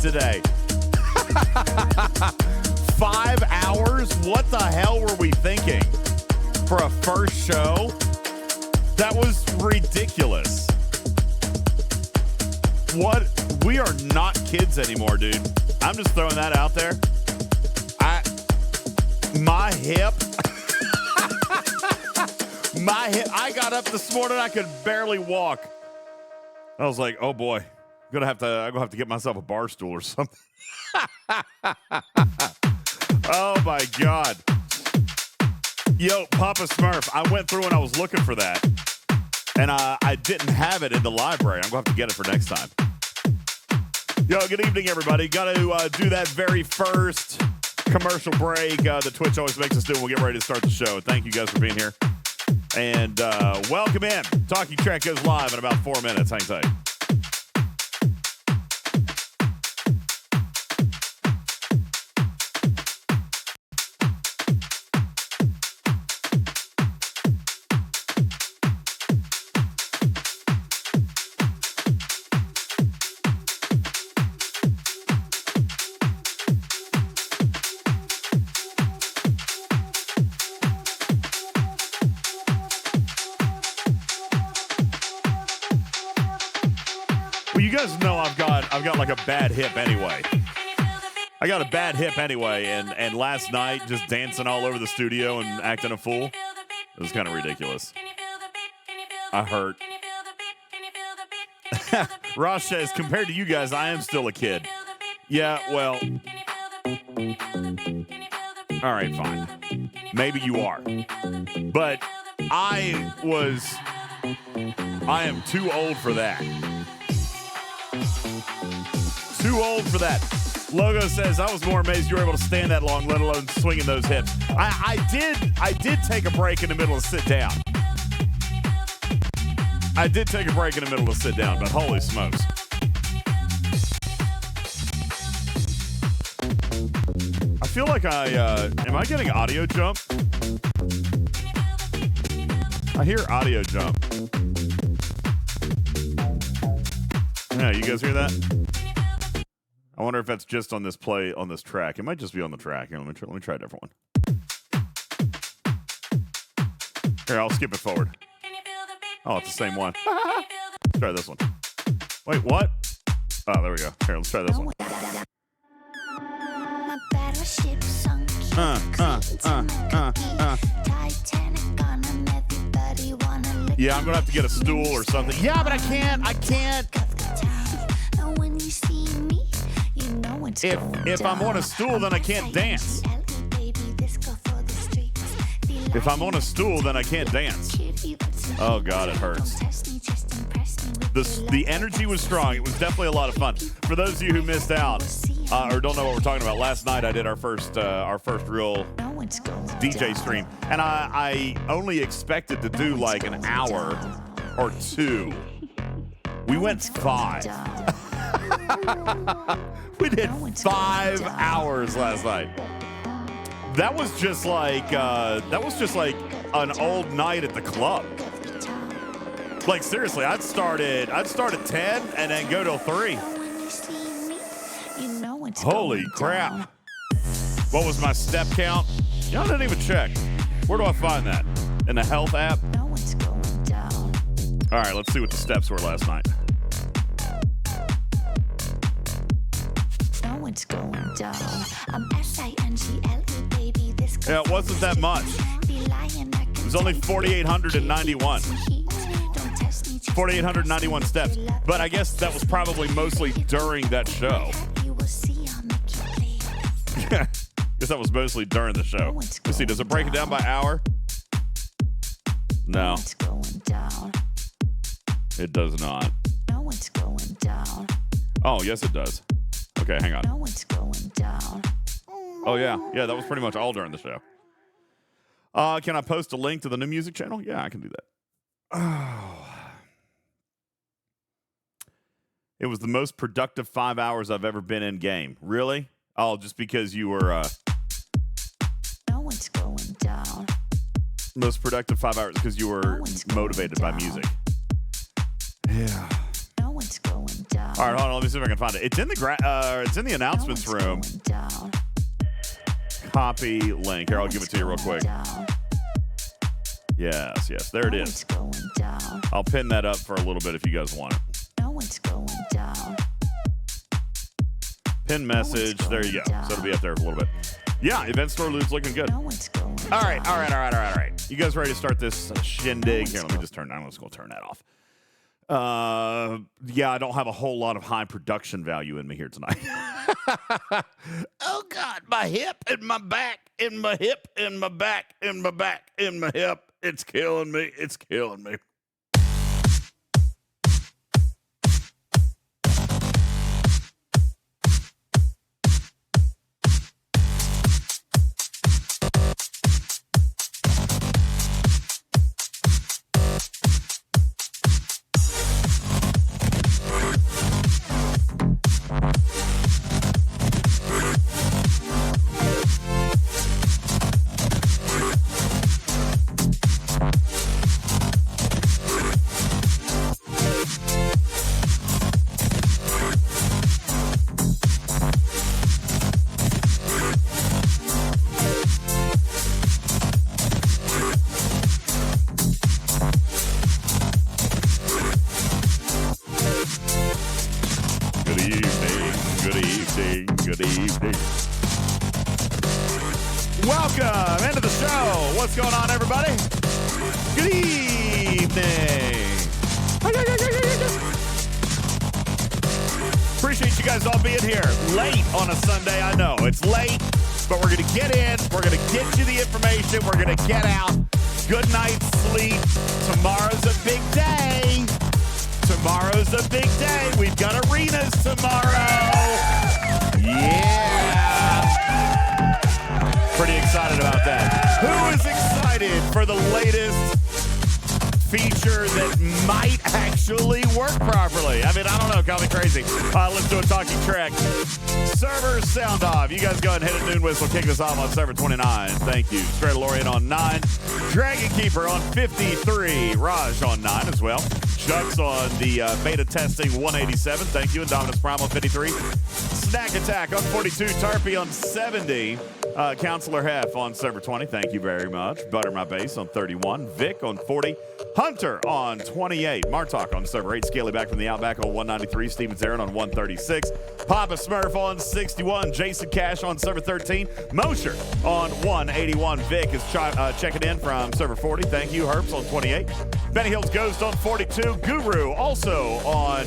today. 5 hours? What the hell were we thinking for a first show? That was ridiculous. What? We are not kids anymore, dude. I'm just throwing that out there. My hip. I got up this morning, I could barely walk. I was like, oh boy, I'm gonna have to get myself a bar stool or something. Oh my God. Yo, Papa Smurf, I went through and I was looking for that. And I didn't have it in the library. I'm going to have to get it for next time. Yo, good evening, everybody. Got to do that very first commercial break that Twitch always makes us do when we get ready to start the show. Thank you guys for being here. And welcome in. Talking Track goes live in about 4 minutes. Hang tight. No, I've got like a bad hip anyway. I got a bad hip anyway, and last night just dancing all over the studio and acting a fool. It was kind of ridiculous. I hurt. Ross says, compared to you guys, I am still a kid. Yeah, well. All right, fine. Maybe you are. But I am too old for that. Too old for that. Logo says, I was more amazed you were able to stand that long, let alone swinging those hips. I did take a break in the middle of sit down. I did take a break in the middle of sit down, but holy smokes. I feel like am I getting audio jump? I hear audio jump. Yeah, you guys hear that? I wonder if that's just on this track. It might just be on the track. Here, let me try a different one. Here, I'll skip it forward. Oh, it's the same one. Let's try this one. Wait, what? Oh, there we go. Here, let's try this one. Yeah, I'm gonna have to get a stool or something. Yeah, but I can't. If I'm on a stool, then I can't dance. If I'm on a stool, then I can't dance. Oh, God, it hurts. The energy was strong. It was definitely a lot of fun. For those of you who missed out or don't know what we're talking about, last night I did our first real DJ stream. And I only expected to do like an hour or two. We went 5. We did 5 hours last night. That was just like an old night at the club. Like seriously, I'd start at 10 and then go till 3. Holy crap. What was my step count? Y'all didn't even check. Where do I find that? In the health app? All right, let's see what the steps were last night. It's going down. Yeah, it wasn't that much. It was only 4,891. 4,891 steps. But I guess that was probably mostly during that show. Yeah, I guess that was mostly during the show. Let's see, does it break it down by hour? No. It does not. Oh, yes, it does. Okay, hang on. Oh, yeah. Yeah, that was pretty much all during the show. Can I post a link to the new music channel? Yeah, I can do that. Oh. It was the most productive 5 hours I've ever been in game. Really? Oh, just because you were... Most productive 5 hours because you were motivated by music. Yeah. No one's going down. All right, hold on. Let me see if I can find it. It's in the announcements room. Copy link. Here, I'll give it to you real quick. Yes. There it is. I'll pin that up for a little bit if you guys want it. It's going down. Pin message. There you go. So it'll be up there for a little bit. Yeah, event store loot's looking good. All right. You guys ready to start this shindig? Here, let me just turn that. I'm just going to turn that off. Yeah, I don't have a whole lot of high production value in me here tonight. Oh, God, my hip and my back and my hip and my back and my back and my hip. It's killing me. It's killing me. Welcome into the show. What's going on, everybody? Good evening. Appreciate you guys all being here. Late on a Sunday, I know. It's late, but we're going to get in. We're going to get you the information. We're going to get out. Good night's sleep. Tomorrow's a big day. Tomorrow's a big day. We've got arenas tomorrow. Yeah. Pretty excited about that. Who is excited for the latest feature that might actually work properly? I mean, I don't know. Call me crazy. Let's do a talking track. Server sound off. You guys go ahead and hit a noon whistle. Kick us off on server 29. Thank you. Straight Lorient on 9. Dragon Keeper on 53. Raj on 9 as well. Chuck's on the beta testing 187. Thank you. And Dominus Prime on 53. Snack Attack on 42. Tarpy on 70. Counselor Hef on server 20. Thank you very much. Butter My Base on 31. Vic on 40. Hunter on 28. Martok on server 8. Scaly Back from the Outback on 193. Steven Aaron on 136. Papa Smurf on 61. Jason Cash on server 13. Mosher on 181. Vic is checking in from server 40. Thank you. Herbs on 28. Benny Hills Ghost on 42. Guru also on,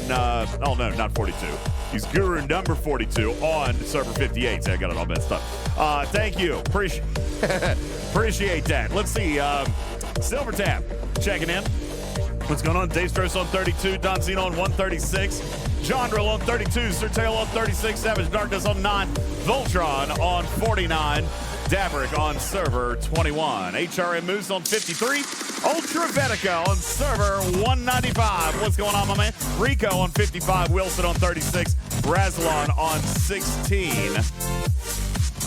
oh no, not 42. He's Guru number 42 on server 58. So I got it all messed up. Thank you. Appreciate that. Let's see. Silver Tap checking in. What's going on? Dave Strauss on 32. Don Zeno on 136. John Drill on 32. Sir Tail on 36. Savage Darkness on 9. Voltron on 49. Daverick on server 21. HRM Moose on 53. Ultra Vetica on server 195. What's going on, my man? Rico on 55. Wilson on 36. Razlon on 16.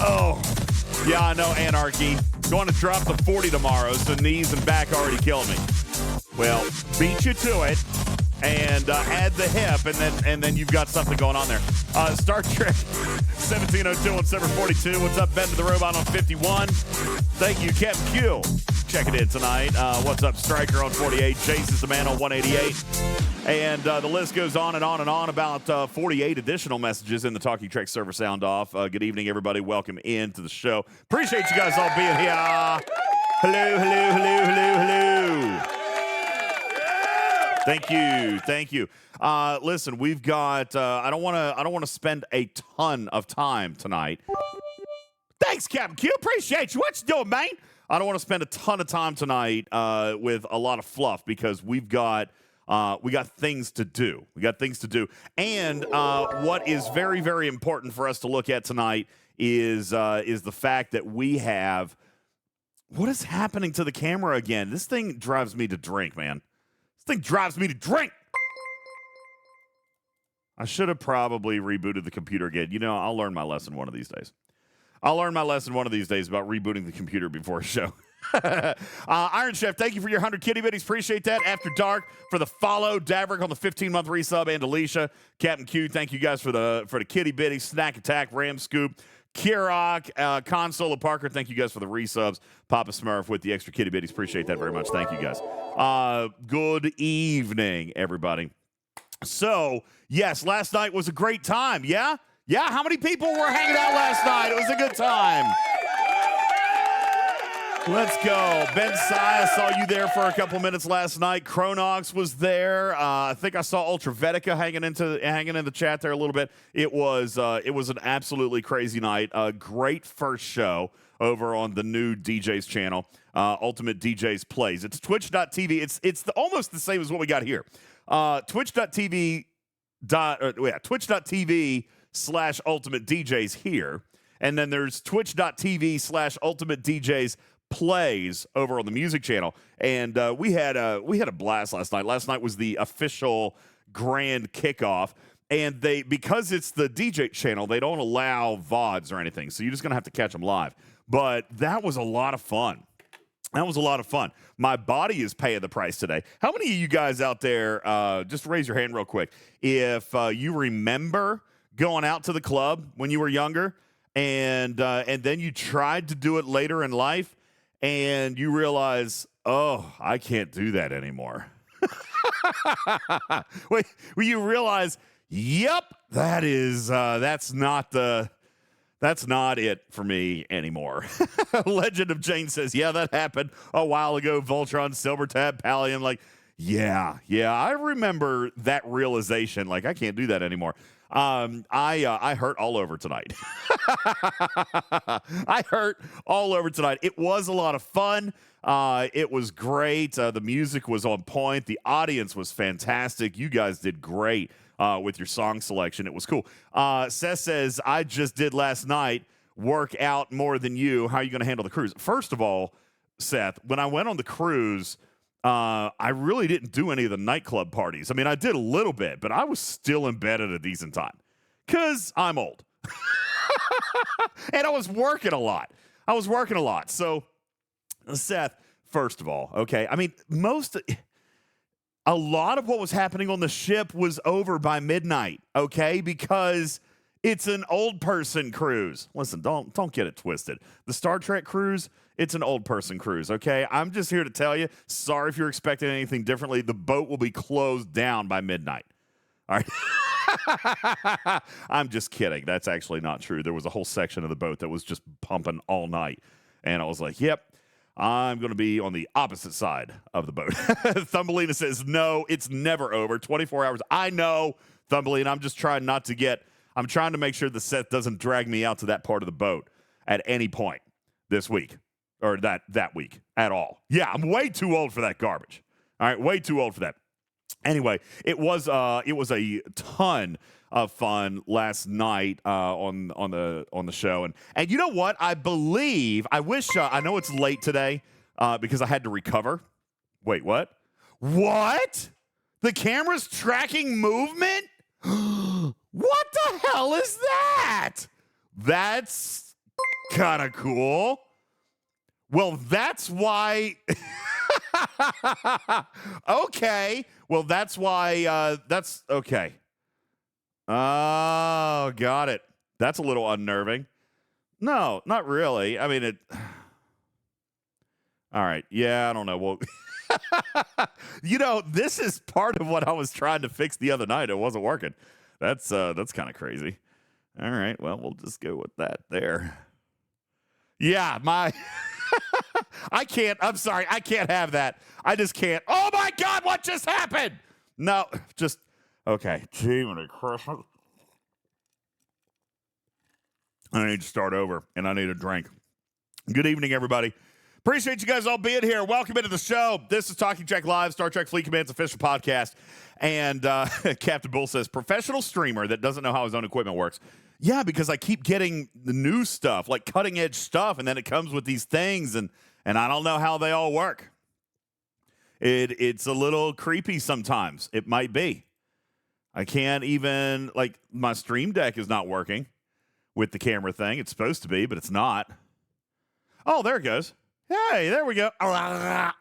Oh, yeah, I know, Anarchy. Going to drop the 40 tomorrow, so knees and back already killed me. Well, beat you to it and add the hip, and then you've got something going on there. Star Trek 1702 on server 42. What's up, Ben to the Robot on 51? Thank you, Captain Q. Check it in tonight. What's up, Striker on 48. Chase is the man on 188. And the list goes on and on and on. About 48 additional messages in the Talking Trek server sound off. Good evening, everybody. Welcome into the show. Appreciate you guys all being here. Hello. Thank you. Listen, we've got. I don't want to spend a ton of time tonight. Thanks, Captain Q. Appreciate you. What you doing, man? I don't want to spend a ton of time tonight with a lot of fluff because we got things to do. And what is very, very important for us to look at tonight is the fact that we have. What is happening to the camera again? This thing drives me to drink, man. This thing drives me to drink. I should have probably rebooted the computer again. You know, I'll learn my lesson one of these days. About rebooting the computer before a show. Iron Chef, thank you for your 100 kitty bitties. Appreciate that. After Dark for the follow. Daverick on the 15-month resub. And Alicia. Captain Q, thank you guys for the kitty bitties. Snack Attack, Ram Scoop. Kirok, Console of Parker, thank you guys for the resubs. Papa Smurf with the extra kitty bitties. Appreciate that very much. Thank you guys. Good evening, everybody. So, yes, last night was a great time. Yeah? Yeah? How many people were hanging out last night? It was a good time. Let's go. Ben Sai, I saw you there for a couple minutes last night. Chronox was there. I think I saw Ultravetica hanging in the chat there a little bit. It was an absolutely crazy night. A great first show over on the new DJ's channel, Ultimate DJs Plays. It's twitch.tv. It's almost the same as what we got here. Twitch.tv /Ultimate DJs here. And then there's twitch.tv /Ultimate DJs Plays over on the music channel. And we had a blast last night. Last night was the official grand kickoff. And because it's the DJ channel, they don't allow VODs or anything. So you're just going to have to catch them live. But that was a lot of fun. That was a lot of fun. My body is paying the price today. How many of you guys out there, just raise your hand real quick, if you remember going out to the club when you were younger and then you tried to do it later in life and you realize, oh, I can't do that anymore. Wait, when you realize, yep, that's not it for me anymore. Legend of Jane says, yeah, that happened a while ago. Voltron, Silvertab, Pallion, like, yeah, I remember that realization. Like, I can't do that anymore. I hurt all over tonight. I hurt all over tonight. It was a lot of fun. It was great. The music was on point. The audience was fantastic. You guys did great with your song selection. It was cool. Seth says, I just did last night work out more than you. How are you going to handle the cruise? First of all, Seth, when I went on the cruise, I really didn't do any of the nightclub parties. I mean, I did a little bit, but I was still in bed at a decent time because I'm old. And I was working a lot. So, Seth, first of all, okay, I mean, a lot of what was happening on the ship was over by midnight, okay, because it's an old person cruise. Listen, don't get it twisted. The Star Trek cruise, it's an old person cruise, okay? I'm just here to tell you, sorry if you're expecting anything differently. The boat will be closed down by midnight. All right? I'm just kidding. That's actually not true. There was a whole section of the boat that was just pumping all night. And I was like, yep, I'm going to be on the opposite side of the boat. Thumbelina says, no, it's never over. 24 hours. I know, Thumbelina. I'm just trying I'm trying to make sure the Seth doesn't drag me out to that part of the boat at any point this week or that week at all. Yeah, I'm way too old for that garbage. All right, way too old for that. Anyway, it was a ton of fun last night on the show, and you know what? I wish I know it's late today because I had to recover. Wait, what? What? The camera's tracking movement? What the hell is that? That's kind of cool. Well, that's why. Okay. Well, that's why. That's okay. Oh, got it. That's a little unnerving. No, not really. I mean, all right. Yeah, I don't know. Well, this is part of what I was trying to fix the other night. It wasn't working. That's kind of crazy. All right. Well, we'll just go with that there. Yeah, I can't. I'm sorry. I can't have that. I just can't. Oh my God, what just happened? No, just okay. Jiminy Christmas. I need to start over and I need a drink. Good evening, everybody. Appreciate you guys all being here. Welcome into the show. This is Talking Trek Live, Star Trek Fleet Command's official podcast. And Captain Bull says, professional streamer that doesn't know how his own equipment works. Yeah, because I keep getting the new stuff, like cutting edge stuff, and then it comes with these things, and I don't know how they all work. It's a little creepy sometimes. It might be. I can't even, like, my Stream Deck is not working with the camera thing. It's supposed to be, but it's not. Oh, there it goes. Hey, there we go. All right.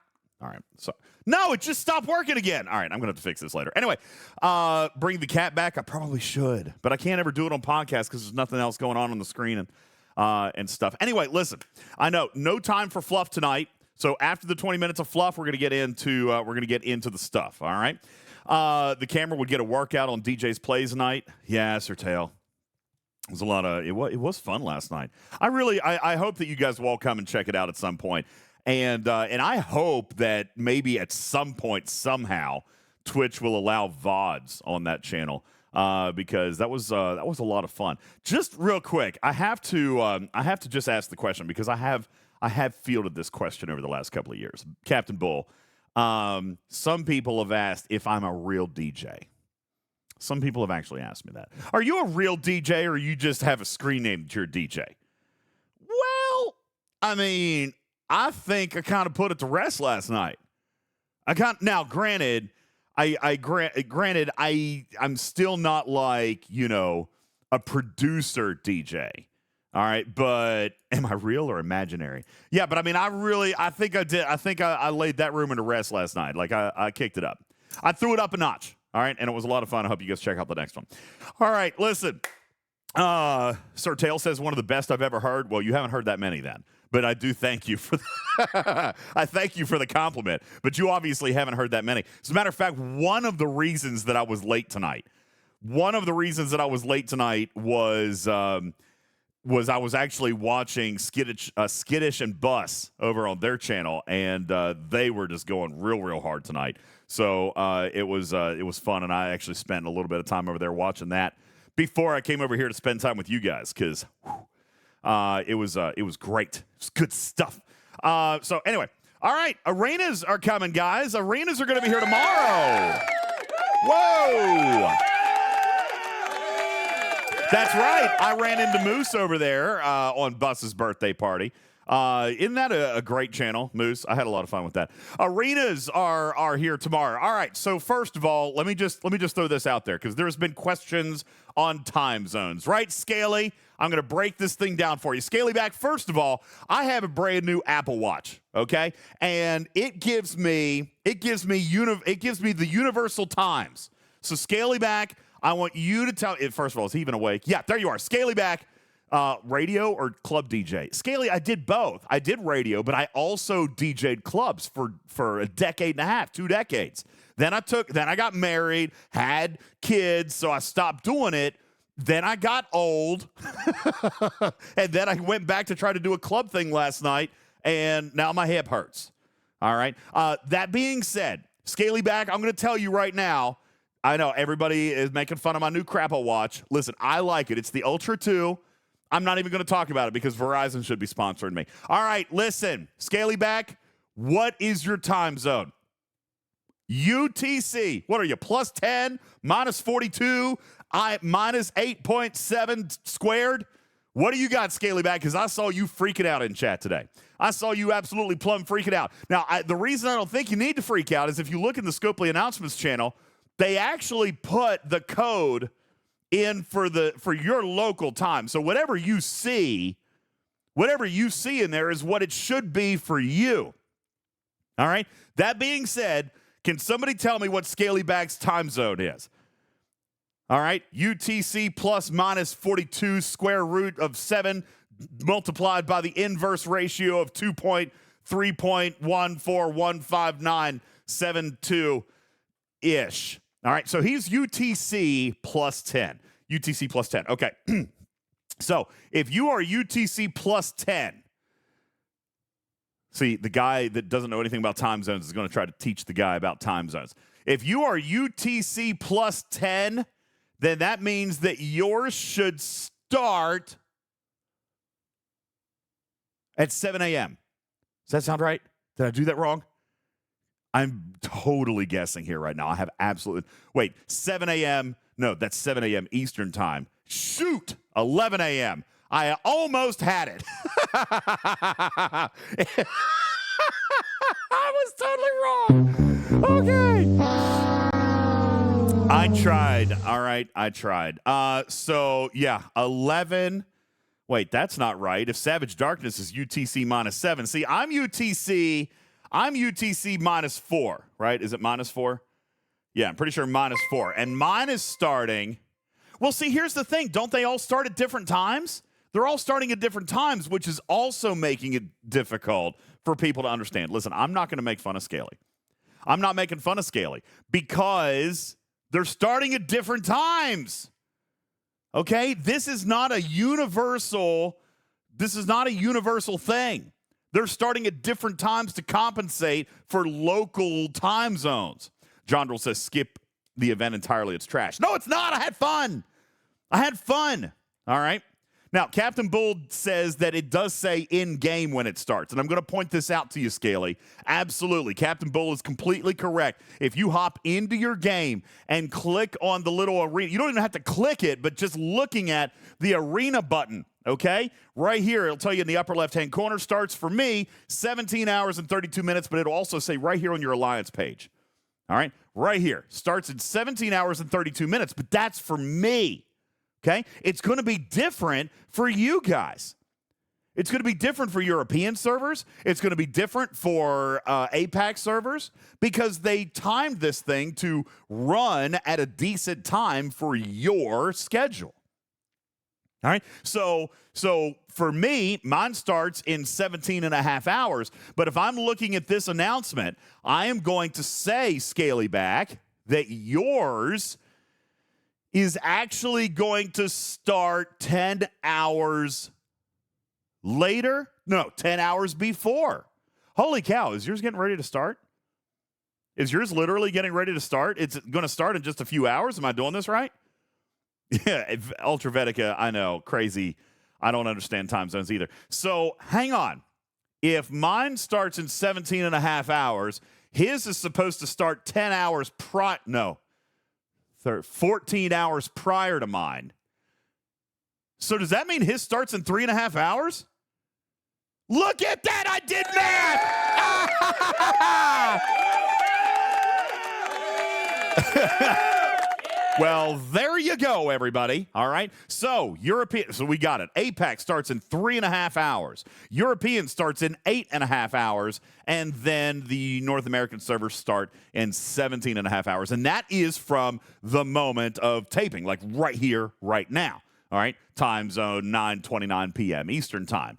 So no, it just stopped working again. All right, I'm gonna have to fix this later. Anyway, bring the cat back. I probably should, but I can't ever do it on podcast because there's nothing else going on the screen and stuff. Anyway, listen, I know no time for fluff tonight. So after the 20 minutes of fluff, we're gonna get into the stuff. All right. The camera would get a workout on DJ's plays tonight. Yeah, Sir Tail. It was a lot of it was fun last night. I hope that you guys will all come and check it out at some point. And I hope that maybe at some point somehow Twitch will allow VODs on that channel because that was a lot of fun. Just real quick, I have to just ask the question because I have fielded this question over the last couple of years. Captain Bull, some people have asked if I'm a real DJ. Some people have actually asked me that. Are you a real DJ or you just have a screen name that you're a DJ? Well, I mean, I think I kind of put it to rest last night. Now, granted, I'm still not like, a producer DJ. All right, but am I real or imaginary? Yeah, but I mean, I think I did. I think I laid that room into rest last night. Like I kicked it up. I threw it up a notch. All right, and it was a lot of fun. I hope you guys check out the next one. All right, listen. Sir Tail says one of the best I've ever heard. Well, you haven't heard that many then. But I do thank you for I thank you for the compliment. But you obviously haven't heard that many. As a matter of fact, one of the reasons that I was late tonight was I was actually watching Skittish and Bus over on their channel, and they were just going real hard tonight. So it was fun, and I actually spent a little bit of time over there watching that before I came over here to spend time with you guys because it was great. It was good stuff. So anyway, all right, arenas are coming, guys. Arenas are going to be here tomorrow. Whoa! That's right. I ran into Moose over there on Bus's birthday party. Isn't that a great channel, Moose? I had a lot of fun with that. Arenas are here tomorrow. All right. So first of all, let me just throw this out there because there's been questions on time zones, right, Scaly? I'm going to break this thing down for you. Scaly back. First of all, I have a brand new Apple Watch, okay? And it gives me the universal times. So Scaly back, I want you to tell it. First of all, is he even awake? Yeah, there you are. Scaly back. Radio or club DJ? Scaly, I did both. I did radio, but I also DJ'd clubs for a decade and a half, 2 decades. Then I got married, had kids, so I stopped doing it. Then I got old, and then I went back to try to do a club thing last night, and now my hip hurts. All right. That being said, Scaly back, I'm going to tell you right now, I know everybody is making fun of my new Crapple watch. Listen, I like it. It's the Ultra 2. I'm not even going to talk about it because Verizon should be sponsoring me. All right, listen, Scaly back, what is your time zone? UTC, what are you, plus 10, minus 42, minus 8.7 squared? What do you got, Scaly back? Because I saw you freaking out in chat today. I saw you absolutely plumb freaking out. Now, the reason I don't think you need to freak out is if you look in the Scopely Announcements channel, they actually put the code in for your local time. So whatever you see in there is what it should be for you. All right? That being said, can somebody tell me what Scaly back's time zone is? All right? UTC plus minus 42 square root of 7 multiplied by the inverse ratio of 2.3.1415972-ish. All right, so he's UTC plus 10. UTC plus 10. Okay. So if you are UTC plus 10, see, the guy that doesn't know anything about time zones is going to try to teach the guy about time zones. If you are UTC plus 10, then that means that yours should start at 7 a.m. Does that sound right? Did I do that wrong? I'm totally guessing here right now. I have absolutely... Wait, 7 a.m.? No, that's 7 a.m. Eastern time. Shoot! 11 a.m. I almost had it. I was totally wrong. Okay. I tried. All right, I tried. So, yeah, 11 Wait, that's not right. If Savage Darkness is UTC -7. See, I'm UTC -4, right? Is it -4? Yeah, I'm pretty sure -4. And mine is starting. Well, see, here's the thing. Don't they all start at different times? They're all starting at different times, which is also making it difficult for people to understand. Listen, I'm not going to make fun of Scaly. I'm not making fun of Scaly because they're starting at different times. Okay? This is not a universal thing. They're starting at different times to compensate for local time zones. John Drill says, skip the event entirely. It's trash. No, it's not. I had fun. All right? Now, Captain Bull says that it does say in-game when it starts, and I'm going to point this out to you, Scaly. Absolutely. Captain Bull is completely correct. If you hop into your game and click on the little arena, you don't even have to click it, but just looking at the arena button, okay? Right here, it'll tell you in the upper left-hand corner, starts for me 17 hours and 32 minutes, but it'll also say right here on your Alliance page. All right? Right here. Starts in 17 hours and 32 minutes, but that's for me. Okay? It's going to be different for you guys. It's going to be different for European servers. It's going to be different for APAC servers because they timed this thing to run at a decent time for your schedule. All right? So for me, mine starts in 17 and a half hours. But if I'm looking at this announcement, I am going to say, Scalyback, that yours is actually going to start 10 hours later? No, 10 hours before. Holy cow, is yours getting ready to start? Is yours literally getting ready to start? It's going to start in just a few hours? Am I doing this right? Yeah, Ultravetica, I know, crazy. I don't understand time zones either. So hang on. If mine starts in 17 and a half hours, his is supposed to start 10 hours 14 hours prior to mine. So does that mean his starts in 3.5 hours? Look at that! I did math! Well, there you go, everybody. All right. So we got it. APAC starts in 3.5 hours. European starts in 8.5 hours. And then the North American servers start in 17.5 hours. And that is from the moment of taping, like right here, right now. All right, time zone 9:29 p.m. Eastern time.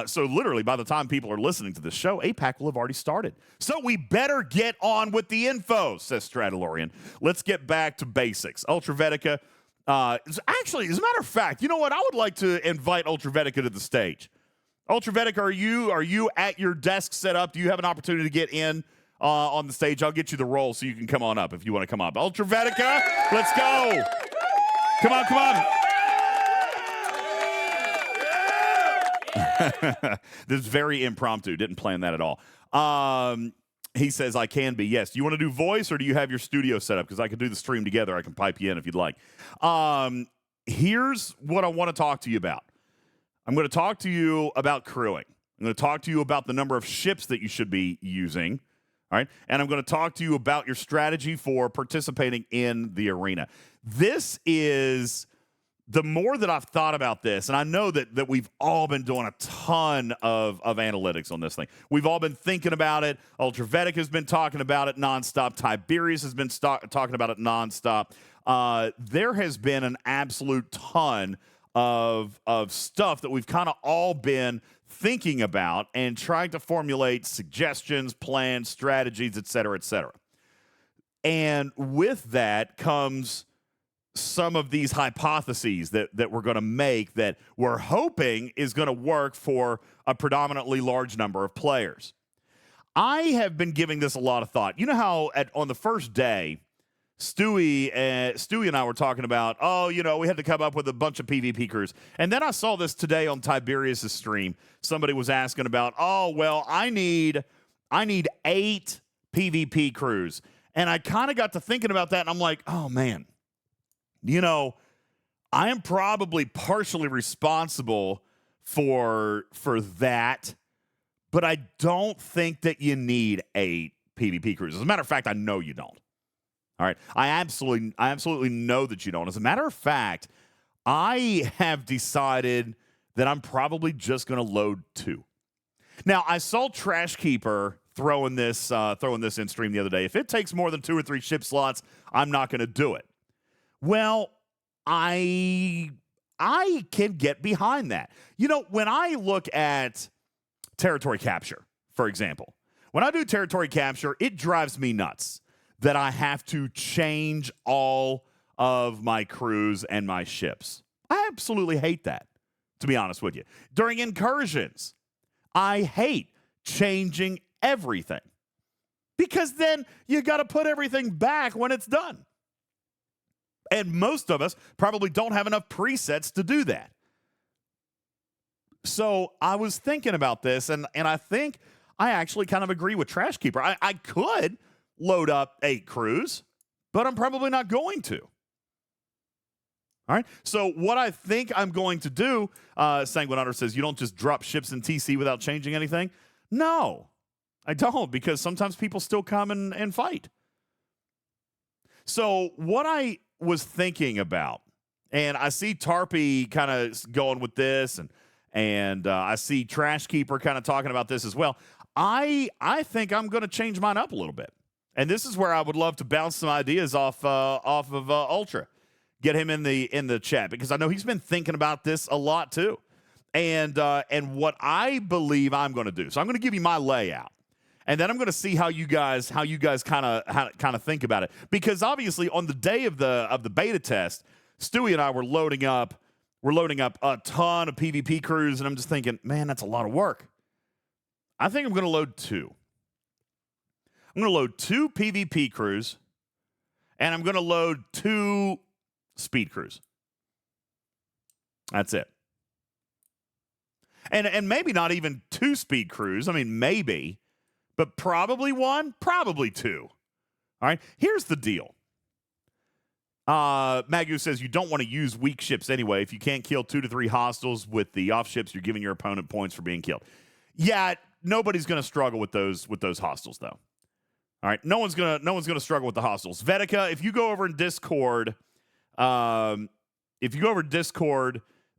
So literally, by the time people are listening to this show, APAC will have already started. So we better get on with the info, says Stradalorian. Let's get back to basics. Ultravetica, actually, as a matter of fact, you know what? I would like to invite Ultravetica to the stage. Ultravetica, are you at your desk set up? Do you have an opportunity to get in on the stage? I'll get you the role so you can come on up if you want to come up. Ultravetica, let's go. Come on. This is very impromptu. Didn't plan that at all. He says, I can be. Yes. Do you want to do voice or do you have your studio set up? Because I can do the stream together. I can pipe you in if you'd like. Here's what I want to talk to you about. I'm going to talk to you about crewing. I'm going to talk to you about the number of ships that you should be using. All right. And I'm going to talk to you about your strategy for participating in the arena. This is... The more that I've thought about this, and I know that we've all been doing a ton of analytics on this thing. We've all been thinking about it. Ultravetica has been talking about it nonstop. Tiberius has been talking about it nonstop. There has been an absolute ton of stuff that we've kind of all been thinking about and trying to formulate suggestions, plans, strategies, et cetera, et cetera. And with that comes some of these hypotheses that we're going to make that we're hoping is going to work for a predominantly large number of players. I have been giving this a lot of thought. You know how on the first day, Stewie and I were talking about, we had to come up with a bunch of PvP crews. And then I saw this today on Tiberius' stream. Somebody was asking about, I need 8 PvP crews. And I kind of got to thinking about that, and I'm like, oh, man. I am probably partially responsible for that, but I don't think that you need 8 PvP crews. As a matter of fact, I know you don't. All right. I absolutely know that you don't. As a matter of fact, I have decided then I'm probably just going to load 2. Now, I saw Trash Keeper throwing this in stream the other day. If it takes more than 2 or 3 ship slots, I'm not going to do it. Well, I can get behind that. You know, when I look at territory capture, for example, when I do territory capture, it drives me nuts that I have to change all of my crews and my ships. I absolutely hate that, to be honest with you. During incursions, I hate changing everything because then you got to put everything back when it's done. And most of us probably don't have enough presets to do that. So I was thinking about this, and I think I actually kind of agree with Trash Keeper. I could load up 8 crews, but I'm probably not going to. All right, so what I think I'm going to do, Sanguine Hunter says, you don't just drop ships in TC without changing anything? No, I don't, because sometimes people still come and fight. So what I was thinking about, and I see Tarpy kind of going with this, and I see Trash Keeper kind of talking about this as well. I think I'm going to change mine up a little bit, and this is where I would love to bounce some ideas off of Ultra. Get him in the chat, because I know he's been thinking about this a lot too, and what I believe I'm going to do. So I'm going to give you my layout, and then I'm going to see how you guys kind of think about it, because obviously on the day of the beta test, Stewie and I were loading up a ton of PvP crews, and I'm just thinking, man, that's a lot of work. I think I'm going to load 2. I'm going to load 2 PvP crews, and I'm going to load 2 speed crews. That's it. And maybe not even 2 speed crews. I mean, maybe, but probably 1, probably 2. All right, here's the deal. Magu says you don't want to use weak ships anyway. If you can't kill 2 to 3 hostiles with the off ships, you're giving your opponent points for being killed. Yeah, nobody's going to struggle with those hostiles though. All right, no one's gonna struggle with the hostiles. Vedika, if you go over in Discord,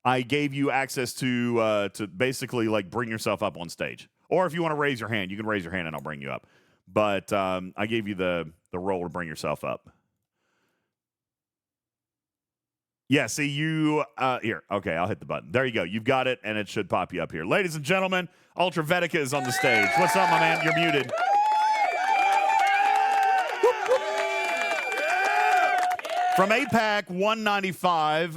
I gave you access to basically like bring yourself up on stage. Or if you want to raise your hand, you can raise your hand and I'll bring you up. But I gave you the role to bring yourself up. Yeah, see you here. Okay, I'll hit the button. There you go. You've got it, and it should pop you up here. Ladies and gentlemen, Ultra Vedika is on the stage. What's up, my man? You're muted. From APAC 195,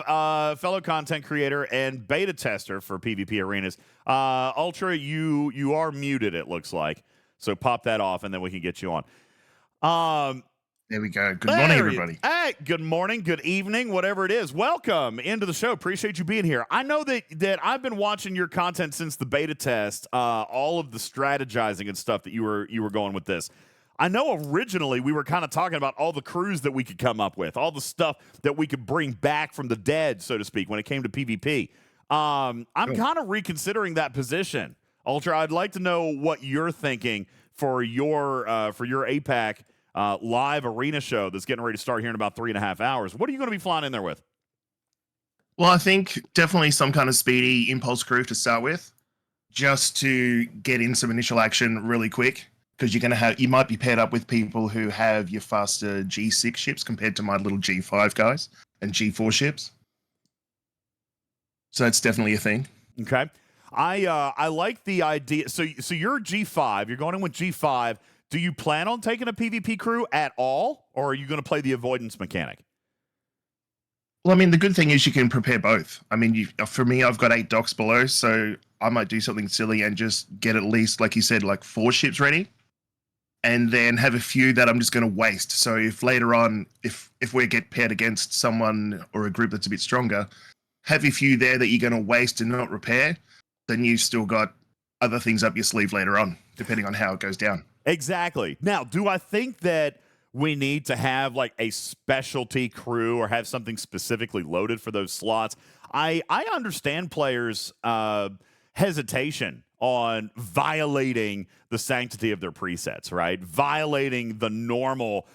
fellow content creator and beta tester for PvP Arenas. Ultra, you are muted, it looks like. So pop that off, and then we can get you on. There we go. Good morning, everybody. Hey, good morning, good evening, whatever it is. Welcome into the show. Appreciate you being here. I know that I've been watching your content since the beta test, all of the strategizing and stuff that you were going with this. I know originally we were kind of talking about all the crews that we could come up with, all the stuff that we could bring back from the dead, so to speak, when it came to PvP. I'm kind of reconsidering that position. Ultra, I'd like to know what you're thinking for your APAC live arena show that's getting ready to start here in about 3.5 hours. What are you going to be flying in there with? Well, I think definitely some kind of speedy impulse crew to start with, just to get in some initial action really quick. Because you might be paired up with people who have your faster G6 ships compared to my little G5 guys and G4 ships. So that's definitely a thing. Okay, I like the idea. So you're G5. You're going in with G5. Do you plan on taking a PvP crew at all, or are you going to play the avoidance mechanic? Well, I mean, the good thing is you can prepare both. I mean, for me, I've got 8 docks below, so I might do something silly and just get at least, like you said, like 4 ships ready. And then have a few that I'm just going to waste. So if later on, if we get paired against someone or a group that's a bit stronger, have a few there that you're going to waste and not repair, then you've still got other things up your sleeve later on, depending on how it goes down. Exactly. Now, do I think that we need to have like a specialty crew or have something specifically loaded for those slots? I understand players hesitation on violating the sanctity of their presets, right? Violating the normal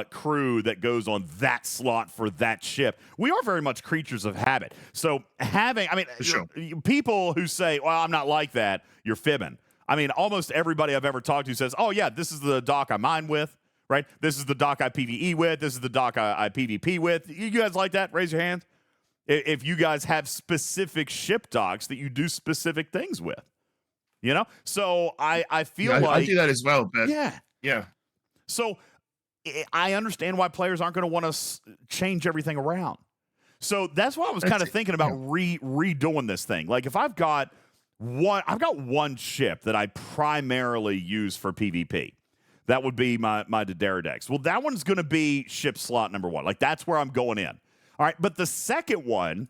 crew that goes on that slot for that ship. We are very much creatures of habit. So Sure. people who say, well, I'm not like that, you're fibbing. I mean, almost everybody I've ever talked to says, oh, yeah, this is the doc I mine with, right? This is the doc I PvE with. This is the doc I PvP with. You guys like that? Raise your hands. If you guys have specific ship docs that you do specific things with, you know? So I feel like I do that as well, but yeah. So I understand why players aren't going to want to change everything around. So that's why I was kind of thinking about redoing this thing. Like if I've got one ship that I primarily use for PvP. That would be my D'Deridex. Well, that one's going to be ship slot number 1. Like that's where I'm going in. All right, but the second one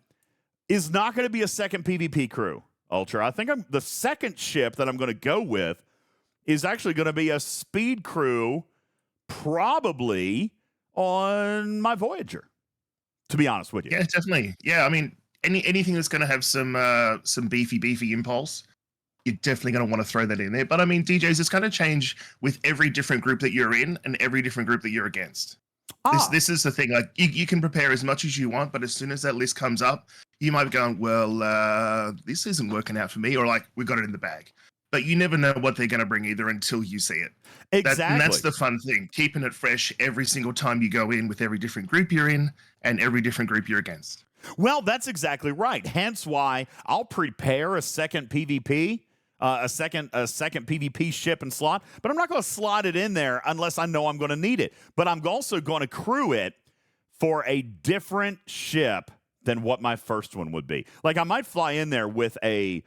is not going to be a second PvP crew, Ultra. I think the second ship that I'm going to go with is actually going to be a speed crew, probably on my Voyager, to be honest with you. Yeah, definitely. Yeah, I mean, anything that's going to have some beefy impulse, you're definitely going to want to throw that in there. But I mean, DJs, it's going to change with every different group that you're in and every different group that you're against. This is the thing. Like you can prepare as much as you want, but as soon as that list comes up, you might be going, well, this isn't working out for me, or like we got it in the bag. But you never know what they're going to bring either until you see it. Exactly. And that's the fun thing, keeping it fresh every single time you go in with every different group you're in and every different group you're against. Well, that's exactly right. Hence why I'll prepare a second PvP. A second PvP ship and slot, but I'm not going to slot it in there unless I know I'm going to need it. But I'm also going to crew it for a different ship than what my first one would be. Like I might fly in there with a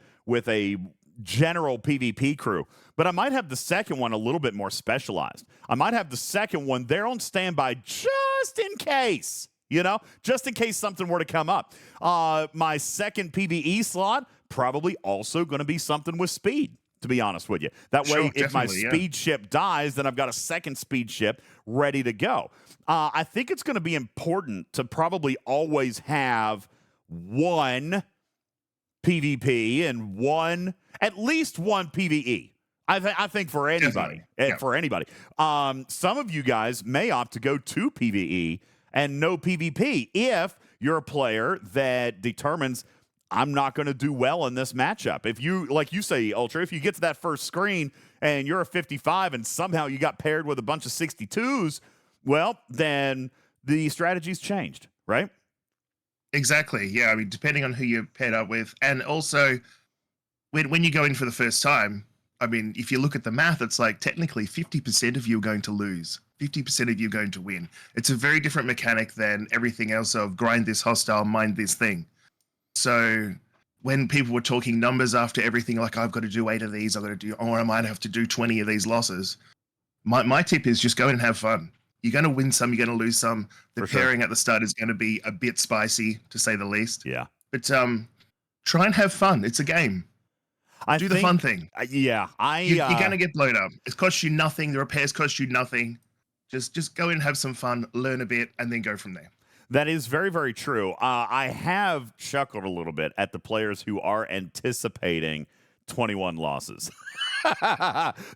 general PvP crew, but I might have the second one a little bit more specialized. I might have the second one there on standby just in case. Just in case something were to come up. My second PvE slot, probably also going to be something with speed, to be honest with you. That way, if my speed ship dies, then I've got a second speed ship ready to go. I think it's going to be important to probably always have one PvP and at least one PvE. I think for anybody. For anybody. Some of you guys may opt to go to PvE and no PvP if you're a player that determines I'm not going to do well in this matchup. If you, like you say, Ultra, if you get to that first screen and you're a 55 and somehow you got paired with a bunch of 62s, well, then the strategy's changed, right? Exactly. Yeah. I mean, depending on who you're paired up with. And also, when you go in for the first time, I mean, if you look at the math, it's like technically 50% of you are going to lose. 50% of you are going to win. It's a very different mechanic than everything else of grind this hostile, mind this thing. So when people were talking numbers after everything, like I've got to do 8 of these, or I might have to do 20 of these losses. My tip is just go and have fun. You're going to win some, you're going to lose some. The pairing at the start is going to be a bit spicy, to say the least. Yeah. But try and have fun. It's a game. Do the fun thing. Yeah. You're going to get blown up. It costs you nothing. The repairs cost you nothing. Just go in and have some fun, learn a bit, and then go from there. That is very, very true. I have chuckled a little bit at the players who are anticipating 21 losses.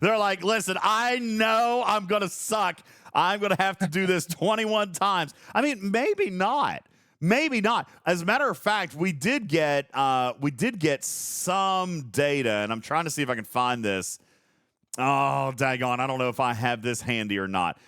They're like, listen, I know I'm going to suck. I'm going to have to do this 21 times. I mean, maybe not. Maybe not. As a matter of fact, we did get some data, and I'm trying to see if I can find this. Oh, daggone. I don't know if I have this handy or not.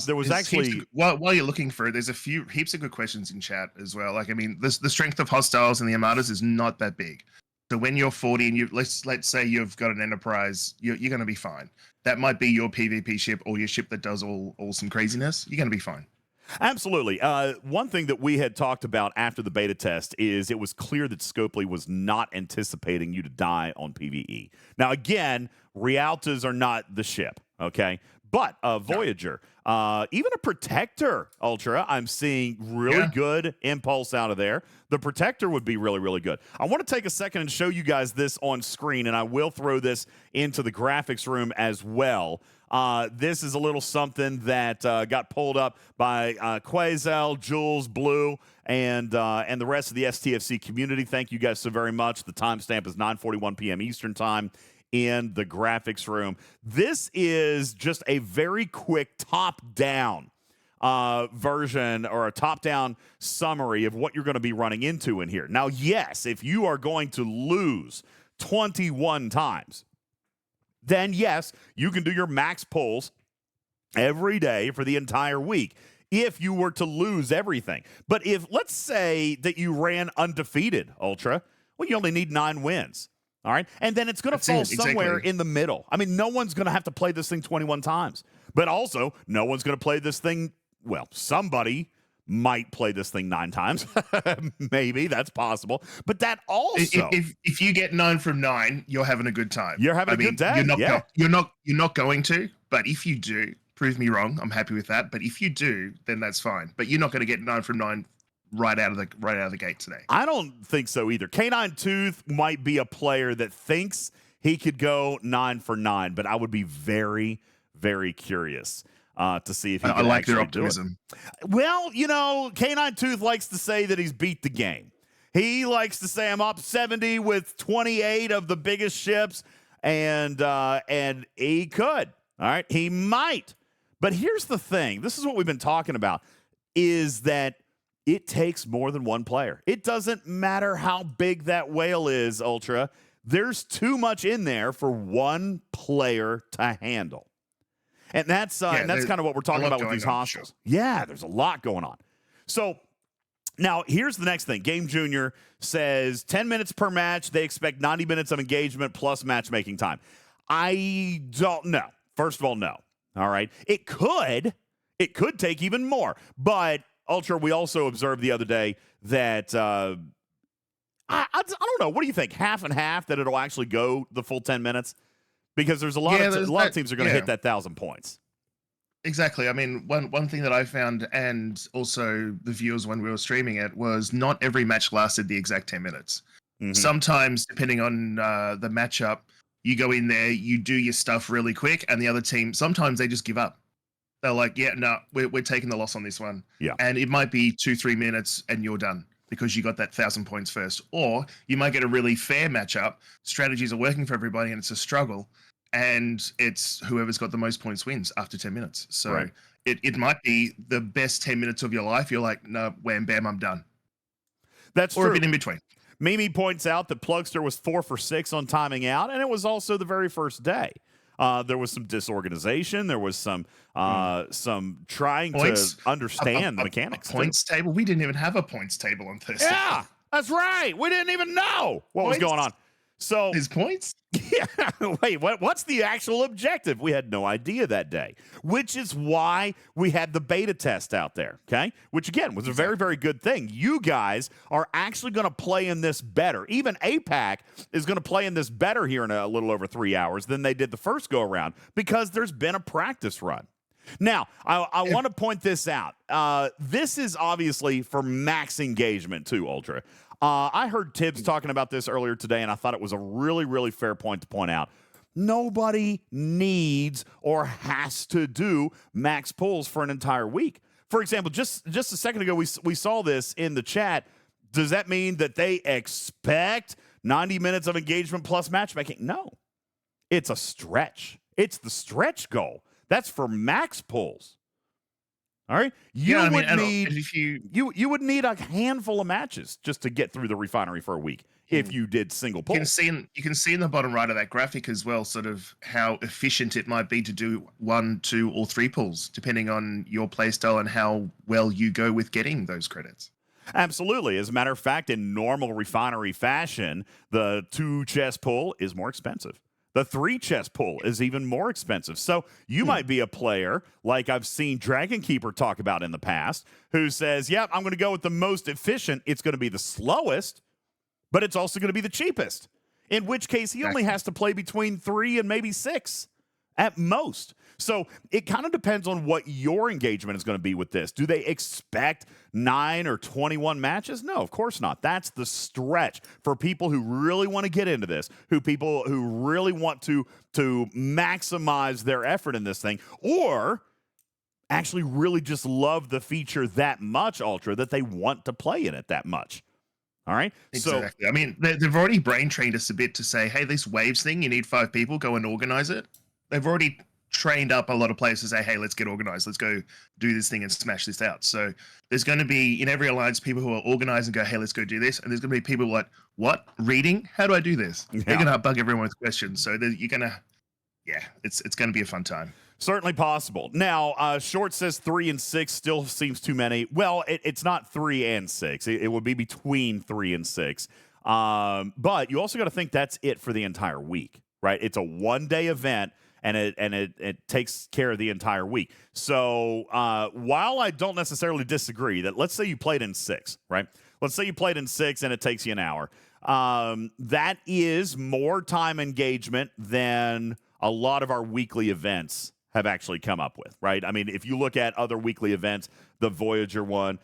There was actually... While you're looking for it, there's heaps of good questions in chat as well. Like, I mean, the strength of hostiles and the armadas is not that big. So when you're 40 and let's say you've got an Enterprise, you're going to be fine. That might be your PvP ship or your ship that does all some craziness. You're going to be fine. Absolutely. One thing that we had talked about after the beta test is it was clear that Scopely was not anticipating you to die on PvE. Now, again, Rialtas are not the ship, okay? But Voyager, even a Protector, Ultra, I'm seeing really good impulse out of there. The Protector would be really, really good. I want to take a second and show you guys this on screen, and I will throw this into the graphics room as well. This is a little something that got pulled up by Quazel, Jules, Blue, and the rest of the STFC community. Thank you guys so very much. The timestamp is 9:41 p.m. Eastern Time in the graphics room. This is just a very quick top-down version or a top-down summary of what you're going to be running into in here. Now, yes, if you are going to lose 21 times, then yes, you can do your max pulls every day for the entire week if you were to lose everything. But if, let's say that you ran undefeated, Ultra, well, you only need 9 wins. All right. And then it's going to fall somewhere in the middle. I mean, no one's going to have to play this thing 21 times. But also, no one's going to play this thing. Well, somebody might play this thing 9 times. Maybe that's possible. But that also, if you get 9 from 9, you're having a good time. You're having a good day. You're not going to. But if you do, prove me wrong. I'm happy with that. But if you do, then that's fine. But you're not going to get 9 from 9 right out of the gate today. I don't think so either. Canine Tooth might be a player that thinks he could go 9 for 9, but I would be very, very curious to see if he can like their actually do it. optimism. Well, you know, Canine Tooth likes to say that he's beat the game. He likes to say I'm up 70 with 28 of the biggest ships, and he could. All right, he might. But here's the thing. This is what we've been talking about, is that it takes more than one player. It doesn't matter how big that whale is, Ultra. There's too much in there for one player to handle. And that's kind of what we're talking about with these hostiles. Sure. Yeah, there's a lot going on. So now here's the next thing. Game Junior says 10 minutes per match. They expect 90 minutes of engagement plus matchmaking time. I don't know. First of all, no. All right. It could take even more. But Ultra, we also observed the other day that I don't know. What do you think? Half and half that it'll actually go the full 10 minutes? Because there's a lot of teams are going to hit that 1,000 points. Exactly. I mean, one thing that I found, and also the viewers when we were streaming it, was not every match lasted the exact 10 minutes. Mm-hmm. Sometimes, depending on the matchup, you go in there, you do your stuff really quick, and the other team, sometimes they just give up. They're like, yeah, no, we're taking the loss on this one. Yeah. And it might be 2-3 minutes and you're done because you got that 1,000 points first. Or you might get a really fair matchup. Strategies are working for everybody and it's a struggle. And it's whoever's got the most points wins after 10 minutes. So right. it might be the best 10 minutes of your life. You're like, no, wham, bam, I'm done. That's or true. A bit in between. Mimi points out that Plugster was 4 for 6 on timing out, and it was also the very first day. There was some disorganization. There was some trying to understand the mechanics. Points table? We didn't even have a points table on Thursday. Yeah, that's right. We didn't even know what was going on. So his points? Yeah. Wait, what's the actual objective? We had no idea that day, which is why we had the beta test out there, okay? Which, again, was a very, very good thing. You guys are actually going to play in this better. Even APAC is going to play in this better here in a little over 3 hours than they did the first go-around because there's been a practice run. Now, I want to point this out. This is obviously for max engagement too, Ultra. I heard Tibbs talking about this earlier today, and I thought it was a really, really fair point to point out. Nobody needs or has to do max pulls for an entire week. For example, just a second ago, we saw this in the chat. Does that mean that they expect 90 minutes of engagement plus matchmaking? No. It's a stretch. It's the stretch goal. That's for max pulls. All right, you would need a handful of matches just to get through the refinery for a week if you did single pulls. You can see in the bottom right of that graphic as well, sort of how efficient it might be to do 1, 2, or 3 pulls, depending on your playstyle and how well you go with getting those credits. Absolutely. As a matter of fact, in normal refinery fashion, the 2 chest pull is more expensive. The 3 chest pull is even more expensive. So you might be a player, like I've seen Dragon Keeper talk about in the past, who says, yep, I'm going to go with the most efficient. It's going to be the slowest, but it's also going to be the cheapest, in which case he only has to play between 3 and maybe 6 at most. So it kind of depends on what your engagement is going to be with this. Do they expect 9 or 21 matches? No, of course not. That's the stretch for people who really want to get into this, people who really want to maximize their effort in this thing, or actually really just love the feature that much, Ultra, that they want to play in it that much. All right. Exactly. So, I mean, they've already brain trained us a bit to say, hey, this waves thing, you need 5 people, go and organize it. They've already trained up a lot of players to say, hey, let's get organized. Let's go do this thing and smash this out. So there's going to be, in every alliance, people who are organized and go, hey, let's go do this. And there's going to be people like, what? Reading? How do I do this? Yeah. They're going to bug everyone with questions. So you're going to, it's going to be a fun time. Certainly possible. Now, Short says 3 and 6 still seems too many. Well, it's not 3 and 6. It would be between 3 and 6. But you also got to think that's it for the entire week, right? It's a one-day event, and it takes care of the entire week. So while I don't necessarily disagree that, let's say you played in 6, right? Let's say you played in 6 and it takes you an hour. That is more time engagement than a lot of our weekly events have actually come up with, right? I mean, if you look at other weekly events, the Voyager one,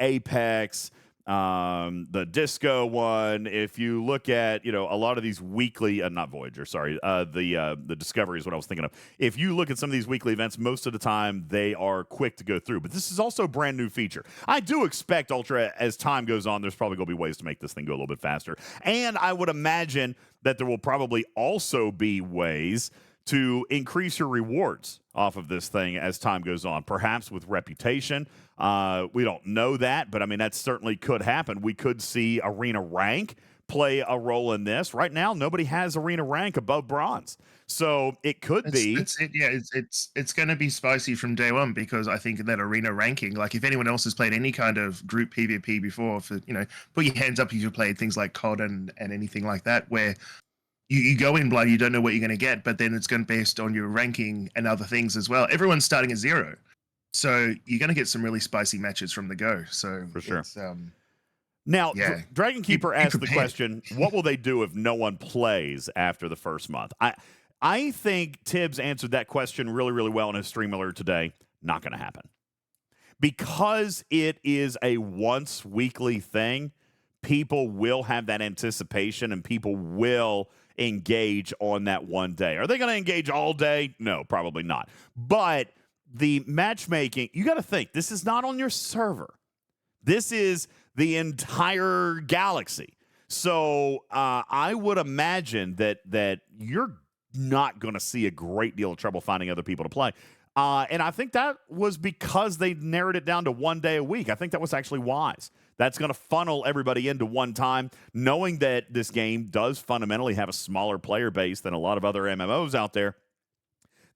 Apex, the Disco one, if you look at, a lot of these weekly, not Voyager, sorry, the Discovery is what I was thinking of. If you look at some of these weekly events, most of the time they are quick to go through, but this is also a brand new feature. I do expect, Ultra, as time goes on, there's probably going to be ways to make this thing go a little bit faster. And I would imagine that there will probably also be ways to increase your rewards off of this thing as time goes on, perhaps with reputation. We don't know that, but I mean, that certainly could happen. We could see Arena Rank play a role in this. Right now, nobody has Arena Rank above Bronze. So it could be. It's going to be spicy from day one, because I think that Arena Ranking, like if anyone else has played any kind of group PvP before, put your hands up if you've played things like COD and anything like that, where you go in blind, you don't know what you're going to get, but then it's going to be based on your ranking and other things as well. Everyone's starting at 0. So you're going to get some really spicy matches from the go. So for sure. Now, Dragon Keeper asked the question, what will they do if no one plays after the first month? I think Tibbs answered that question really, really well in his stream earlier today. Not going to happen. Because it is a once weekly thing, people will have that anticipation and people will engage on that one day. Are they going to engage all day? No, probably not. But the matchmaking, you got to think, this is not on your server. This is the entire galaxy. So I would imagine that you're not going to see a great deal of trouble finding other people to play. And I think that was because they narrowed it down to 1 day a week. I think that was actually wise. That's going to funnel everybody into one time, knowing that this game does fundamentally have a smaller player base than a lot of other MMOs out there.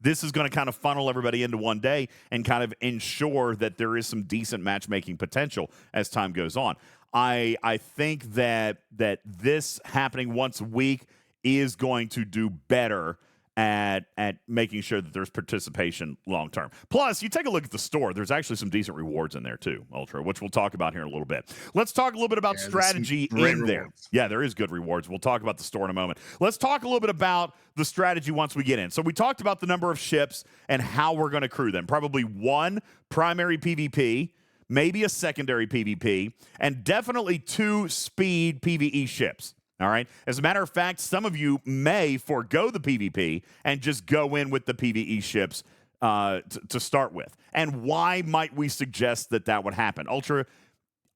This is going to kind of funnel everybody into one day and kind of ensure that there is some decent matchmaking potential as time goes on. I think that this happening once a week is going to do better at making sure that there's participation long term. Plus, you take a look at the store. There's actually some decent rewards in there too, Ultra, which we'll talk about here in a little bit. Let's talk a little bit about strategy in there. Rewards. Yeah, there is good rewards. We'll talk about the store in a moment. Let's talk a little bit about the strategy once we get in. So we talked about the number of ships and how we're going to crew them. Probably one primary PvP, maybe a secondary PvP, and definitely 2 speed PvE ships. All right. As a matter of fact, some of you may forego the PvP and just go in with the PvE ships to start with. And why might we suggest that would happen? Ultra,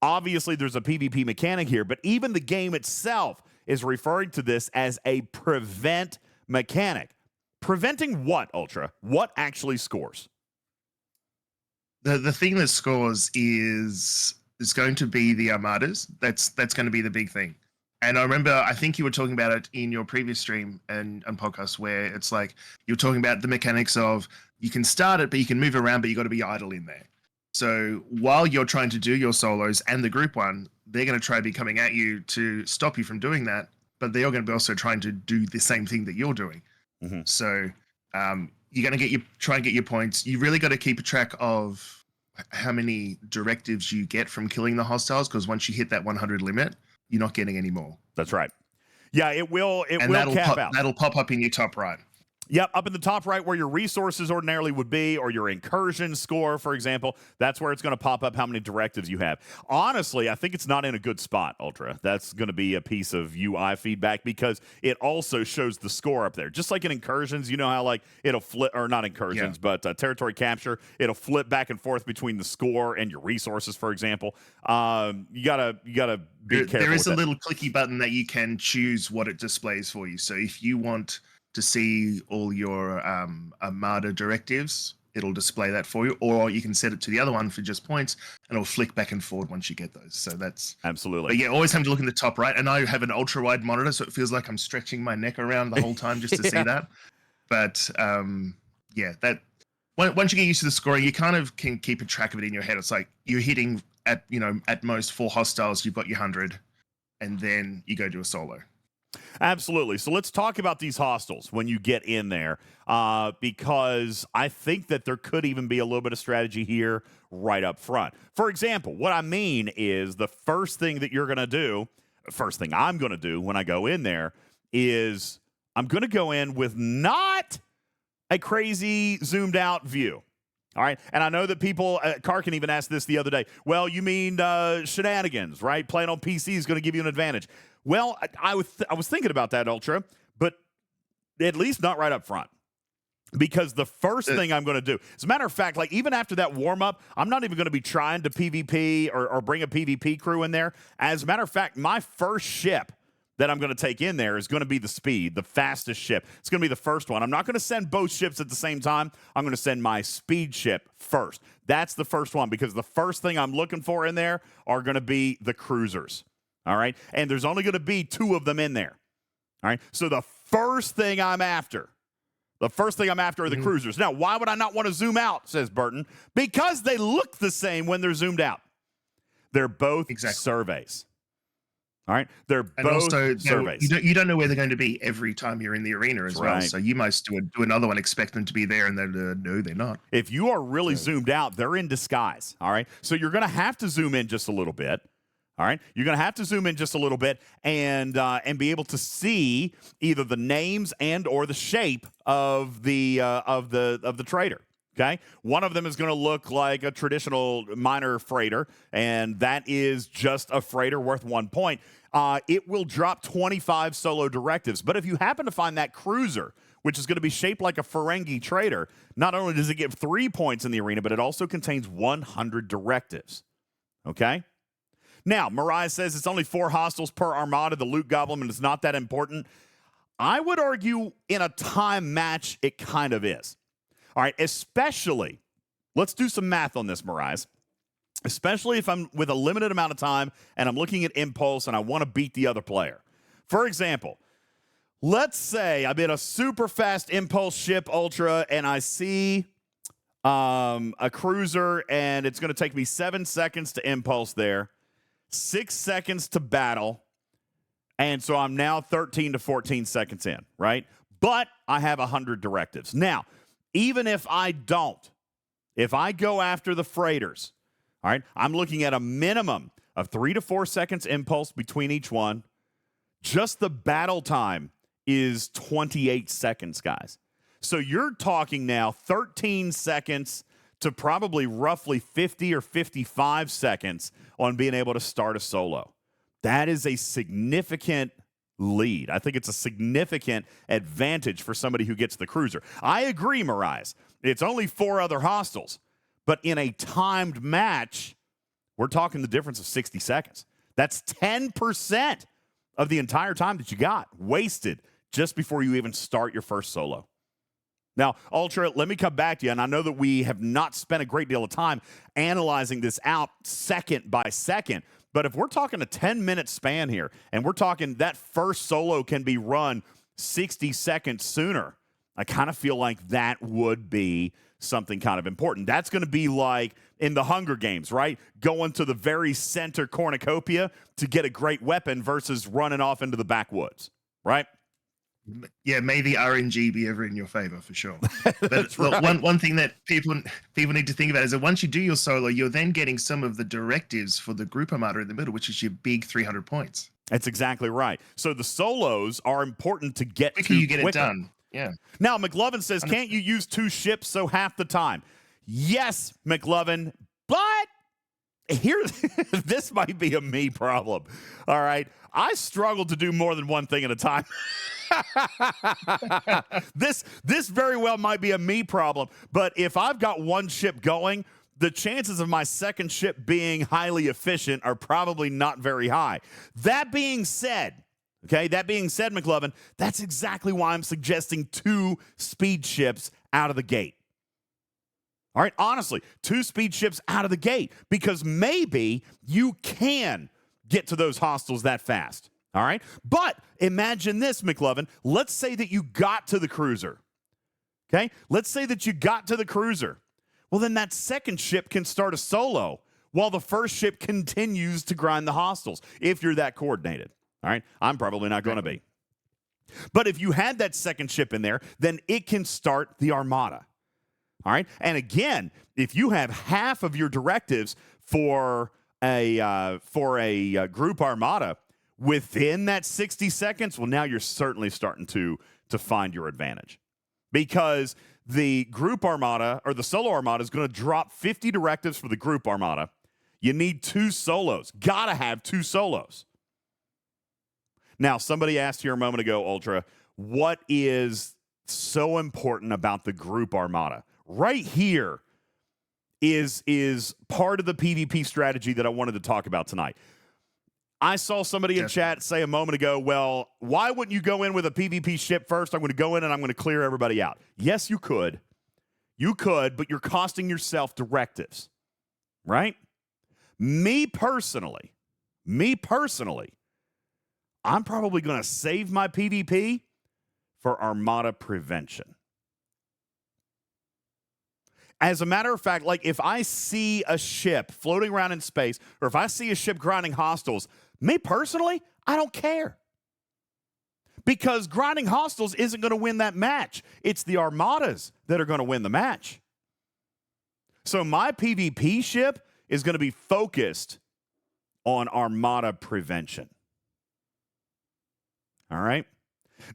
obviously there's a PvP mechanic here, but even the game itself is referring to this as a prevent mechanic. Preventing what, Ultra? What actually scores? The thing that scores is going to be the armadas. That's going to be the big thing. And I remember, I think you were talking about it in your previous stream and podcast, where it's like you're talking about the mechanics of you can start it, but you can move around, but you got to be idle in there. So while you're trying to do your solos and the group one, they're going to try to be coming at you to stop you from doing that, but they're going to be also trying to do the same thing that you're doing. Mm-hmm. So you're going to try and get your points. You really got to keep a track of how many directives you get from killing the hostiles, because once you hit that 100 limit, you're not getting any more. That's right. Yeah, it will cap out. That'll pop up in your top right. Yep, up in the top right where your resources ordinarily would be, or your incursion score, for example, that's where it's going to pop up how many directives you have. Honestly, I think it's not in a good spot, Ultra. That's going to be a piece of UI feedback because it also shows the score up there. Just like in incursions, you know how like it'll flip, or not incursions, but territory capture, it'll flip back and forth between the score and your resources, for example. You gotta be careful. There is with a that. little clicky button that you can choose what it displays for you. So if you want to see all your Armada directives, it'll display that for you, or you can set it to the other one for just points, and it'll flick back and forward once you get those. So that's Absolutely. But yeah, always have to look in the top right, and I have an ultra wide monitor, so it feels like I'm stretching my neck around the whole time just to see that. But yeah, that once you get used to the scoring, you kind of can keep a track of it in your head. It's like you're hitting at most 4 hostiles, you've got your 100, and then you go do a solo. Absolutely. So let's talk about these hostels when you get in there, because I think that there could even be a little bit of strategy here right up front. For example, what I mean is the first thing that you're going to do, first thing I'm going to do when I go in there is I'm going to go in with not a crazy zoomed out view. All right. And I know that people, Karkin even asked this the other day. Well, you mean shenanigans, right? Playing on PC is going to give you an advantage. Well, I was thinking about that, Ultra, but at least not right up front. Because the first thing I'm going to do, as a matter of fact, like even after that warm-up, I'm not even going to be trying to PvP or bring a PvP crew in there. As a matter of fact, my first ship that I'm going to take in there is going to be the Speed, the fastest ship. It's going to be the first one. I'm not going to send both ships at the same time. I'm going to send my Speed ship first. That's the first one, because the first thing I'm looking for in there are going to be the cruisers. All right? And there's only going to be 2 of them in there. All right? So the first thing I'm after are the cruisers. Now, why would I not want to zoom out, says Burton? Because they look the same when they're zoomed out. They're both surveys. All right? They're both also, surveys. You don't know where they're going to be every time you're in the arena as well. So you must do another one, expect them to be there, and then no, they're not. If you are really zoomed out, they're in disguise. All right? So you're going to have to zoom in just a little bit. All right, you're going to have to zoom in just a little bit and be able to see either the names and or the shape of the trader. Okay, one of them is going to look like a traditional minor freighter, and that is just a freighter worth 1 point. It will drop 25 solo directives, but if you happen to find that cruiser, which is going to be shaped like a Ferengi trader, not only does it give 3 points in the arena, but it also contains 100 directives. Okay. Now, Mariah says it's only 4 hostiles per armada. The loot goblin is not that important. I would argue in a time match, it kind of is. All right, especially, let's do some math on this, Mariah. Especially if I'm with a limited amount of time and I'm looking at impulse and I want to beat the other player. For example, let's say I'm in a super fast impulse ship, Ultra, and I see a cruiser, and it's going to take me 7 seconds to impulse there. 6 seconds to battle, and so I'm now 13 to 14 seconds in, right? But I have 100 directives. Now, even if I don't, if I go after the freighters, all right, I'm looking at a minimum of 3 to 4 seconds impulse between each one. Just the battle time is 28 seconds, guys. So you're talking now 13 seconds to probably roughly 50 or 55 seconds on being able to start a solo. That is a significant lead. I think it's a significant advantage for somebody who gets the cruiser. I agree, Mariah. It's only 4 other hostiles, but in a timed match, we're talking the difference of 60 seconds. That's 10% of the entire time that you got wasted just before you even start your first solo. Now, Ultra, let me come back to you, and I know that we have not spent a great deal of time analyzing this out second by second, but if we're talking a 10-minute span here, and we're talking that first solo can be run 60 seconds sooner, I kind of feel like that would be something kind of important. That's going to be like in the Hunger Games, right? Going to the very center cornucopia to get a great weapon versus running off into the backwoods, right? Yeah, may the RNG be ever in your favor for sure. But That's look, right. one thing that people need to think about is that once you do your solo, you're then getting some of the directives for the group armada in the middle, which is your big 300 points. That's exactly right. So the solos are important to get The quicker to you get quicker. it done. Yeah. Now, McLovin says, 100%. can't you use 2 ships so half the time? Yes, McLovin, but here, this might be a me problem. All right. I struggle to do more than one thing at a time. This very well might be a me problem, but if I've got one ship going, the chances of my second ship being highly efficient are probably not very high. That being said, McLovin, that's exactly why I'm suggesting 2 speed ships out of the gate. All right, honestly, 2 speed ships out of the gate, because maybe you can get to those hostiles that fast. All right, but imagine this, McLovin. Let's say that you got to the cruiser. Okay, let's say that you got to the cruiser. Well, then that second ship can start a solo while the first ship continues to grind the hostiles, if you're that coordinated. All right, I'm probably not going to be. But if you had that second ship in there, then it can start the armada. All right, and again, if you have half of your directives for a group armada within that 60 seconds, well, now you're certainly starting to find your advantage, because the group armada or the solo armada is going to drop 50 directives for the group armada. You need 2 solos. Gotta have 2 solos. Now, somebody asked here a moment ago, Ultra, what is so important about the group armada? Right here is part of the PvP strategy that I wanted to talk about tonight. I saw somebody in chat say a moment ago, well, why wouldn't you go in with a PvP ship first? I'm going to go in and I'm going to clear everybody out. Yes, you could. You could, but you're costing yourself directives, right? Me personally, I'm probably going to save my PvP for armada prevention. As a matter of fact, like if I see a ship floating around in space, or if I see a ship grinding hostiles, me personally, I don't care. Because grinding hostiles isn't going to win that match. It's the armadas that are going to win the match. So my PvP ship is going to be focused on armada prevention. All right?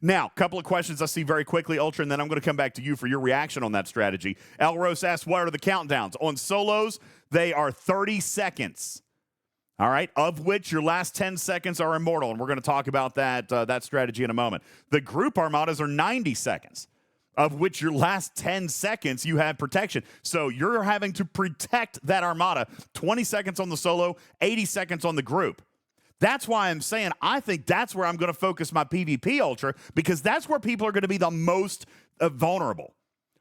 Now, a couple of questions I see very quickly, Ultra, and then I'm going to come back to you for your reaction on that strategy. Elros asks, what are the countdowns? On solos, they are 30 seconds. All right, of which your last 10 seconds are immortal, and we're going to talk about that strategy in a moment. The group armadas are 90 seconds, of which your last 10 seconds you have protection. So you're having to protect that armada 20 seconds on the solo, 80 seconds on the group. That's why I'm saying I think that's where I'm going to focus my PvP, Ultra, because that's where people are going to be the most vulnerable.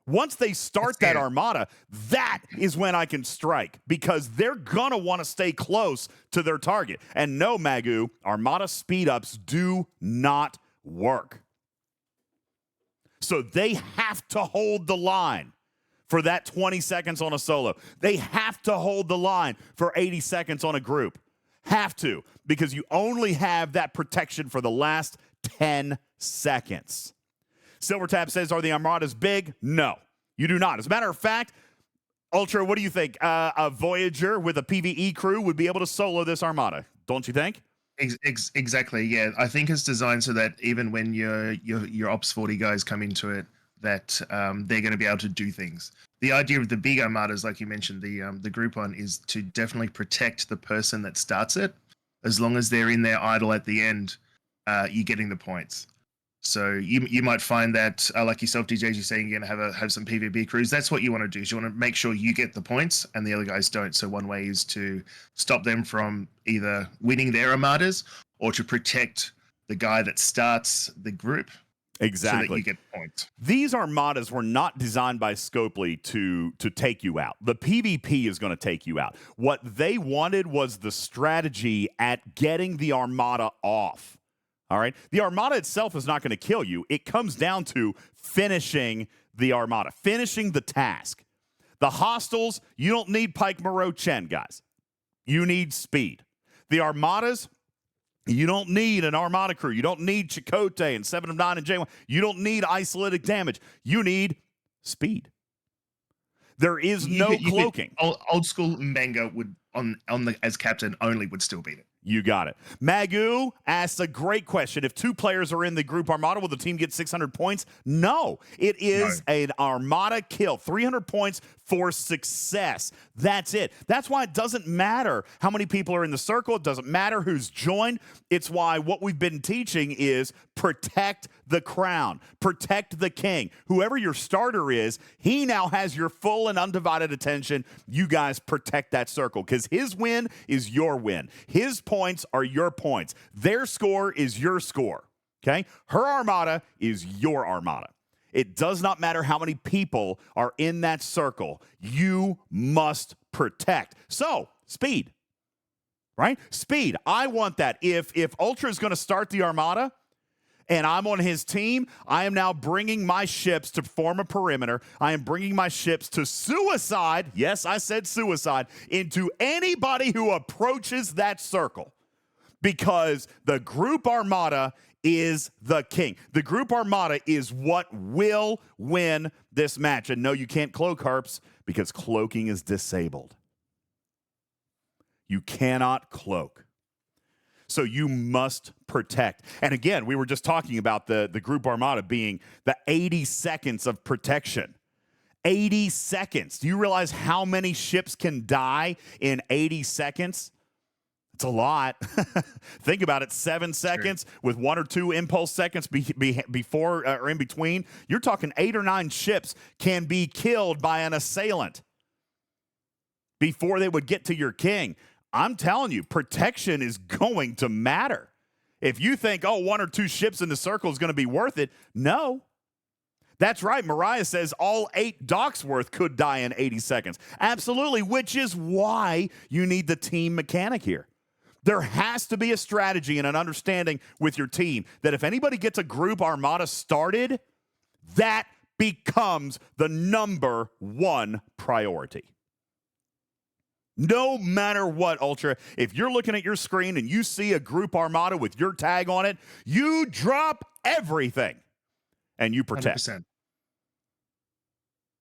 Once they start that armada, that is when I can strike, because they're going to want to stay close to their target. And no, Magoo, armada speed-ups do not work. So they have to hold the line for that 20 seconds on a solo. They have to hold the line for 80 seconds on a group. Have to, because you only have that protection for the last 10 seconds. Silvertap says, are the armadas big? No, you do not. As a matter of fact, Ultra, what do you think? A Voyager with a PvE crew would be able to solo this armada, don't you think? Exactly, yeah. I think it's designed so that even when your Ops 40 guys come into it, that they're going to be able to do things. The idea of the big armadas, like you mentioned, the group one, is to definitely protect the person that starts it. As long as they're in there idle at the end, you're getting the points. So you might find that, like yourself, DJs, you're saying you're going to have some PvP crews. That's what you want to do. Is you want to make sure you get the points and the other guys don't. So one way is to stop them from either winning their armadas or to protect the guy that starts the group. Exactly. So that you get points. These armadas were not designed by Scopely to take you out. The PvP is going to take you out. What they wanted was the strategy at getting the armada off. All right? The armada itself is not going to kill you. It comes down to finishing the armada, finishing the task. The hostiles, you don't need Pike Moreau Chen, guys. You need speed. The armadas, you don't need an armada crew. You don't need Chakotay and 7 of 9 and J1. You don't need isolated damage. You need speed. There is no cloaking. Old school Mbenga would on the as captain only would still beat it. You got it. Magoo asks a great question. If 2 players are in the group Armada, will the team get 600 points? No. It is an Armada kill. 300 points for success. That's it. That's why it doesn't matter how many people are in the circle. It doesn't matter who's joined. It's why what we've been teaching is protect the crown. Protect the king. Whoever your starter is, he now has your full and undivided attention. You guys protect that circle because his win is your win. His points are your points. Their score is your score. Okay? Her Armada is your Armada. It does not matter how many people are in that circle. You must protect. So, speed. Right? Speed. I want that. If Ultra is going to start the Armada and I'm on his team, I am now bringing my ships to form a perimeter. I am bringing my ships to suicide. Yes, I said suicide. Into anybody who approaches that circle. Because the group Armada is the king. The group Armada is what will win this match. And no, you can't cloak, Harps, because cloaking is disabled. You cannot cloak. So you must protect. And again, we were just talking about the group Armada being the 80 seconds of protection. 80 seconds. Do you realize how many ships can die in 80 seconds? It's a lot. Think about it. 7 seconds with 1 or 2 impulse seconds before or in between. You're talking 8 or 9 ships can be killed by an assailant before they would get to your king. I'm telling you, protection is going to matter. If you think, 1 or 2 ships in the circle is going to be worth it, no. That's right. Mariah says all 8 docks worth could die in 80 seconds. Absolutely, which is why you need the team mechanic here. There has to be a strategy and an understanding with your team that if anybody gets a group Armada started, that becomes the number 1 priority. No matter what, Ultra, if you're looking at your screen and you see a group Armada with your tag on it, you drop everything and you protect. 100%.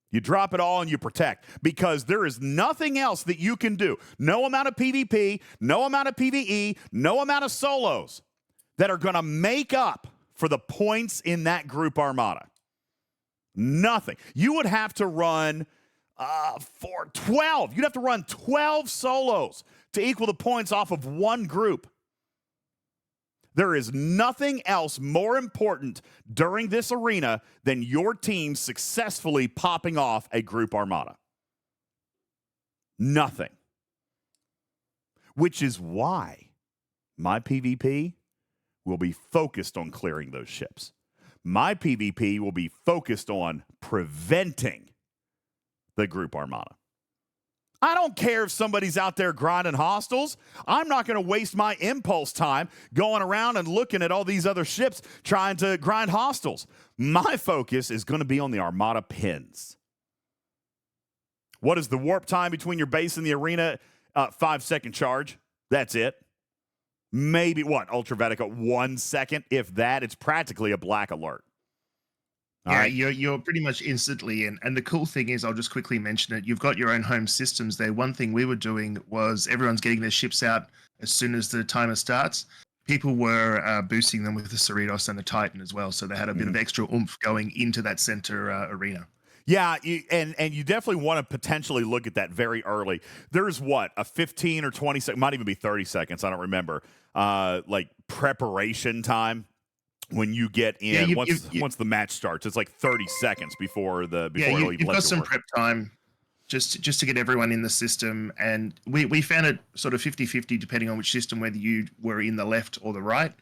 You drop it all and you protect because there is nothing else that you can do. No amount of PvP, no amount of PvE, no amount of solos that are going to make up for the points in that group Armada. Nothing. You would have to run for 12. You'd have to run 12 solos to equal the points off of one group. There is nothing else more important during this arena than your team successfully popping off a group Armada. Nothing. Which is why my PvP will be focused on clearing those ships. My PvP will be focused on preventing the group Armada. I don't care if somebody's out there grinding hostiles. I'm not going to waste my impulse time going around and looking at all these other ships trying to grind hostiles. My focus is going to be on the Armada pins. What is the warp time between your base and the arena? 5-second charge. That's it. Maybe, Ultra Vedica, 1 second? If that, it's practically a black alert. Yeah, you're pretty much instantly in. And the cool thing is, I'll just quickly mention it. You've got your own home systems there. One thing we were doing was everyone's getting their ships out as soon as the timer starts. People were boosting them with the Cerritos and the Titan as well. So they had a bit of extra oomph going into that center arena. Yeah, and you definitely want to potentially look at that very early. There's a 15 or 20 seconds, might even be 30 seconds, I don't remember, like preparation time. When you get in, once the match starts, it's like 30 seconds before you've got some prep time just to get everyone in the system. And we found it sort of 50-50 depending on which system, whether you were in the left or the right.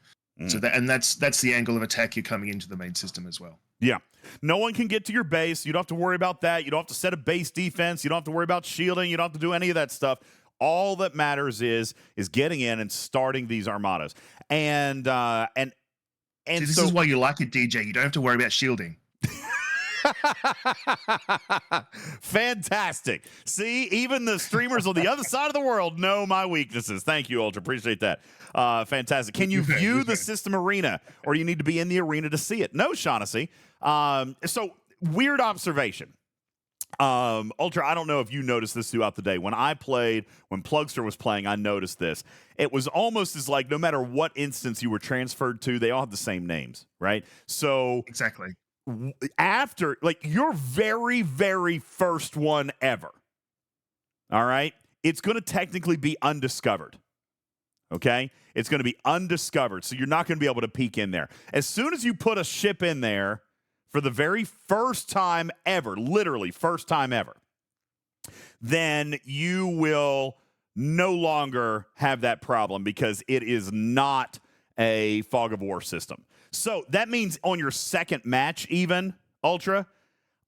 So that's the angle of attack you're coming into the main system as well. Yeah. No one can get to your base. You don't have to worry about that. You don't have to set a base defense. You don't have to worry about shielding. You don't have to do any of that stuff. All that matters is getting in and starting these armadas. And see, this is why you like it, DJ. You don't have to worry about shielding. Fantastic. See, even the streamers on the other side of the world know my weaknesses. Thank you, Ultra. Appreciate that. Fantastic. Can you view the system arena, or you need to be in the arena to see it? No, Shaughnessy. So, weird observation. Ultra, I don't know if you noticed this throughout the day. When Plugster was playing, I noticed this. It was almost as like no matter what instance you were transferred to, they all have the same names, right? So Exactly. after, like, your very, very first one ever, all right, it's going to technically be undiscovered. Okay? It's going to be undiscovered, so you're not going to be able to peek in there. As soon as you put a ship in there for the very first time ever, literally first time ever, then you will no longer have that problem because it is not a Fog of War system. So that means on your second match, even, Ultra,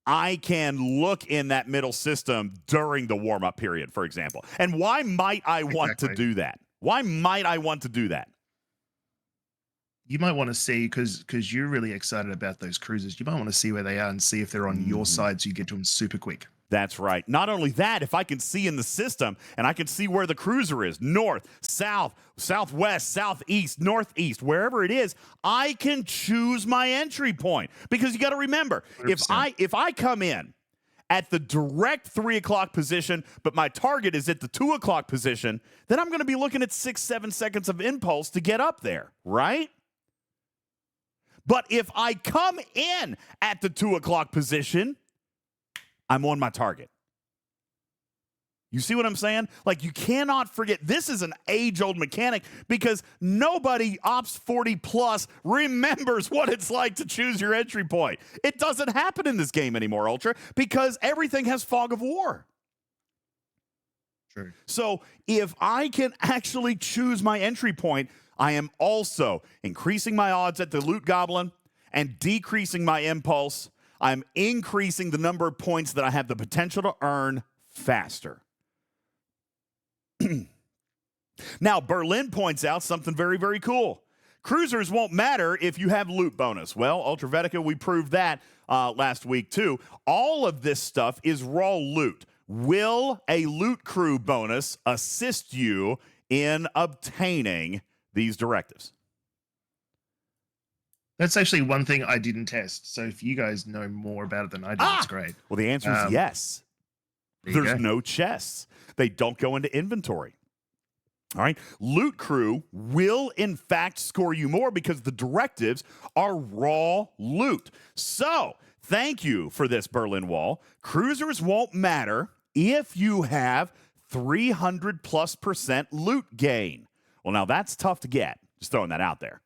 I can look in that middle system during the warm-up period, for example. And why might I want to do that? Why might I want to do that? You might want to see, because you're really excited about those cruisers, you might want to see where they are and see if they're on your side so you get to them super quick. That's right. Not only that, if I can see in the system and I can see where the cruiser is, north, south, southwest, southeast, northeast, wherever it is, I can choose my entry point. Because you got to remember, 100%. if I come in at the direct 3 o'clock position, but my target is at the 2 o'clock position, then I'm going to be looking at 6-7 seconds of impulse to get up there, right? But if I come in at the 2 o'clock position, I'm on my target. You see what I'm saying? Like, you cannot forget, this is an age-old mechanic because nobody Ops 40 plus remembers what it's like to choose your entry point. It doesn't happen in this game anymore, Ultra, because everything has Fog of War. True. So if I can actually choose my entry point, I am also increasing my odds at the Loot Goblin and decreasing my impulse. I'm increasing the number of points that I have the potential to earn faster. Now, Berlin points out something very, very cool. Cruisers won't matter if you have loot bonus. Well, Ultravetica, we proved that last week too. All of this stuff is raw loot. Will a loot crew bonus assist you in obtaining these directives? That's actually one thing I didn't test. So if you guys know more about it than I do, that's great. Well, the answer is yes. There's no chests. They don't go into inventory. All right. Loot crew will, in fact, score you more because the directives are raw loot. So thank you for this, Berlin Wall. Cruisers won't matter if you have 300+% loot gain. Well, now that's tough to get. Just throwing that out there.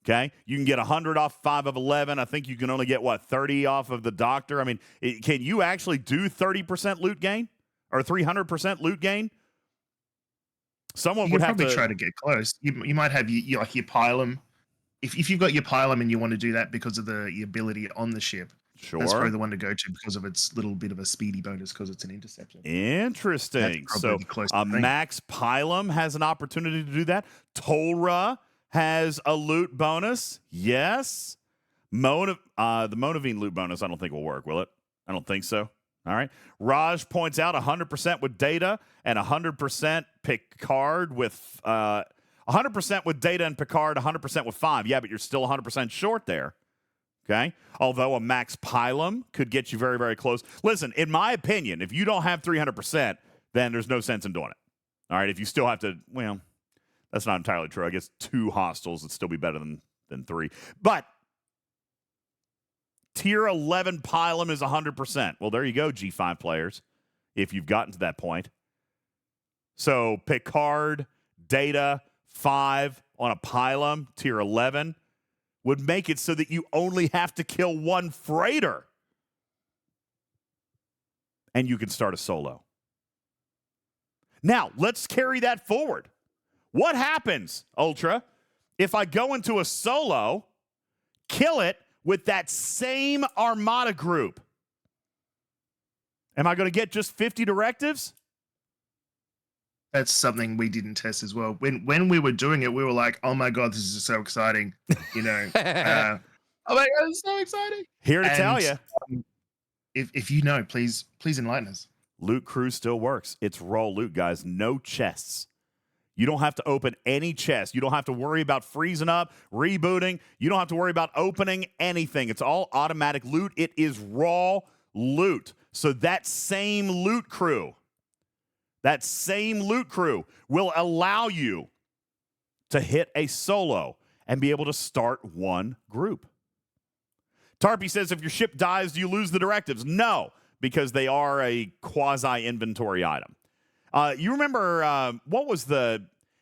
Okay, you can get 100 off 5 of 11. I think you can only get, 30 off of the Doctor? I mean, can you actually do 30% loot gain or 300% loot gain? Someone would have to try to get close. You might have your pylum. If you've got your pylum and you want to do that because of the ability on the ship, sure, that's probably the one to go to because of its little bit of a speedy bonus because it's an interceptor. Interesting. So Max Pylum has an opportunity to do that. Tolra has a loot bonus. Yes. The Monavine loot bonus, I don't think will work, will it? I don't think so. All right. Raj points out 100% with Data and 100% Picard with 100% with Data and Picard, 100% with 5. Yeah, but you're still 100% short there. Okay. Although a Max Pylum could get you very, very close. Listen, in my opinion, if you don't have 300%, then there's no sense in doing it. All right. If you still have to, well, that's not entirely true. I guess 2 hostiles would still be better than 3. But tier 11 Pylum is 100%. Well, there you go, G5 players, if you've gotten to that point. So Picard, Data, 5 on a Pylum, tier 11, would make it so that you only have to kill 1 freighter. And you can start a solo. Now, let's carry that forward. What happens, Ultra, if I go into a solo, kill it with that same Armada group? Am I going to get just 50 directives? That's something we didn't test as well. When we were doing it, we were like, "Oh my god, this is so exciting!" You know, oh my god, it's so exciting! Here to tell you, if you know, please enlighten us. Loot Crew still works. It's raw loot, guys. No chests. You don't have to open any chest. You don't have to worry about freezing up, rebooting. You don't have to worry about opening anything. It's all automatic loot. It is raw loot. So that same loot crew will allow you to hit a solo and be able to start one group. Tarpy says, if your ship dies, do you lose the directives? No, because they are a quasi-inventory item. You remember,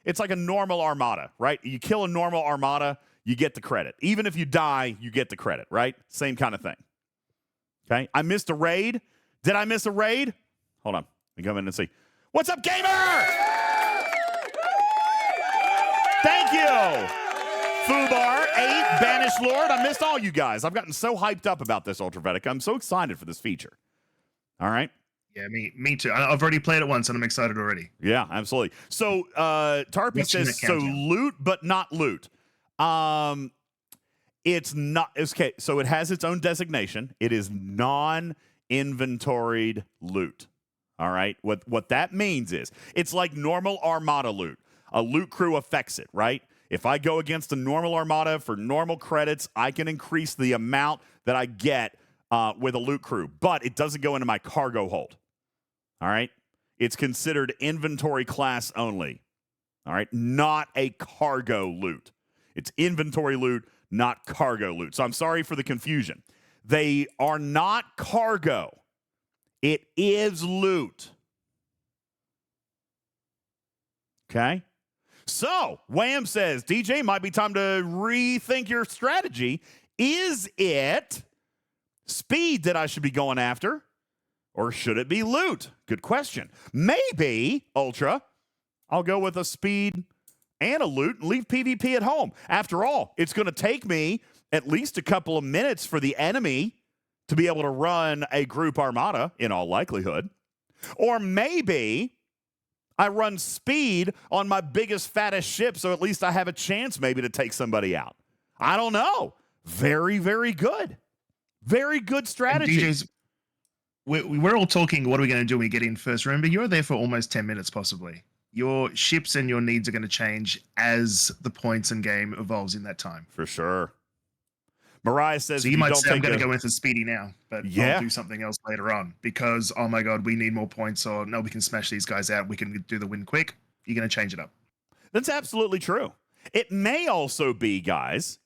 it's like a normal armada, right? You kill a normal armada, you get the credit. Even if you die, you get the credit, right? Same kind of thing. Okay, I missed a raid. Did I miss a raid? Hold on, let me come in and see. What's up, gamer? Thank you. Fubar, 8, Banished Lord. I missed all you guys. I've gotten so hyped up about this Ultravetic. I'm so excited for this feature. All right. Yeah, me too. I've already played it once, and I'm excited already. Yeah, absolutely. So Tarpy says, so loot, but not loot. It's not, okay, so it has its own designation. It is non-inventoried loot. All right? What that means is, it's like normal Armada loot. A loot crew affects it, right? If I go against a normal Armada for normal credits, I can increase the amount that I get with a loot crew, but it doesn't go into my cargo hold. All right? It's considered inventory class only. All right? Not a cargo loot. It's inventory loot, not cargo loot. So I'm sorry for the confusion. They are not cargo. It is loot. Okay? So, Wham says, DJ, might be time to rethink your strategy. Is it speed that I should be going after? Or should it be loot? Good question. Maybe, Ultra, I'll go with a speed and a loot and leave PvP at home. After all, it's going to take me at least a couple of minutes for the enemy to be able to run a group armada, in all likelihood. Or maybe I run speed on my biggest, fattest ship, so at least I have a chance maybe to take somebody out. I don't know. Very, very good. Very good strategy. And DJs, we're all talking, what are we going to do when we get in first? Remember, you're there for almost 10 minutes, possibly. Your ships and your needs are going to change as the points and game evolves in that time. For sure. Mariah says, so you might say, I'm going to go in for speedy now, but I'll do something else later on because, oh my God, we need more points, or no, we can smash these guys out. We can do the win quick. You're going to change it up. That's absolutely true. It may also be, guys,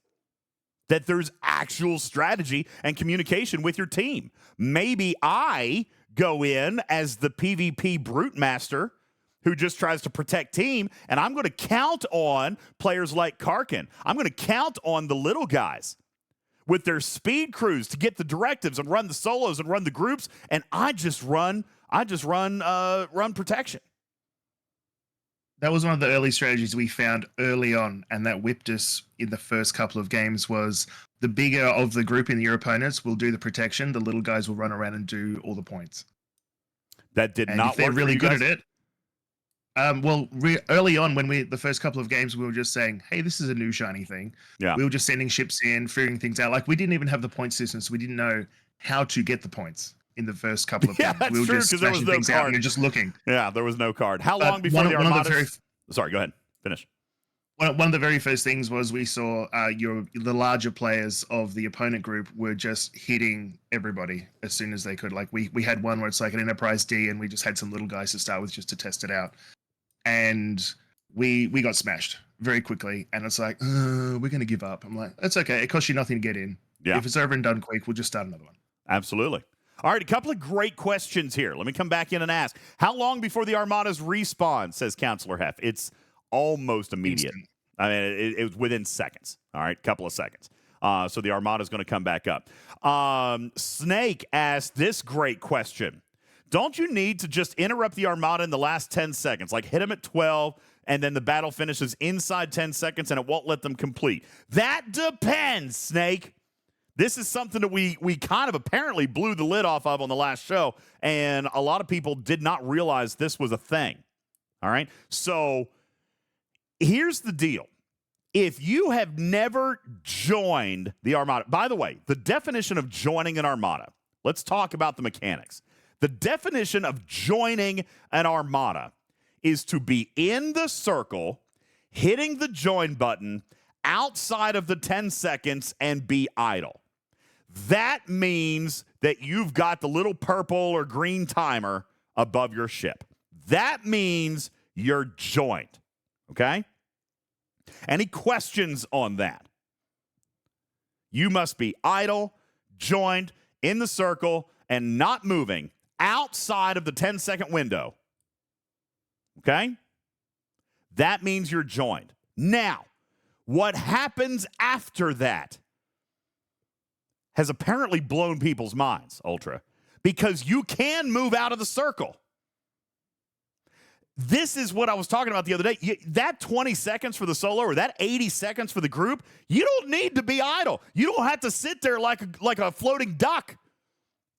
that there's actual strategy and communication with your team. Maybe I go in as the PvP brute master who just tries to protect team, and I'm going to count on players like Karkin. I'm going to count on the little guys with their speed crews to get the directives and run the solos and run the groups, and I just run protection. That was one of the early strategies we found early on, and that whipped us in the first couple of games. Was the bigger of the group in your opponents will do the protection, the little guys will run around and do all the points. That did and not if they're work really for you good guys? at it. Early on, when the first couple of games, we were just saying, hey, this is a new shiny thing. Yeah. We were just sending ships in, figuring things out. Like, we didn't even have the point system, so we didn't know how to get the points in the first couple of games. That's we were true, just 'cause there was smashing no things out card. and just looking. Yeah, there was no card. How long before the Armadas? Sorry, go ahead. Finish. One of the very first things was we saw the larger players of the opponent group were just hitting everybody as soon as they could. Like, we had one where it's like an Enterprise D, and we just had some little guys to start with just to test it out. And we got smashed very quickly, and it's like, we're going to give up. I'm like, that's okay. It costs you nothing to get in. Yeah. If it's over and done quick, we'll just start another one. Absolutely. All right, a couple of great questions here. Let me come back in and ask. How long before the Armadas respawn, says Counselor Hef? It's almost immediate. Instant. I mean, it was within seconds. All right, couple of seconds. So the Armada is going to come back up. Snake asked this great question. Don't you need to just interrupt the Armada in the last 10 seconds? Like, hit them at 12, and then the battle finishes inside 10 seconds, and it won't let them complete. That depends, Snake. This is something that we kind of apparently blew the lid off of on the last show, and a lot of people did not realize this was a thing. All right? So here's the deal. If you have never joined the Armada, by the way, the definition of joining an Armada, let's talk about the mechanics. The definition of joining an Armada is to be in the circle, hitting the join button outside of the 10 seconds, and be idle. that means that you've got the little purple or green timer above your ship. That means you're joined, okay? Any questions on that? You must be idle, joined, in the circle, and not moving outside of the 10-second window, okay? That means you're joined. Now, what happens after that has apparently blown people's minds, Ultra, because you can move out of the circle. This is what I was talking about the other day. That 20 seconds for the solo or that 80 seconds for the group, you don't need to be idle. You don't have to sit there like a floating duck,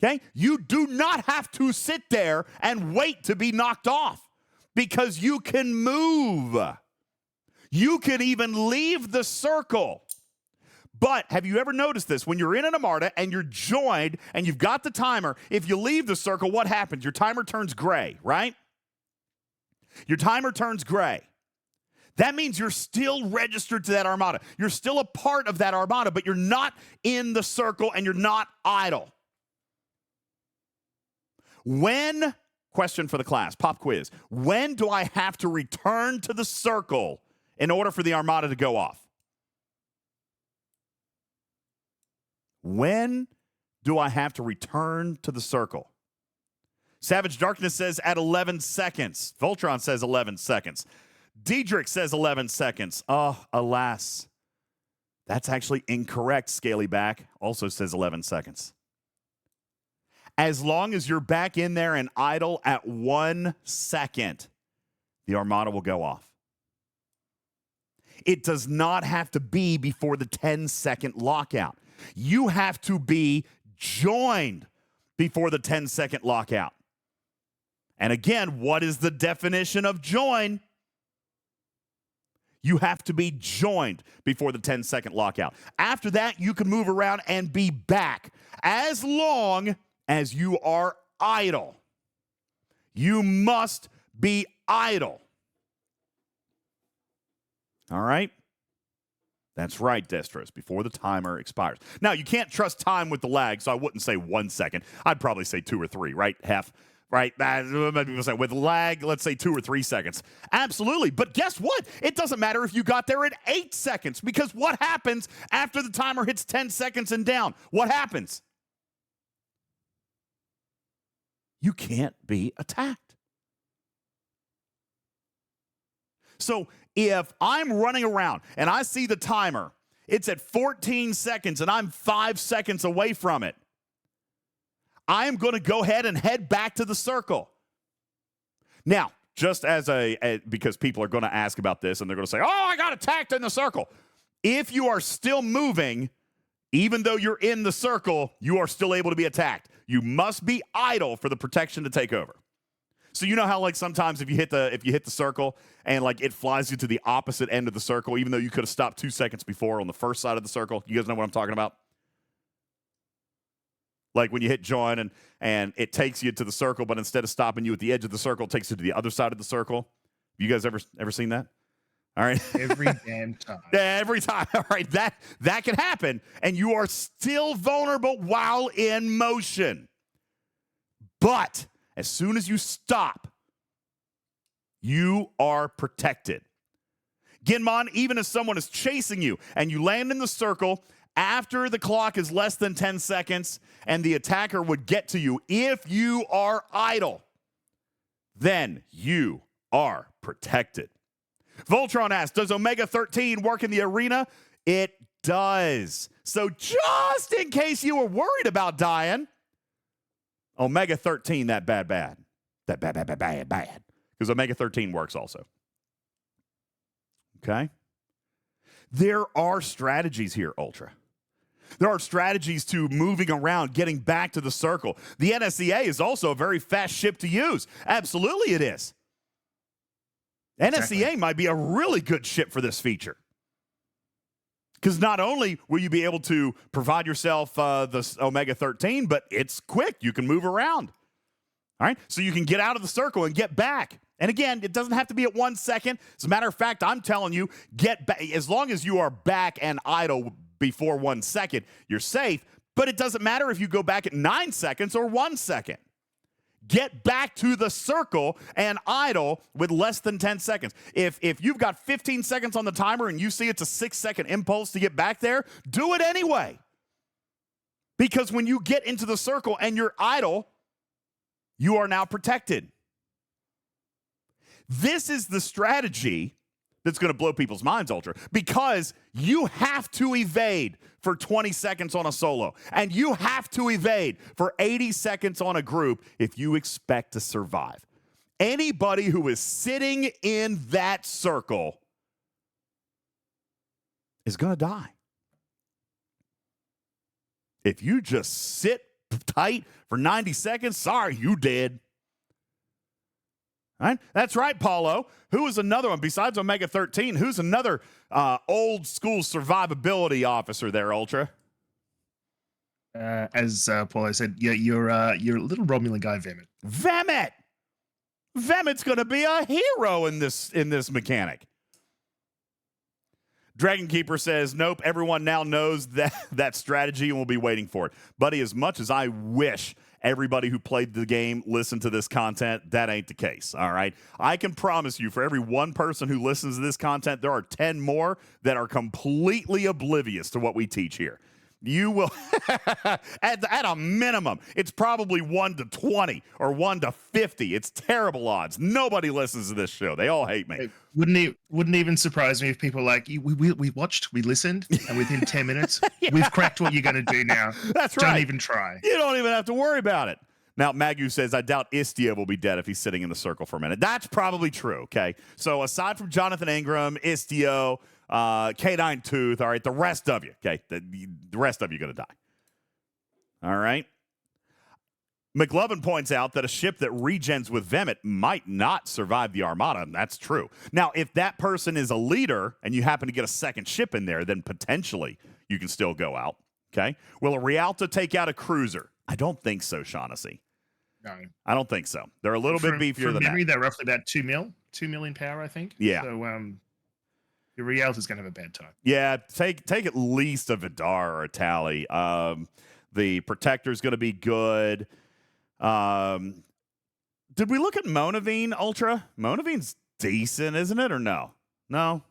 okay? You do not have to sit there and wait to be knocked off because you can move. You can even leave the circle. But have you ever noticed this? When you're in an Armada and you're joined and you've got the timer, if you leave the circle, what happens? Your timer turns gray, right? Your timer turns gray. That means you're still registered to that Armada. You're still a part of that Armada, but you're not in the circle and you're not idle. When, question for the class, pop quiz, when do I have to return to the circle in order for the Armada to go off? When do I have to return to the circle? Savage Darkness says at 11 seconds. Voltron says 11 seconds. Diedrich says 11 seconds. Oh, alas. That's actually incorrect. Scalyback also says 11 seconds. As long as you're back in there and idle at 1 second, the Armada will go off. It does not have to be before the 10-second lockout. You have to be joined before the 10-second lockout. And again, what is the definition of join? You have to be joined before the 10-second lockout. After that, you can move around and be back as long as you are idle. You must be idle. All right? That's right, Destros, before the timer expires. Now, you can't trust time with the lag, so I wouldn't say 1 second. I'd probably say 2 or 3, right? Right? With lag, let's say 2 or 3 seconds. Absolutely. But guess what? It doesn't matter if you got there at 8 seconds, because what happens after the timer hits 10 seconds and down? What happens? You can't be attacked. So if I'm running around and I see the timer, it's at 14 seconds and I'm 5 seconds away from it, I am going to go ahead and head back to the circle. Now, just as because people are going to ask about this and they're going to say, oh, I got attacked in the circle. If you are still moving, even though you're in the circle, you are still able to be attacked. You must be idle for the protection to take over. So you know how like sometimes if you hit the circle and like it flies you to the opposite end of the circle, even though you could have stopped 2 seconds before on the first side of the circle. You guys know what I'm talking about? Like when you hit join and it takes you to the circle, but instead of stopping you at the edge of the circle, it takes you to the other side of the circle. You guys ever seen that? All right. Every damn time. Every time. All right. That can happen. And you are still vulnerable while in motion. But as soon as you stop, you are protected. Ginmon, even if someone is chasing you and you land in the circle after the clock is less than 10 seconds and the attacker would get to you, if you are idle, then you are protected. Voltron asks, does Omega 13 work in the arena? It does. So just in case you were worried about dying, Omega 13, that bad. Because Omega 13 works also. Okay? There are strategies here, Ultra. There are strategies to moving around, getting back to the circle. The NSCA is also a very fast ship to use. Absolutely it is. NSCA might be a really good ship for this feature. Because not only will you be able to provide yourself the Omega 13, but it's quick. You can move around. All right? So you can get out of the circle and get back. And again, it doesn't have to be at 1 second. As a matter of fact, I'm telling you, get back. As long as you are back and idle before 1 second, you're safe. But it doesn't matter if you go back at 9 seconds or 1 second. Get back to the circle and idle with less than 10 seconds. If you've got 15 seconds on the timer and you see it's a 6-second impulse to get back there, do it anyway. Because when you get into the circle and you're idle, you are now protected. This is the strategy that's going to blow people's minds, Ultra, because you have to evade for 20 seconds on a solo, and you have to evade for 80 seconds on a group if you expect to survive. Anybody who is sitting in that circle is going to die. If you just sit tight for 90 seconds, sorry, you did. Right? That's right, Paulo. Who is another one besides Omega 13? Who's another old school survivability officer there, Ultra? As Paulo said, yeah, you're a little Romulan guy, Vemet. Vemit's going to be a hero in this mechanic. Dragon Keeper says, nope, everyone now knows that strategy and will be waiting for it. Buddy, as much as I wish everybody who played the game listened to this content, that ain't the case, all right? I can promise you, for every one person who listens to this content, there are 10 more that are completely oblivious to what we teach here. You will, at a minimum, it's probably 1 to 20 or 1 to 50. It's terrible odds. Nobody listens to this show. They all hate me. It wouldn't even surprise me if people like, we watched, we listened, and within 10 minutes, Yeah. we've cracked what you're going to do now. That's right. Don't even try. You don't even have to worry about it. Now, Magu says, I doubt Istia will be dead if he's sitting in the circle for a minute. That's probably true, okay? So aside from Jonathan Ingram, Istio, K9 Tooth, all right, the rest of you, okay? The rest of you are going to die. All right? McLovin points out that a ship that regens with Vemet might not survive the Armada, and that's true. Now, if that person is a leader and you happen to get a second ship in there, then potentially you can still go out, okay? Will a Rialto take out a cruiser? I don't think so, Shaughnessy. No. I don't think so. They're a little bit beefier from than memory, that. they're roughly about 2 mil in power, I think. Yeah. So, your Rialto's going to have a bad time. Yeah, take at least a Vidar or a Tally. The Protector's going to be good. Did we look at Monavine Ultra? Monavine's decent, isn't it, or no? No?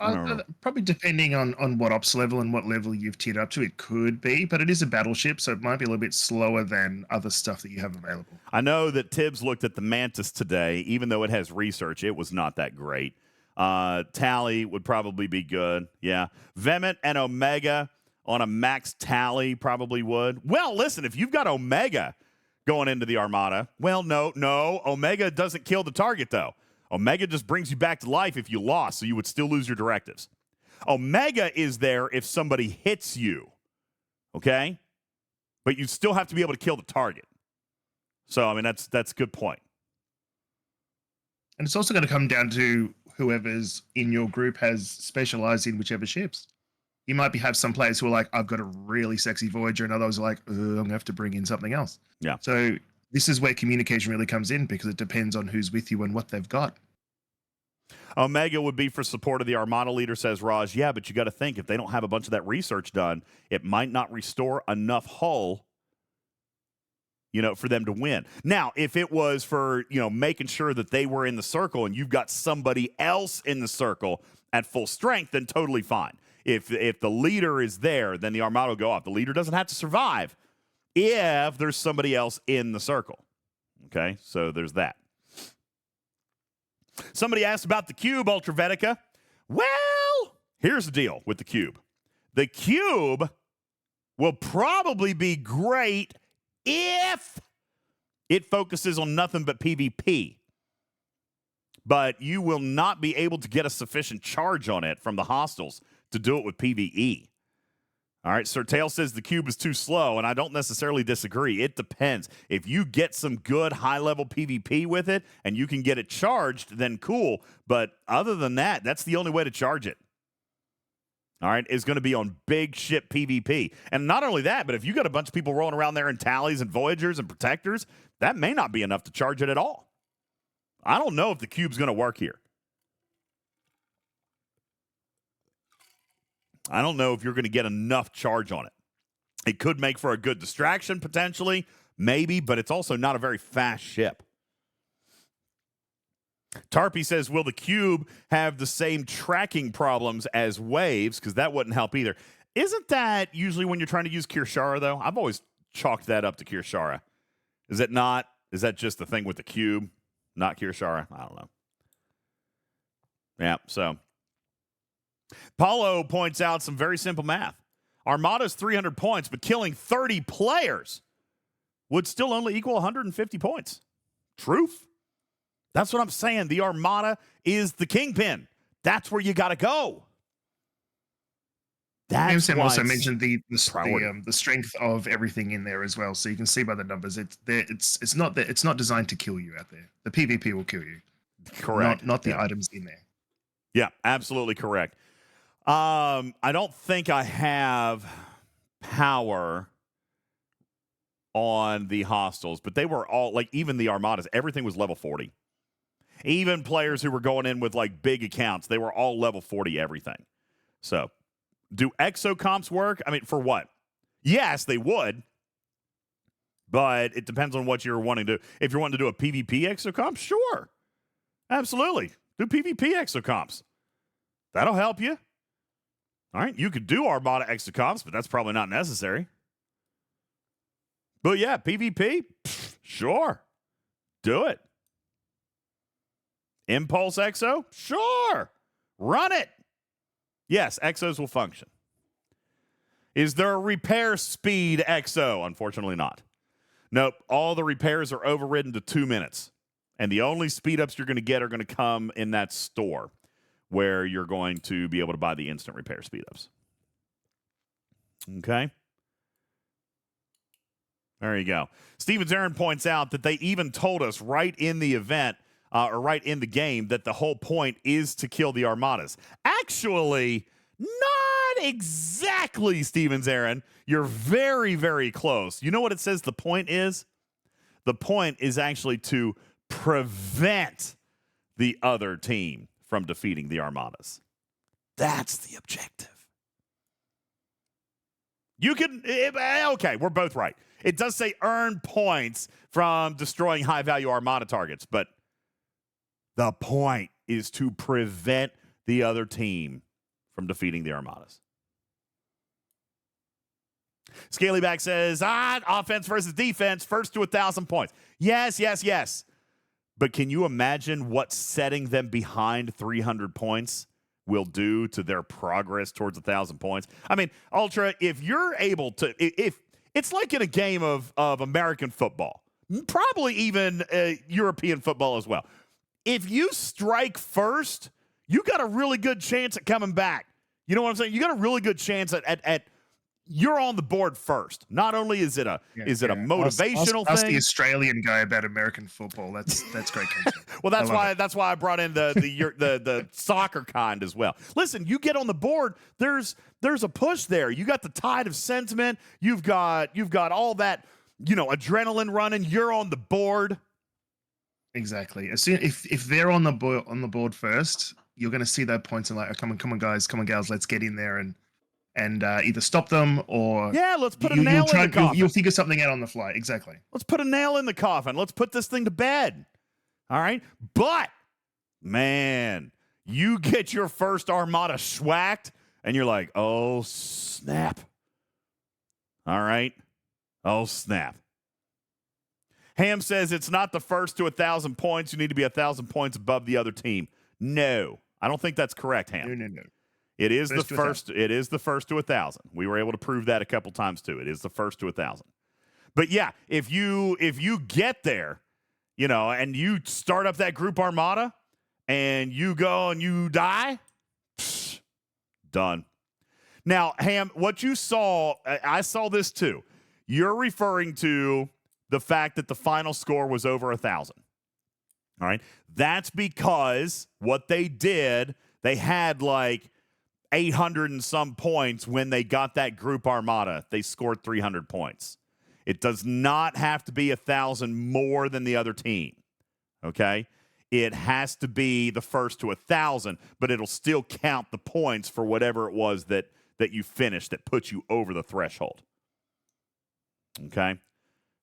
I don't know. Probably depending on what ops level and what level you've tiered up to, it could be, but it is a battleship, so it might be a little bit slower than other stuff that you have available. I know that Tibbs looked at the Mantis today. Even though it has research, it was not that great. Tally would probably be good. Yeah. Vemet and Omega on a max Tally probably would. Well, listen, if you've got Omega going into the Armada, well, no. Omega doesn't kill the target, though. Omega just brings you back to life if you lost, so you would still lose your directives. Omega is there if somebody hits you, okay? But you still have to be able to kill the target. So, I mean, that's a good point. And it's also going to come down to whoever's in your group has specialized in whichever ships. You might have some players who are like, I've got a really sexy Voyager, and others are like, I'm going to have to bring in something else. Yeah. So this is where communication really comes in, because it depends on who's with you and what they've got. Omega would be for support of the Armada leader, says Raj. Yeah, but you got to think, if they don't have a bunch of that research done, it might not restore enough hull, for them to win. Now, if it was for, making sure that they were in the circle and you've got somebody else in the circle at full strength, then totally fine. If the leader is there, then the Armada will go off. The leader doesn't have to survive if there's somebody else in the circle. Okay, so there's that. Somebody asked about the cube, Ultravetica. Well, here's the deal with the cube. The cube will probably be great if it focuses on nothing but PvP. But you will not be able to get a sufficient charge on it from the hostiles to do it with PvE. All right, Sir Tail says the cube is too slow, and I don't necessarily disagree. It depends. If you get some good high-level PvP with it and you can get it charged, then cool. But other than that, that's the only way to charge it. All right, is going to be on big ship PvP. And not only that, but if you got a bunch of people rolling around there in Tallies and Voyagers and Protectors, that may not be enough to charge it at all. I don't know if the cube's going to work here. I don't know if you're going to get enough charge on it. It could make for a good distraction potentially, maybe, but it's also not a very fast ship. Tarpy says, will the cube have the same tracking problems as waves? Because that wouldn't help either. Isn't that usually when you're trying to use Kirshara, though? I've always chalked that up to Kirshara. Is it not? Is that just the thing with the cube, not Kirshara? I don't know. Yeah, so. Paulo points out some very simple math. Armada's 300 points, but killing 30 players would still only equal 150 points. Truth. That's what I'm saying. The Armada is the kingpin. That's where you got to go. That's Sam why also it's mentioned the priority. strength of everything in there as well. So you can see by the numbers, it's not designed to kill you out there. The PvP will kill you. Correct. Not the items in there. Yeah, absolutely correct. I don't think I have power on the hostiles, but they were all, like, even the Armadas, everything was level 40. Even players who were going in with, like, big accounts, they were all level 40 everything. So, do exocomps work? I mean, for what? Yes, they would, but it depends on what you're wanting to do. If you're wanting to do a PvP exocomp, sure. Absolutely. Do PvP exocomps. That'll help you. All right, you could do Armada exocomps, but that's probably not necessary. But yeah, PvP, sure. Do it. Impulse Exo? Sure. Run it. Yes, Exos will function. Is there a repair speed Exo? Unfortunately not. Nope, all the repairs are overridden to 2 minutes. And the only speed ups you're going to get are going to come in that store where you're going to be able to buy the instant repair speed ups. Okay. There you go. Steven Zarin points out that they even told us right in the event, or right in the game, that the whole point is to kill the Armadas. Actually, not exactly, Steven Zarin. You're very, very close. You know what it says the point is? The point is actually to prevent the other team from defeating the Armadas. That's the objective. You can, okay, we're both right. It does say earn points from destroying high-value Armada targets, but the point is to prevent the other team from defeating the Armadas. Scalyback says, offense versus defense, first to 1,000 points. Yes, yes, yes. But can you imagine what setting them behind 300 points will do to their progress towards 1,000 points? I mean, Ultra, if you're able to, if it's like in a game of American football, probably even European football as well. If you strike first, you got a really good chance at coming back. You know what I'm saying? You got a really good chance at you're on the board first. Not only is it a motivational Ask thing. the Australian guy about American football. That's great content. Well, that's why I brought in the soccer kind as well. Listen, you get on the board. There's a push there. You got the tide of sentiment. You've got all that adrenaline running. You're on the board. Exactly. As soon if they're on the board first, you're going to see that points and like, oh, come on, guys, come on, gals, let's get in there and either stop them or let's put a nail in the coffin. You'll figure something out on the fly. Exactly. Let's put a nail in the coffin. Let's put this thing to bed. All right, but man, you get your first Armada schwacked, and you're like, oh snap. All right, oh snap. Ham says it's not the first to 1,000 points. You need to be 1,000 points above the other team. No, I don't think that's correct, Ham. No. It is the first. It is the first to 1,000. We were able to prove that a couple times too. It is the first to 1,000. But yeah, if you get there, and you start up that group Armada, and you go and you die, done. Now, Ham, what you saw, I saw this too. You're referring to the fact that the final score was over 1,000. All right, that's because what they did, they had like 800 and some points when they got that group Armada. They scored 300 points. It does not have to be 1,000 more than the other team. Okay? It has to be the first to 1,000, but it'll still count the points for whatever it was that you finished that put you over the threshold. Okay.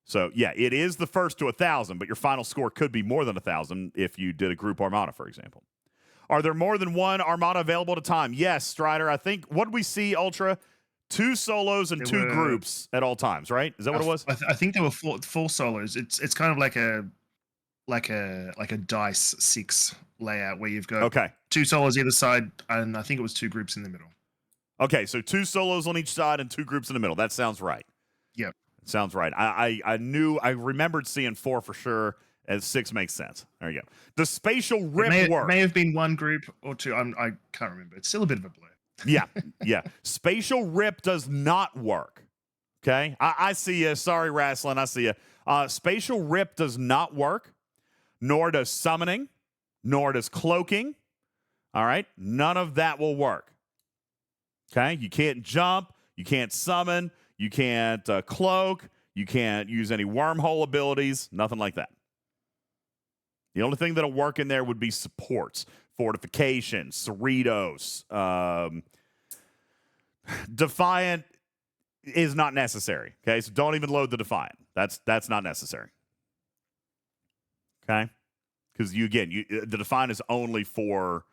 So, yeah, it is the first to 1,000, but your final score could be more than 1,000 if you did a group Armada, for example. Are there more than one Armada available at a time? Yes, Strider. I think, what did we see, Ultra? 2 solos and There 2 were- groups at all times, right? Is that what it was? I think there were four solos. It's kind of like a dice 6 layout where you've got Okay. 2 solos either side, and I think it was 2 groups in the middle. Okay, so 2 solos on each side and 2 groups in the middle. That sounds right. Yep. Sounds right. I remembered seeing 4 for sure, and 6 makes sense. There you go. The spatial rip work. May have been 1 group or 2. I can't remember. It's still a bit of a blur. Yeah. Spatial rip does not work. Okay? I see you. Sorry, Wrestling. I see you. Spatial rip does not work, nor does summoning, nor does cloaking. All right? None of that will work. Okay? You can't jump. You can't summon. You can't cloak. You can't use any wormhole abilities. Nothing like that. The only thing that'll work in there would be supports, fortifications, Cerritos. Defiant is not necessary. Okay, so don't even load the Defiant. That's not necessary. Okay, because the Defiant is only for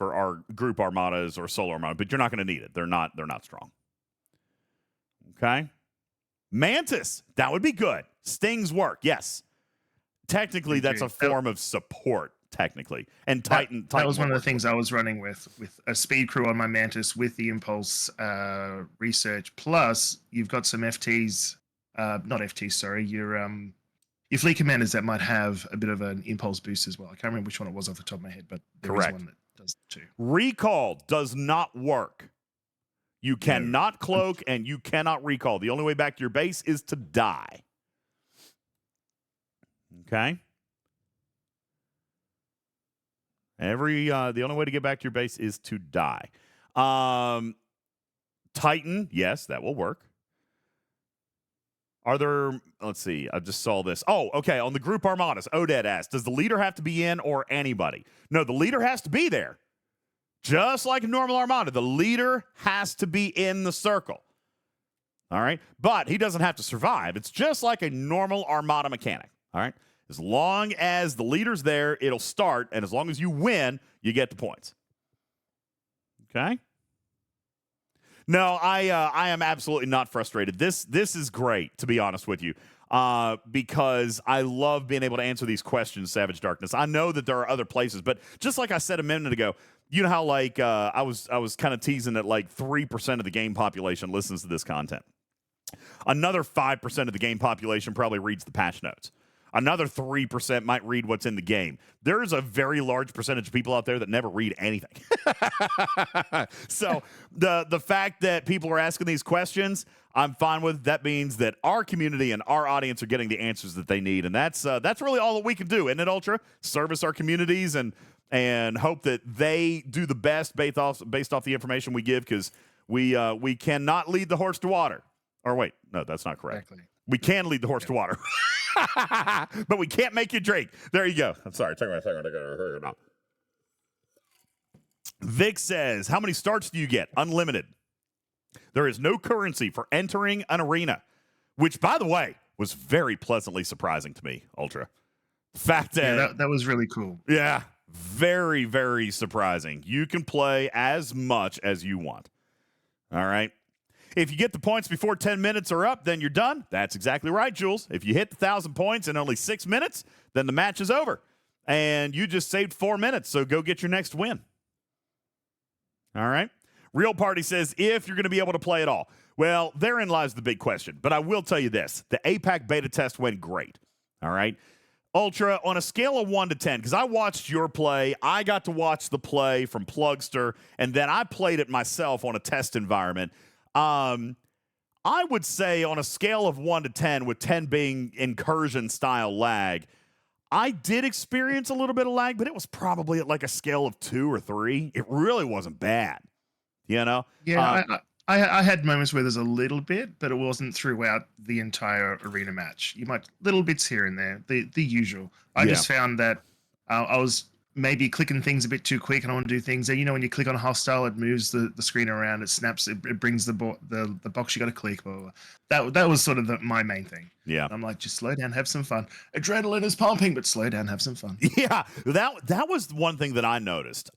our group armadas or solo armada, but you're not going to need it. They're not strong. Okay, Mantis, that would be good. Stings work, yes. Technically, that's a form of support. Technically, and Titan. That was one of the things I was running with a speed crew on my Mantis with the Impulse research. Plus, you've got some FTs, not FTs, sorry, your fleet commanders that might have a bit of an Impulse boost as well. I can't remember which one it was off the top of my head, but there is one that does too. Recall does not work. You cannot cloak and you cannot recall. The only way back to your base is to die. Okay. The only way to get back to your base is to die. Titan, yes, that will work. Are there, let's see, I just saw this. Oh, okay, on the group Armadas, Oded asked, does the leader have to be in or anybody? No, the leader has to be there. Just like a normal Armada, the leader has to be in the circle. All right? But he doesn't have to survive. It's just like a normal Armada mechanic. All right? As long as the leader's there, it'll start, and as long as you win, you get the points. Okay? No, I am absolutely not frustrated. This is great, to be honest with you, because I love being able to answer these questions, Savage Darkness. I know that there are other places, but just like I said a minute ago, you know how like I was kind of teasing that like 3% of the game population listens to this content. Another 5% of the game population probably reads the patch notes. Another 3% might read what's in the game. There's a very large percentage of people out there that never read anything. So the fact that people are asking these questions, I'm fine with. That means that our community and our audience are getting the answers that they need, and that's really all that we can do, isn't it, Ultra? Service our communities and hope that they do the best based off the information we give, because we cannot lead the horse to water. Or wait, no, that's not correct. Exactly. We can lead the horse to water. But we can't make you drink. There you go. I'm sorry. Take a second. Vic says, how many starts do you get? Unlimited. There is no currency for entering an arena, which, by the way, was very pleasantly surprising to me, Ultra. The fact that, that was really cool. Yeah, very, very surprising. You can play as much as you want. All right. If you get the points before 10 minutes are up, then you're done. That's exactly right, Jules. If you hit the 1,000 points in only 6 minutes, then the match is over. And you just saved 4 minutes, so go get your next win. All right? Real Party says, if you're going to be able to play at all. Well, therein lies the big question. But I will tell you this. The APAC beta test went great. All right? Ultra, on a scale of 1 to 10, because I watched your play, I got to watch the play from Plugster, and then I played it myself on a test environment. I would say on a scale of 1 to 10, with 10 being incursion-style lag, I did experience a little bit of lag, but it was probably at like a scale of 2 or 3. It really wasn't bad, you know? Yeah, I had moments where there's a little bit, but it wasn't throughout the entire arena match. You might little bits here and there, the usual. I just found that I was maybe clicking things a bit too quick and I want to do things. And when you click on a hostile, it moves the screen around, it snaps, it brings the box you got to click. Blah, blah, blah. That was sort of my main thing. Yeah. I'm like, just slow down, have some fun. Adrenaline is pumping, but slow down, have some fun. Yeah, that was one thing that I noticed.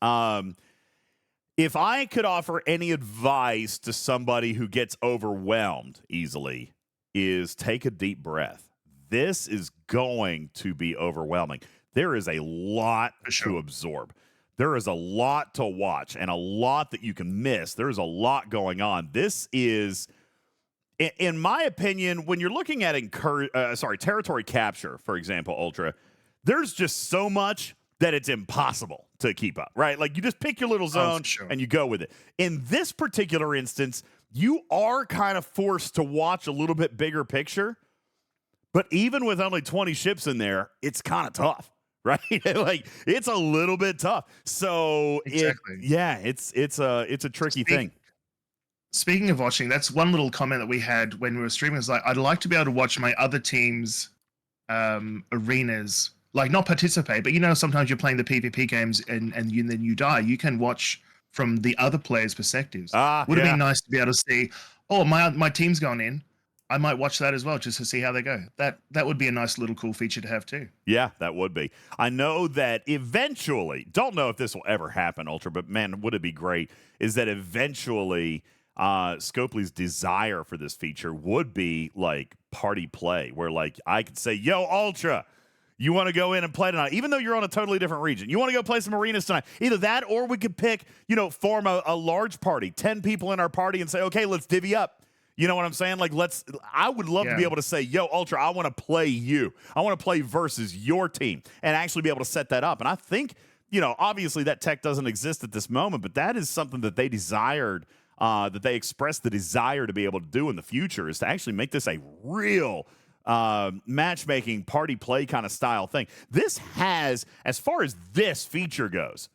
If I could offer any advice to somebody who gets overwhelmed easily, is take a deep breath. This is going to be overwhelming. There is a lot to absorb. There is a lot to watch and a lot that you can miss. There is a lot going on. This is, in my opinion, when you're looking at territory capture, for example, Ultra, there's just so much that it's impossible to keep up, right? Like, you just pick your little zone and you go with it. In this particular instance, you are kind of forced to watch a little bit bigger picture, but even with only 20 ships in there, it's kind of tough, right? Like, it's a little bit tough. So exactly. It's a tricky thing. Speaking of watching, that's one little comment that we had when we were streaming. It's like, I'd like to be able to watch my other team's arenas, like not participate, but sometimes you're playing the PvP games and then you die. You can watch from the other players' perspectives. Would have been nice to be able to see, oh, my team's gone in. I might watch that as well just to see how they go. That would be a nice little cool feature to have too. Yeah, that would be. I know that eventually, don't know if this will ever happen, Ultra, but man, would it be great, is that eventually Scopely's desire for this feature would be like party play, where like I could say, yo, Ultra, you want to go in and play tonight, even though you're on a totally different region. You want to go play some arenas tonight. Either that, or we could pick, form a large party, 10 people in our party, and say, okay, let's divvy up. You know what I'm saying? Like, I would love to be able to say, yo, Ultra, I want to play you. I want to play versus your team and actually be able to set that up. And I think, obviously that tech doesn't exist at this moment, but that is something that they desired, that they expressed the desire to be able to do in the future, is to actually make this a real matchmaking party play kind of style thing. This has, as far as this feature goes,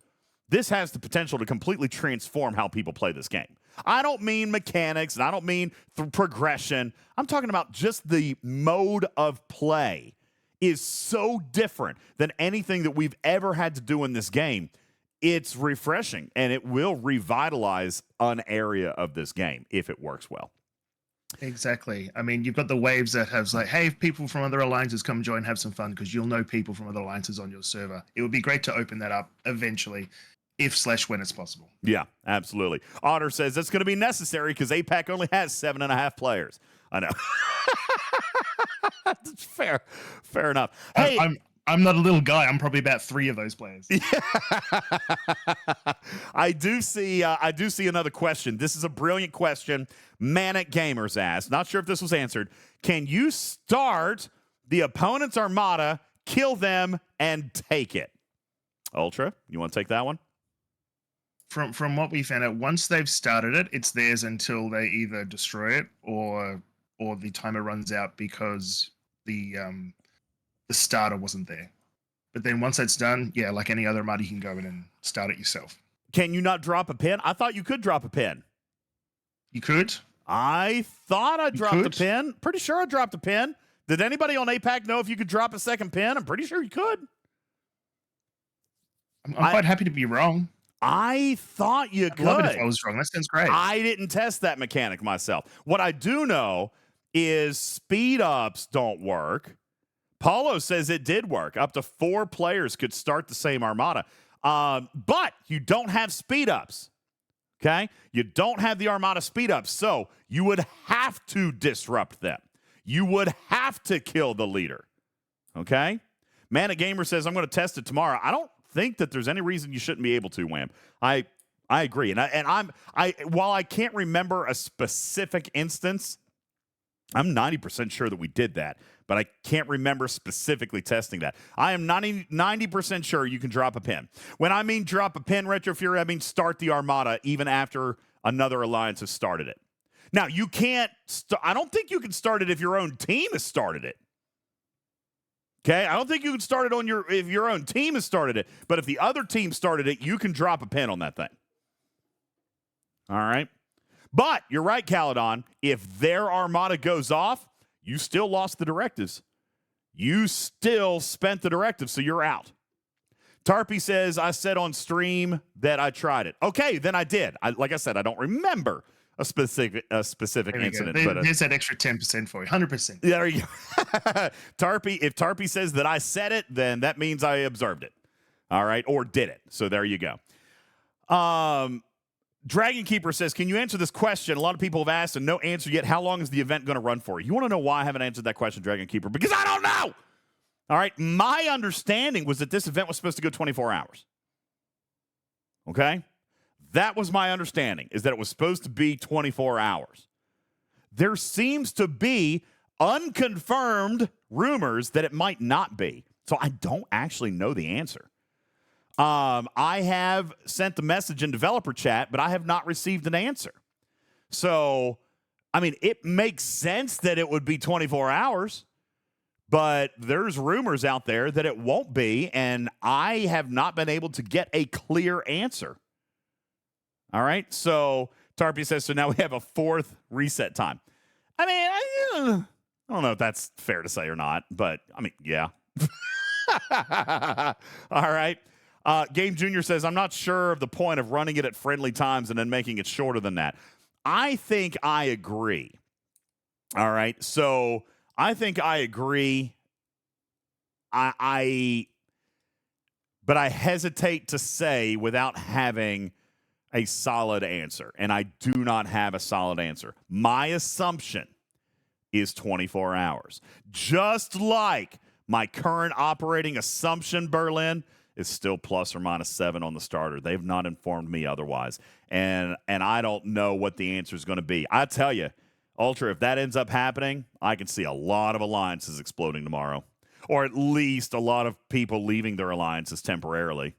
this has the potential to completely transform how people play this game. I don't mean mechanics, and I don't mean progression. I'm talking about just the mode of play is so different than anything that we've ever had to do in this game. It's refreshing, and it will revitalize an area of this game if it works well. Exactly. I mean, you've got the waves that have like, hey, if people from other alliances come join, have some fun, because you'll know people from other alliances on your server. It would be great to open that up eventually, if/when it's possible. Yeah, absolutely. Otter says that's going to be necessary because APAC only has 7.5 players. I know. That's fair enough. Hey, I'm not a little guy. I'm probably about 3 of those players. I do see another question. This is a brilliant question. Manic Gamers asked, not sure if this was answered. Can you start the opponent's armada, kill them, and take it? Ultra, you want to take that one? From what we found out, once they've started it, it's theirs until they either destroy it or the timer runs out because the starter wasn't there. But then once that's done, yeah, like any other mod, you can go in and start it yourself. Can you not drop a pin? I thought you could drop a pin. You could? I thought I dropped a pin. Pretty sure I dropped a pin. Did anybody on APAC know if you could drop a second pin? I'm pretty sure you could. I'm quite happy to be wrong. I thought you could. I'd love it if I was wrong. That sounds great. I didn't test that mechanic myself. What I do know is speed ups don't work. Paulo says it did work. Up to 4 players could start the same armada. But you don't have speed ups. Okay? You don't have the armada speed ups. So you would have to disrupt them. You would have to kill the leader. Okay? Manic Gamer says, I'm going to test it tomorrow. I don't think that there's any reason you shouldn't be able to, Wham. I agree. And while I can't remember a specific instance, I'm 90% sure that we did that, but I can't remember specifically testing that. I am 90% sure you can drop a pin. When I mean drop a pin, Retro Fury, I mean start the armada even after another alliance has started it. Now, you can't I don't think you can start it if your own team has started it. Okay? I don't think you can start it if your own team has started it, but if the other team started it, you can drop a pin on that thing. All right? But you're right, Caledon. If their armada goes off, you still lost the directives. You still spent the directives, so you're out. Tarpy says, I said on stream that I tried it. Okay, then I did. Like I said, I don't remember a specific incident. But there's that extra 10% for you, 100%. there you go. Tarpy, if Tarpy says that I said it, then that means I observed it. All right, or did it. So there you go. Dragon Keeper says, can you answer this question? A lot of people have asked and no answer yet. How long is the event going to run for? You want to know why I haven't answered that question, Dragon Keeper? Because I don't know. All right, my understanding was that this event was supposed to go 24 hours. Okay? That was my understanding, is that it was supposed to be 24 hours. There seems to be unconfirmed rumors that it might not be. So I don't actually know the answer. I have sent the message in developer chat, but I have not received an answer. So, I mean, it makes sense that it would be 24 hours, but there's rumors out there that it won't be, and I have not been able to get a clear answer. All right, so Tarpy says, so now we have a fourth reset time. I mean, I don't know if that's fair to say or not, but, I mean, yeah. All right. Game Junior says, I'm not sure of the point of running it at friendly times and then making it shorter than that. I think I agree. All right, so I think I agree. But I hesitate to say without having a solid answer, and I do not have a solid answer. My assumption is 24 hours. Just like my current operating assumption, Berlin, is still plus or minus 7 on the starter. They've not informed me otherwise, and I don't know what the answer is going to be. I tell you, Ultra, if that ends up happening, I can see a lot of alliances exploding tomorrow, or at least a lot of people leaving their alliances temporarily.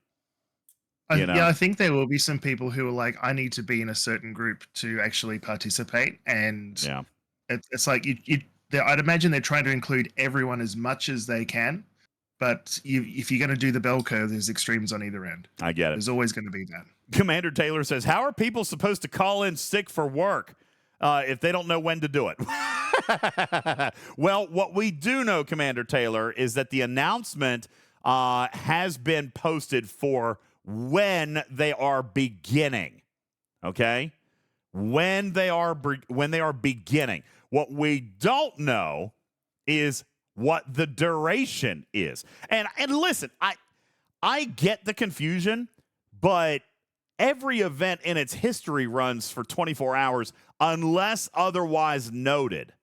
Yeah, I think there will be some people who are like, I need to be in a certain group to actually participate. And Yeah. it's like, I'd imagine they're trying to include everyone as much as they can. But if you're going to do the bell curve, there's extremes on either end. I get it. There's always going to be that. Commander Taylor says, how are people supposed to call in sick for work if they don't know when to do it? Well, what we do know, Commander Taylor, is that the announcement has been posted for when they are beginning. Okay? When they are beginning. What we don't know is what the duration is. And listen, I get the confusion, but every event in its history runs for 24 hours unless otherwise noted.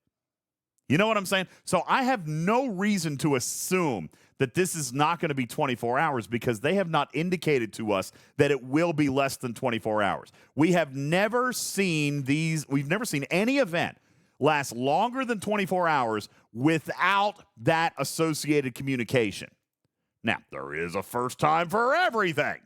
You know what I'm saying? So I have no reason to assume that this is not going to be 24 hours because they have not indicated to us that it will be less than 24 hours. We have never seen we've never seen any event last longer than 24 hours without that associated communication. Now, there is a first time for everything.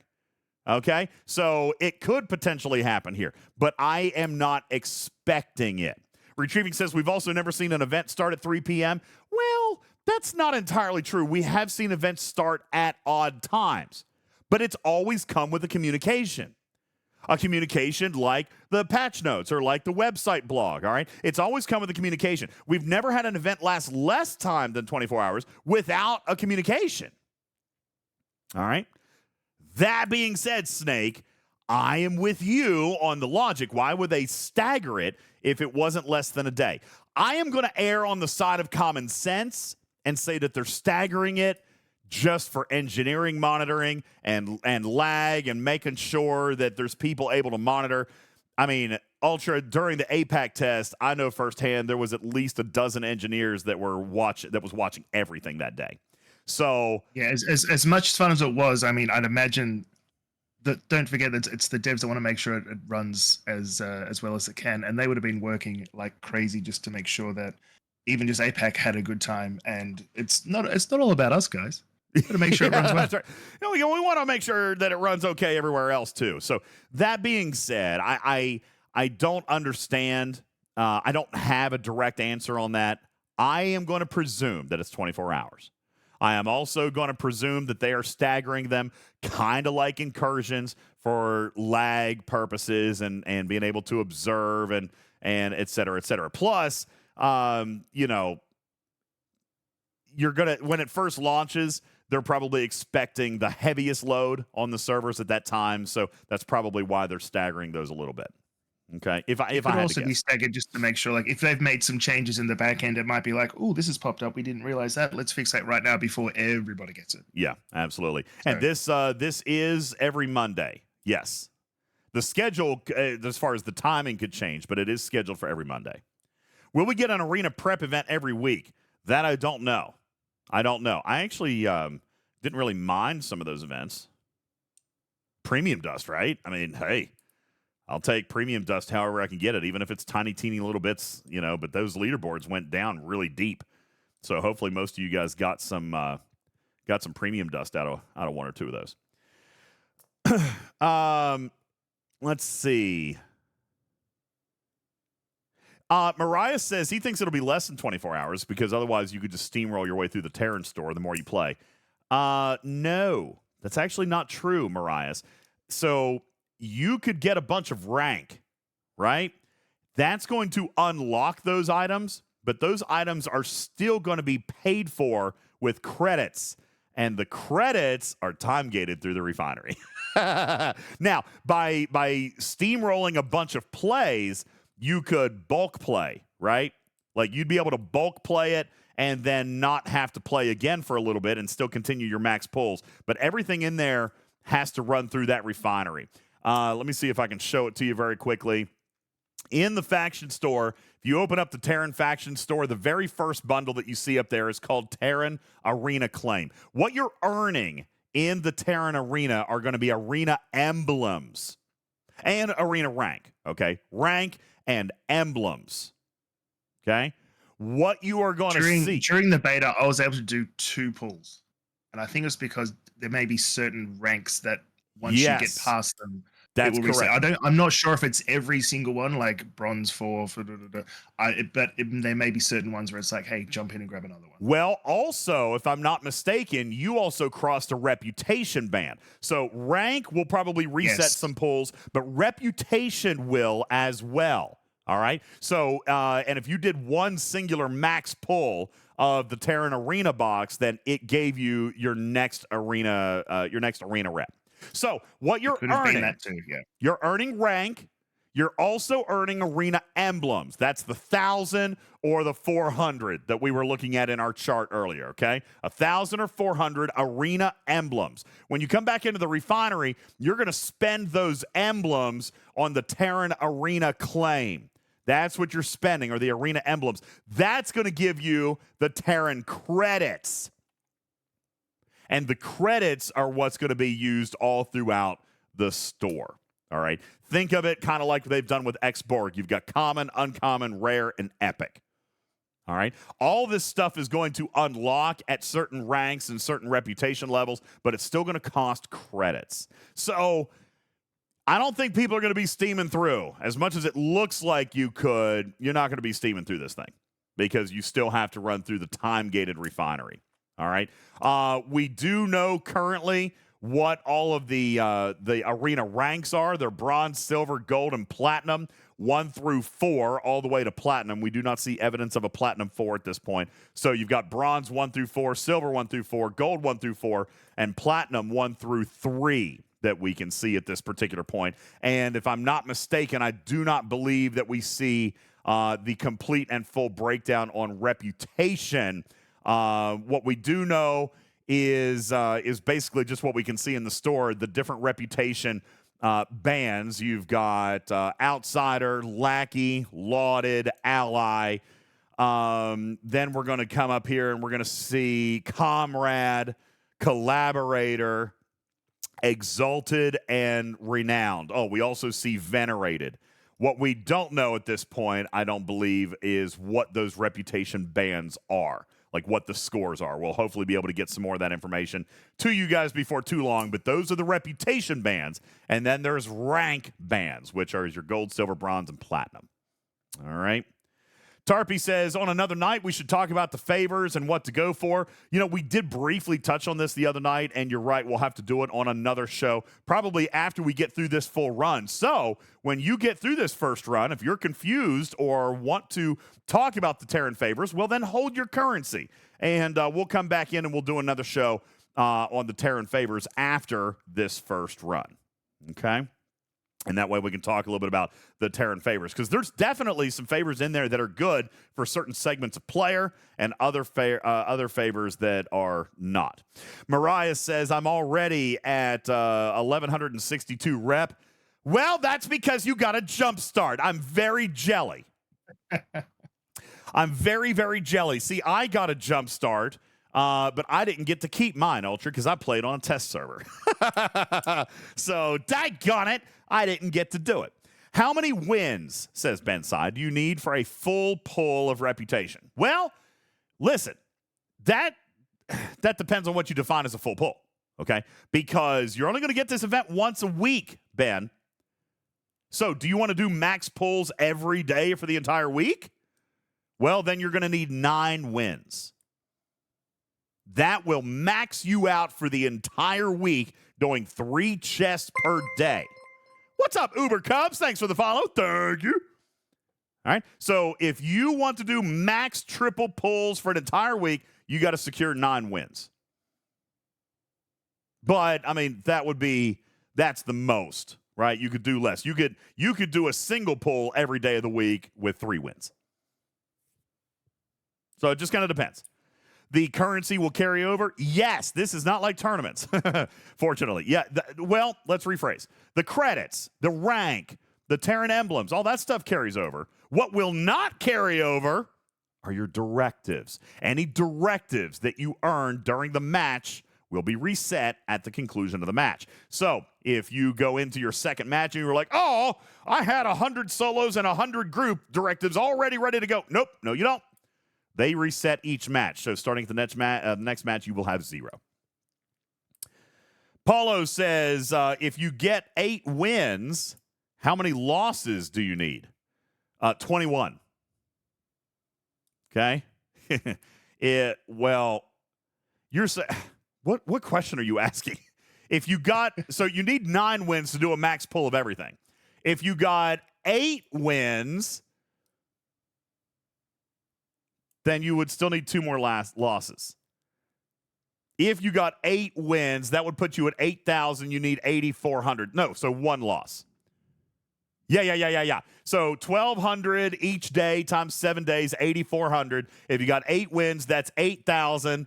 Okay? So it could potentially happen here, but I am not expecting it. Retrieving says, we've also never seen an event start at 3 p.m. Well, that's not entirely true. We have seen events start at odd times, but it's always come with a communication. A communication like the patch notes or like the website blog, all right? It's always come with a communication. We've never had an event last less time than 24 hours without a communication. All right? That being said, Snake, I am with you on the logic. Why would they stagger it if it wasn't less than a day? I am going to err on the side of common sense and say that they're staggering it just for engineering monitoring and lag and making sure that there's people able to monitor. I mean, Ultra, during the APAC test, I know firsthand there was at least a dozen engineers that was watching everything that day. So yeah, as much fun as it was, I mean, I'd imagine that, don't forget that it's the devs that want to make sure it runs as well as it can, and they would have been working like crazy just to make sure that even just APAC had a good time. And it's not all about us, guys. We got to make sure it runs well. That's right. We want to make sure that it runs okay everywhere else too. So that being said, I don't understand. I don't have a direct answer on that. I am going to presume that it's 24 hours. I am also going to presume that they are staggering them kind of like incursions for lag purposes and being able to observe and et cetera, et cetera. Plus, you're going to, when it first launches, they're probably expecting the heaviest load on the servers at that time. So that's probably why they're staggering those a little bit. Okay. If I It could had to also be guess. staggered just to make sure, like, if they've made some changes in the back end, it might be like, oh, this has popped up. We didn't realize that. Let's fix that right now before everybody gets it. Yeah, absolutely. And this is every Monday. Yes. The schedule, as far as the timing, could change, but it is scheduled for every Monday. Will we get an arena prep event every week? That I don't know. I actually didn't really mind some of those events. Premium dust, right? I mean, hey, I'll take premium dust however I can get it, even if it's tiny, teeny little bits, but those leaderboards went down really deep. So hopefully most of you guys got some premium dust out of one or two of those. Let's see. Mariah says he thinks it'll be less than 24 hours because otherwise you could just steamroll your way through the Terran store the more you play. No, that's actually not true, Mariah. So you could get a bunch of rank, right? That's going to unlock those items, but those items are still going to be paid for with credits, and the credits are time gated through the refinery. Now, by steamrolling a bunch of plays, you could bulk play, right? Like you'd be able to bulk play it and then not have to play again for a little bit and still continue your max pulls. But everything in there has to run through that refinery. Let me see if I can show it to you very quickly. In the faction store, if you open up the Terran faction store, the very first bundle that you see up there is called Terran Arena Claim. What you're earning in the Terran Arena are going to be arena emblems and arena rank, okay? Rank and emblems, okay? What you are going to see. During the beta, I was able to do 2 pulls. And I think it's because there may be certain ranks that once you get past them, that's it will correct. reset. I'm not sure if it's every single one, like bronze 4, but there may be certain ones where it's like, hey, jump in and grab another one. Well, also, if I'm not mistaken, you also crossed a reputation band. So rank will probably reset some pulls, but reputation will as well. All right. So, and if you did one singular max pull of the Terran Arena box, then it gave you your next arena rep. So what you're earning, that too, yeah. You're earning rank. You're also earning arena emblems. That's the 1,000 or the 400 that we were looking at in our chart earlier, okay? 1,000 or 400 arena emblems. When you come back into the refinery, you're going to spend those emblems on the Terran Arena Claim. That's what you're spending, or the arena emblems. That's going to give you the Terran credits. And the credits are what's going to be used all throughout the store. All right. Think of it kind of like they've done with X-Borg. You've got common, uncommon, rare, and epic. All right. All this stuff is going to unlock at certain ranks and certain reputation levels, but it's still going to cost credits. So I don't think people are going to be steaming through. As much as it looks like you could, you're not going to be steaming through this thing because you still have to run through the time-gated refinery. All right. We do know currently what all of the arena ranks are. They're bronze, silver, gold, and platinum, 1 through 4, all the way to platinum. We do not see evidence of a platinum 4 at this point. So you've got bronze 1 through 4, silver 1 through 4, gold 1 through 4, and platinum 1 through 3 that we can see at this particular point. And if I'm not mistaken, I do not believe that we see the complete and full breakdown on reputation. What we do know is basically just what we can see in the store, the different reputation bands. You've got Outsider, Lackey, Lauded, Ally. Then we're going to come up here and we're going to see Comrade, Collaborator, Exalted, and Renowned. Oh, we also see Venerated. What we don't know at this point, I don't believe, is what those reputation bands are. Like what the scores are. We'll hopefully be able to get some more of that information to you guys before too long, but those are the reputation bands. And then there's rank bands, which are your gold, silver, bronze, and platinum. All right. Tarpy says, on another night, we should talk about the favors and what to go for. You know, we did briefly touch on this the other night, and you're right, we'll have to do it on another show, probably after we get through this full run. So when you get through this first run, if you're confused or want to talk about the Terran favors, well, then hold your currency. And we'll come back in and we'll do another show on the Terran favors after this first run. Okay? And that way we can talk a little bit about the Terran favors, because there's definitely some favors in there that are good for certain segments of player and other favors that are not. Mariah says, I'm already at 1,162 rep. Well, that's because you got a jump start. I'm very jelly. I'm very, very jelly. See, I got a jump start. But I didn't get to keep mine, Ultra, because I played on a test server. So, daggone it, I didn't get to do it. How many wins, says Benside, do you need for a full pull of reputation? Well, listen, that depends on what you define as a full pull, okay? Because you're only going to get this event once a week, Ben. So, do you want to do max pulls every day for the entire week? Well, then you're going to need 9 wins. That will max you out for the entire week, doing 3 chests per day. What's up, Uber Cubs? Thanks for the follow. Thank you. All right. So if you want to do max triple pulls for an entire week, you got to secure 9 wins. But I mean, that's the most, right? You could do less. You could do a single pull every day of the week with 3 wins. So it just kind of depends. The currency will carry over. Yes, this is not like tournaments, fortunately. Yeah, well, let's rephrase. The credits, the rank, the Terran emblems, all that stuff carries over. What will not carry over are your directives. Any directives that you earn during the match will be reset at the conclusion of the match. So if you go into your second match and you're like, oh, I had 100 solos and 100 group directives already ready to go. Nope, no, you don't. They reset each match. So starting at the next match, you will have 0. Paulo says, if you get 8 wins, how many losses do you need? 21. Okay? Well, you're saying, what question are you asking? If you got, so you need 9 wins to do a max pull of everything. If you got 8 wins, then you would still need 2 more losses. If you got 8 wins, that would put you at 8,000. You need 8,400. No, so 1 loss. Yeah. So 1,200 each day times 7 days, 8,400. If you got 8 wins, that's 8,000.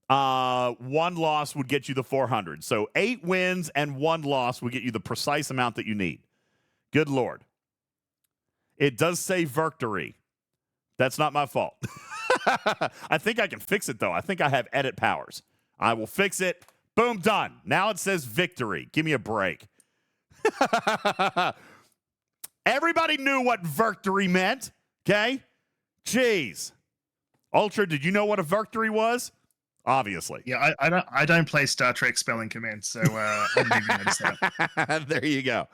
1 loss would get you the 400. So 8 wins and 1 loss would get you the precise amount that you need. Good Lord. It does say victory. That's not my fault. I think I can fix it, though. I think I have edit powers. I will fix it. Boom, done. Now it says victory. Give me a break. Everybody knew what victory meant, okay? Jeez. Ultra, did you know what a victory was? Obviously. Yeah, I don't play Star Trek spelling commands, so I didn't even notice that. There you go.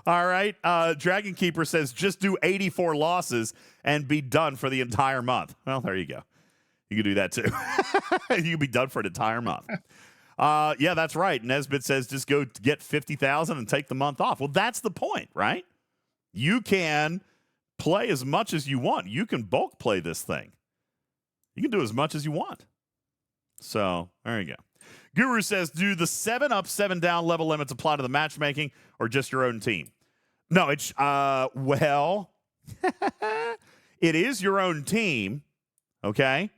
All right. Dragon Keeper says just do 84 losses and be done for the entire month. Well, there you go. You can do that too. You can be done for an entire month. Yeah, that's right. Nesbitt says just go get 50,000 and take the month off. Well, that's the point, right? You can play as much as you want. You can bulk play this thing. You can do as much as you want. So there you go. Guru says, do the 7 up, 7 down level limits apply to the matchmaking or just your own team? No, it's, well, it is your own team, okay?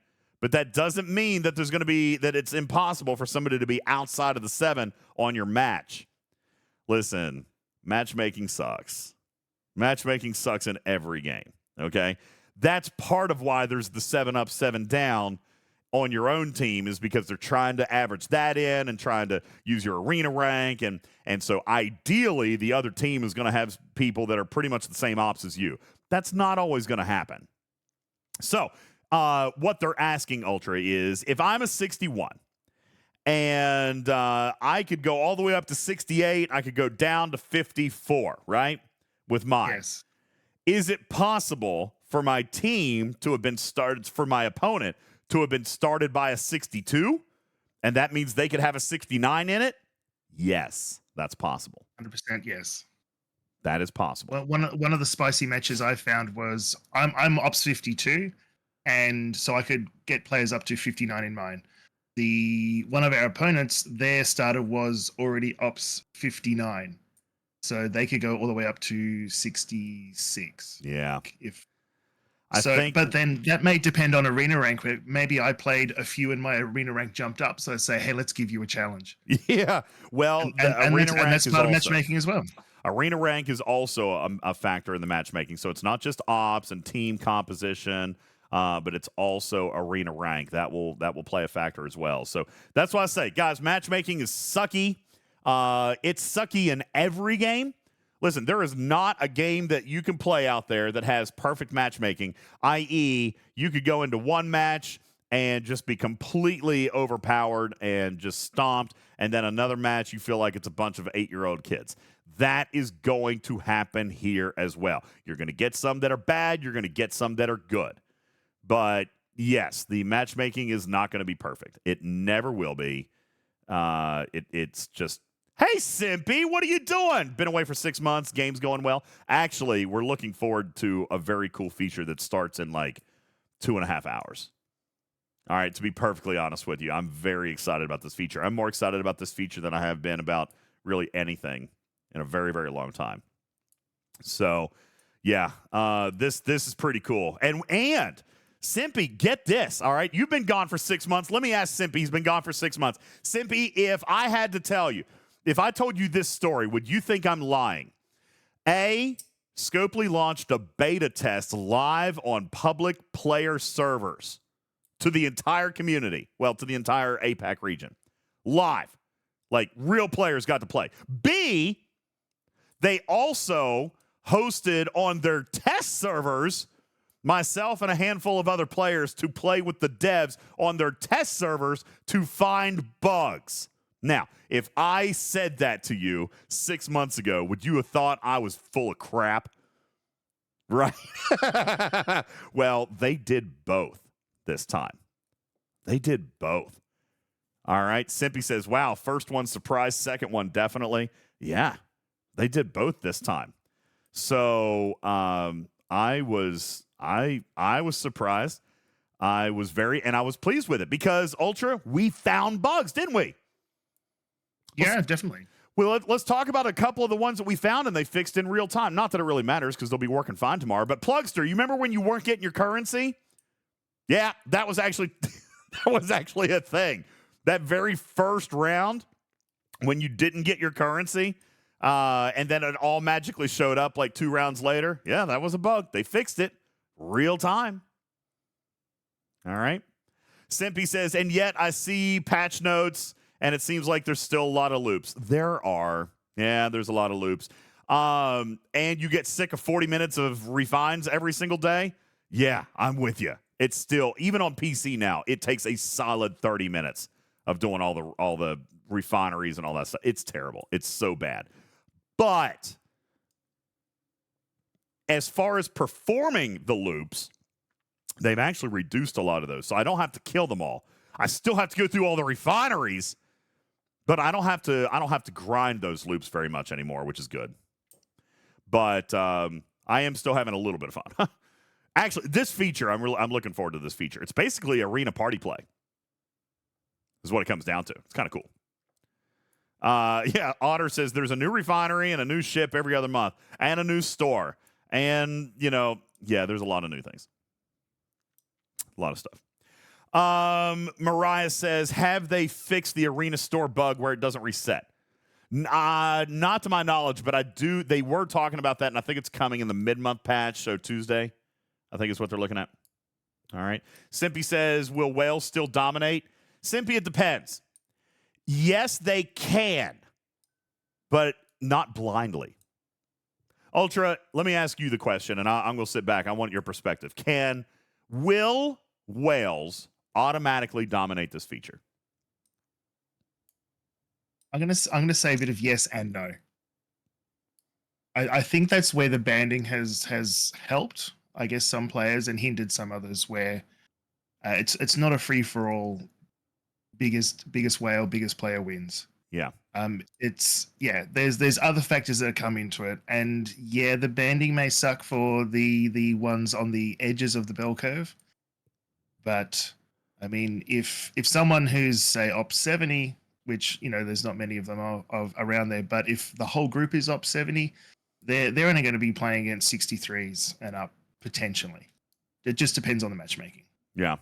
But that doesn't mean that there's going to be, that it's impossible for somebody to be outside of the 7 on your match. Listen, matchmaking sucks. Matchmaking sucks in every game, okay? That's part of why there's the 7 up, 7 down on your own team, is because they're trying to average that in and trying to use your arena rank. And so ideally, the other team is going to have people that are pretty much the same ops as you. That's not always going to happen. So what they're asking, Ultra, is if I'm a 61 and I could go all the way up to 68, I could go down to 54, right? With mine. Yes. Is it possible for my team to have been started, for my opponent to have been started by a 62, and that means they could have a 69 in it? Yes, that's possible. 100% yes. That is possible. Well, one of the spicy matches I found was I'm ops 52, and so I could get players up to 59 in mine. one of our opponents, their starter was already ops 59, so they could go all the way up to 66. Yeah. If I so, think, but then that may depend on arena rank. Where maybe I played a few and my arena rank jumped up, so I say, hey, let's give you a challenge. yeah. Well, And arena rank that's is part of also, matchmaking as well. arena rank is also a factor in the matchmaking. So it's not just ops and team composition, but it's also arena rank that will play a factor as well. So that's why I say, guys, matchmaking is sucky. It's sucky in every game. Listen, there is not a game that you can play out there that has perfect matchmaking, i.e., you could go into one match and just be completely overpowered and just stomped, and then another match you feel like it's a bunch of 8-year-old kids. That is going to happen here as well. You're going to get some that are bad. You're going to get some that are good. But, yes, the matchmaking is not going to be perfect. It never will be. It's just... Hey, Simpy, what are you doing? Been away for 6 months. Game's going well. Actually, we're looking forward to a very cool feature that starts in like 2.5 hours. All right, to be perfectly honest with you, I'm very excited about this feature. I'm more excited about this feature than I have been about really anything in a very, very long time. So, yeah, this is pretty cool. And Simpy, get this, all right? You've been gone for 6 months. Let me ask Simpy. He's been gone for 6 months. Simpy, if I had to tell you, if I told you this story, would you think I'm lying? A, Scopely launched a beta test live on public player servers to the entire community. Well, to the entire APAC region. Live. Like, real players got to play. B, they also hosted on their test servers myself and a handful of other players to play with the devs on their test servers to find bugs. Now, if I said that to you 6 months ago, would you have thought I was full of crap? Right? Well, they did both this time. They did both. All right. Simpy says, wow, first one surprise, second one definitely. Yeah, they did both this time. So I was surprised. I was pleased with it because Ultra, we found bugs, didn't we? Yeah, definitely. Well, let's talk about a couple of the ones that we found and they fixed in real time. Not that it really matters because they'll be working fine tomorrow. But Plugster, you remember when you weren't getting your currency? Yeah, that was actually a thing. That very first round when you didn't get your currency, and then it all magically showed up like 2 rounds later. Yeah, that was a bug. They fixed it real time. All right. Simpy says, and yet I see patch notes. And it seems like there's still a lot of loops. There are. Yeah, there's a lot of loops. And you get sick of 40 minutes of refines every single day? Yeah, I'm with you. It's still, even on PC now, it takes a solid 30 minutes of doing all the refineries and all that stuff. It's terrible. It's so bad. But as far as performing the loops, they've actually reduced a lot of those. So I don't have to kill them all. I still have to go through all the refineries, but I don't have to grind those loops very much anymore, which is good. But I am still having a little bit of fun. Actually, this feature, I'm looking forward to this feature. It's basically arena party play. Is what it comes down to. It's kind of cool. Yeah, Otter says there's a new refinery and a new ship every other month and a new store. And, yeah, there's a lot of new things. A lot of stuff. Mariah says, have they fixed the arena store bug where it doesn't reset? Not to my knowledge, but they were talking about that, and I think it's coming in the mid-month patch, so Tuesday, I think is what they're looking at. All right. Simpy says, will Wales still dominate? Simpy, it depends. Yes, they can, but not blindly. Ultra, let me ask you the question, and I'm going to sit back. I want your perspective. Will Wales automatically dominate this feature? I'm gonna say a bit of yes and no. I think that's where the banding has helped, I guess, some players and hindered some others, where it's not a free for all. Biggest whale, biggest player wins. Yeah. There's other factors that come into it, and yeah, the banding may suck for the ones on the edges of the bell curve, but I mean, if someone who's say op 70, which there's not many of them of around there, but if the whole group is op 70, they're only going to be playing against 63s and up potentially. It just depends on the matchmaking. Yeah.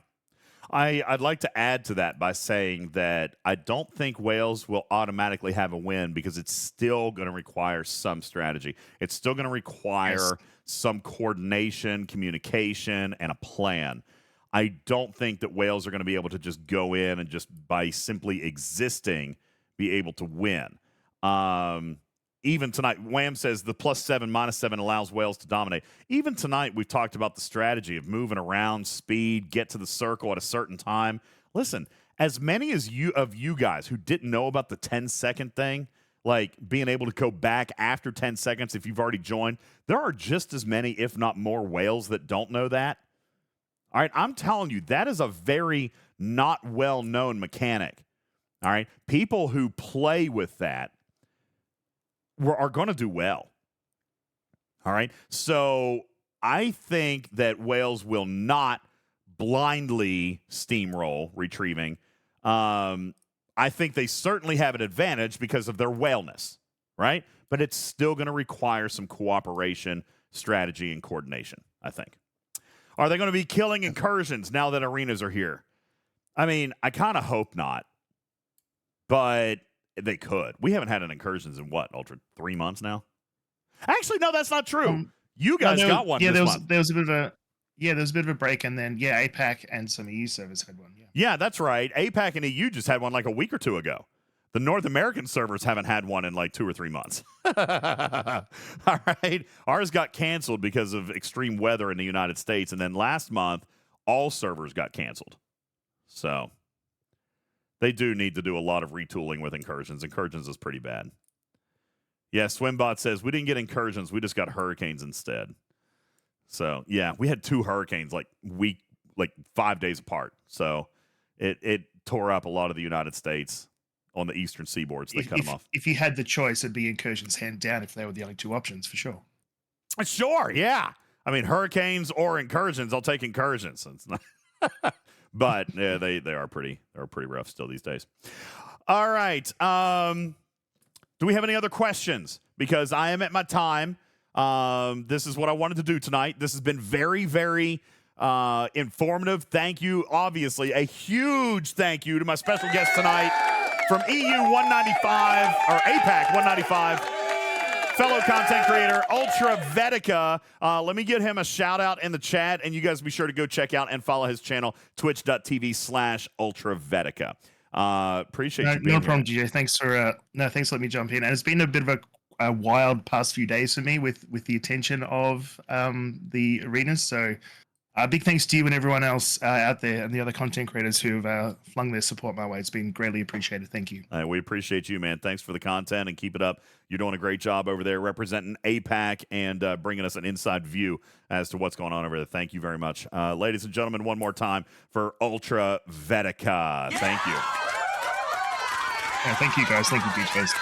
I'd like to add to that by saying that I don't think Wales will automatically have a win because it's still going to require some strategy. It's still going to require some coordination, communication, and a plan. I don't think that Wales are going to be able to just go in and just by simply existing be able to win. Even tonight, Wham says the +7, -7 allows Wales to dominate. Even tonight, we've talked about the strategy of moving around, speed, get to the circle at a certain time. Listen, as many as you guys who didn't know about the 10-second thing, like being able to go back after 10 seconds if you've already joined, there are just as many, if not more, Whales that don't know that. All right, I'm telling you, that is a very not well-known mechanic. All right, people who play with that are going to do well. All right. So I think that Wales will not blindly steamroll retrieving. I think they certainly have an advantage because of their whaleness, right? But it's still going to require some cooperation, strategy, and coordination, I think. Are they going to be killing incursions now that arenas are here? I mean, I kind of hope not, but they could. We haven't had an incursions in what, Ultra, 3 months now? Actually, no, that's not true. You guys got one this month. There was a bit of a break, and then APAC and some EU servers had one. Yeah, that's right. APAC and EU just had one like a week or two ago. The North American servers haven't had one in like 2 or 3 months. All right. Ours got canceled because of extreme weather in the United States, and then last month, all servers got canceled. So they do need to do a lot of retooling with incursions. Incursions is pretty bad. Yeah, Swimbot says, we didn't get incursions. We just got hurricanes instead. So, yeah, we had 2 hurricanes like 5 days apart. So it tore up a lot of the United States on the eastern seaboard. So they cut them off. If you had the choice, it'd be incursions hand down if they were the only 2 options for sure. Sure, yeah. I mean, hurricanes or incursions, I'll take incursions. It's not but yeah, they are pretty rough still these days. All right. Do we have any other questions? Because I am at my time. This is what I wanted to do tonight. This has been very, very informative. Thank you. Obviously, a huge thank you to my special guest tonight from EU 195 or APAC 195. Fellow content creator, Ultra Vetica. Let me get him a shout out in the chat, and you guys be sure to go check out and follow his channel, twitch.tv/Ultra Vetica. Appreciate you being no problem, here. GJ. Thanks for letting me jump in. And it's been a bit of a wild past few days for me with the attention of the arenas. So big thanks to you and everyone else out there and the other content creators who've flung their support my way. It's been greatly appreciated. Thank you. We appreciate you, man. Thanks for the content and keep it up. You're doing a great job over there representing APAC and bringing us an inside view as to what's going on over there. Thank you very much. Ladies and gentlemen, one more time for Ultra Vetica. Thank you. Yeah, thank you, guys. Thank you, DJs.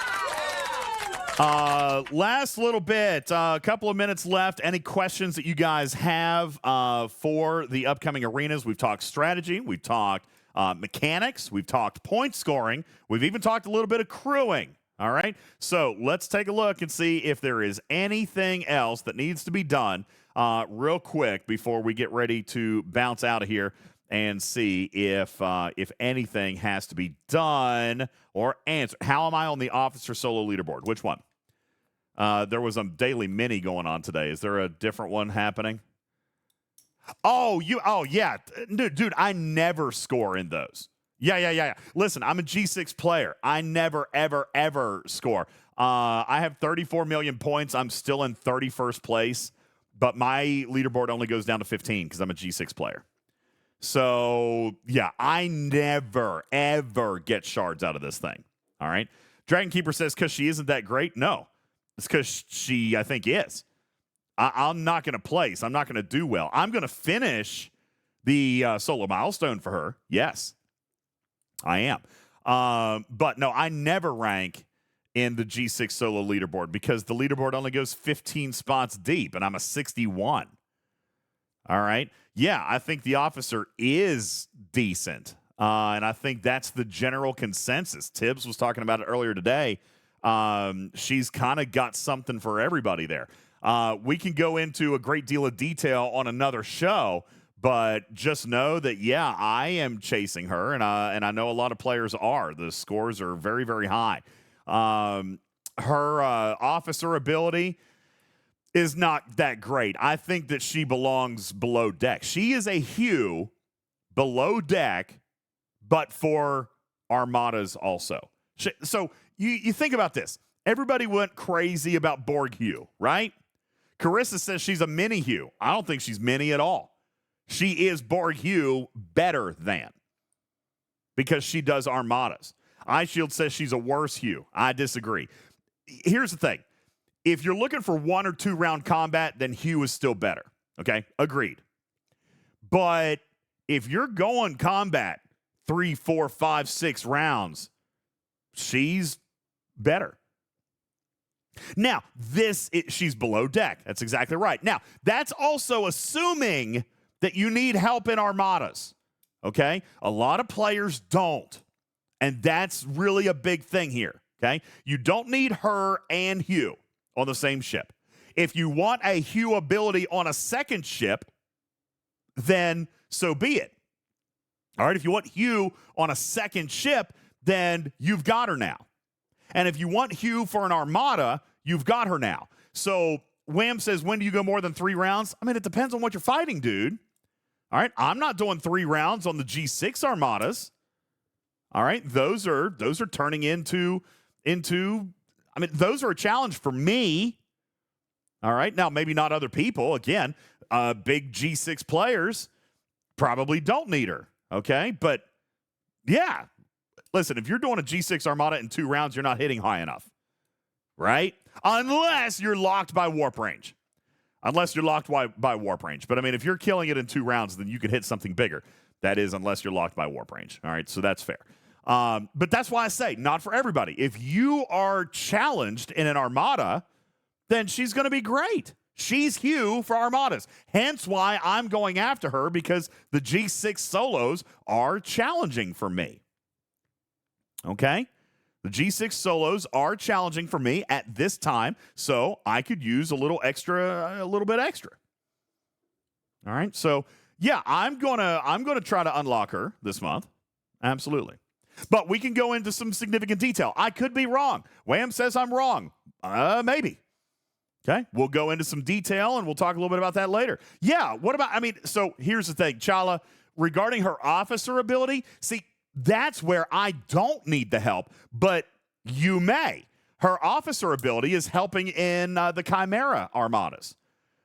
Last little bit, a couple of minutes left. Any questions that you guys have for the upcoming arenas? We've talked strategy. We've talked mechanics. We've talked point scoring. We've even talked a little bit of crewing. All right. So let's take a look and see if there is anything else that needs to be done real quick before we get ready to bounce out of here and see if anything has to be done or answered. How am I on the officer solo leaderboard? Which one? There was a daily mini going on today. Is there a different one happening? Oh, yeah. Dude, I never score in those. Yeah. Listen, I'm a G6 player. I never, ever, ever score. I have 34 million points. I'm still in 31st place, but my leaderboard only goes down to 15 because I'm a G6 player. So, yeah, I never, ever get shards out of this thing. All right? Dragon Keeper says because she isn't that great. No, it's because she, I think, is. I'm not going to place. I'm not going to do well. I'm going to finish the solo milestone for her. Yes, I am. But, no, I never rank in the G6 solo leaderboard because the leaderboard only goes 15 spots deep, and I'm a 61. All right? Yeah, I think the officer is decent. And I think that's the general consensus. Tibbs was talking about it earlier today. She's kind of got something for everybody there. We can go into a great deal of detail on another show, but just know that, yeah, I am chasing her, and I know a lot of players are. The scores are very, very high. Her officer ability is not that great. I think that she belongs below deck. She is a Hugh below deck, but for Armadas also. So you think about this. Everybody went crazy about Borg Hugh, right? Carissa says she's a mini Hugh. I don't think she's mini at all. She is Borg Hugh better than, because she does Armadas. iShield says she's a worse Hugh. I disagree. Here's the thing. If you're looking for 1 or 2 round combat, then Hugh is still better. Okay? Agreed. But if you're going combat 3, 4, 5, 6 rounds, she's better. Now, she's below deck. That's exactly right. Now, that's also assuming that you need help in Armadas. Okay? A lot of players don't. And that's really a big thing here. Okay? You don't need her and Hugh on the same ship. If you want a Hugh ability on a second ship, then so be it. All right? If you want Hugh on a second ship, then you've got her now. And if you want Hugh for an Armada, you've got her now. So Wham says, when do you go more than 3 rounds? I mean, it depends on what you're fighting, dude. All right? I'm not doing 3 rounds on the G6 Armadas. All right? Those are turning into I mean, those are a challenge for me. All right? Now, maybe not other people. Again, big G6 players probably don't need her. Okay? But, yeah. Listen, if you're doing a G6 Armada in 2 rounds, you're not hitting high enough. Right? Unless you're locked by warp range. Unless you're locked by warp range. But, I mean, if you're killing it in 2 rounds, then you could hit something bigger. That is, unless you're locked by warp range. All right? So that's fair. But that's why I say, not for everybody. If you are challenged in an Armada, then she's going to be great. She's Hugh for Armadas. Hence why I'm going after her, because the G6 solos are challenging for me. Okay? The G6 solos are challenging for me at this time, so I could use a little bit extra. All right? So, yeah, I'm gonna try to unlock her this month. Absolutely. But we can go into some significant detail. I could be wrong. Wham says I'm wrong. Maybe. Okay? We'll go into some detail, and we'll talk a little bit about that later. Yeah, what about, so here's the thing, Chala, regarding her officer ability, see, that's where I don't need the help, but you may. Her officer ability is helping in the Chimera Armadas.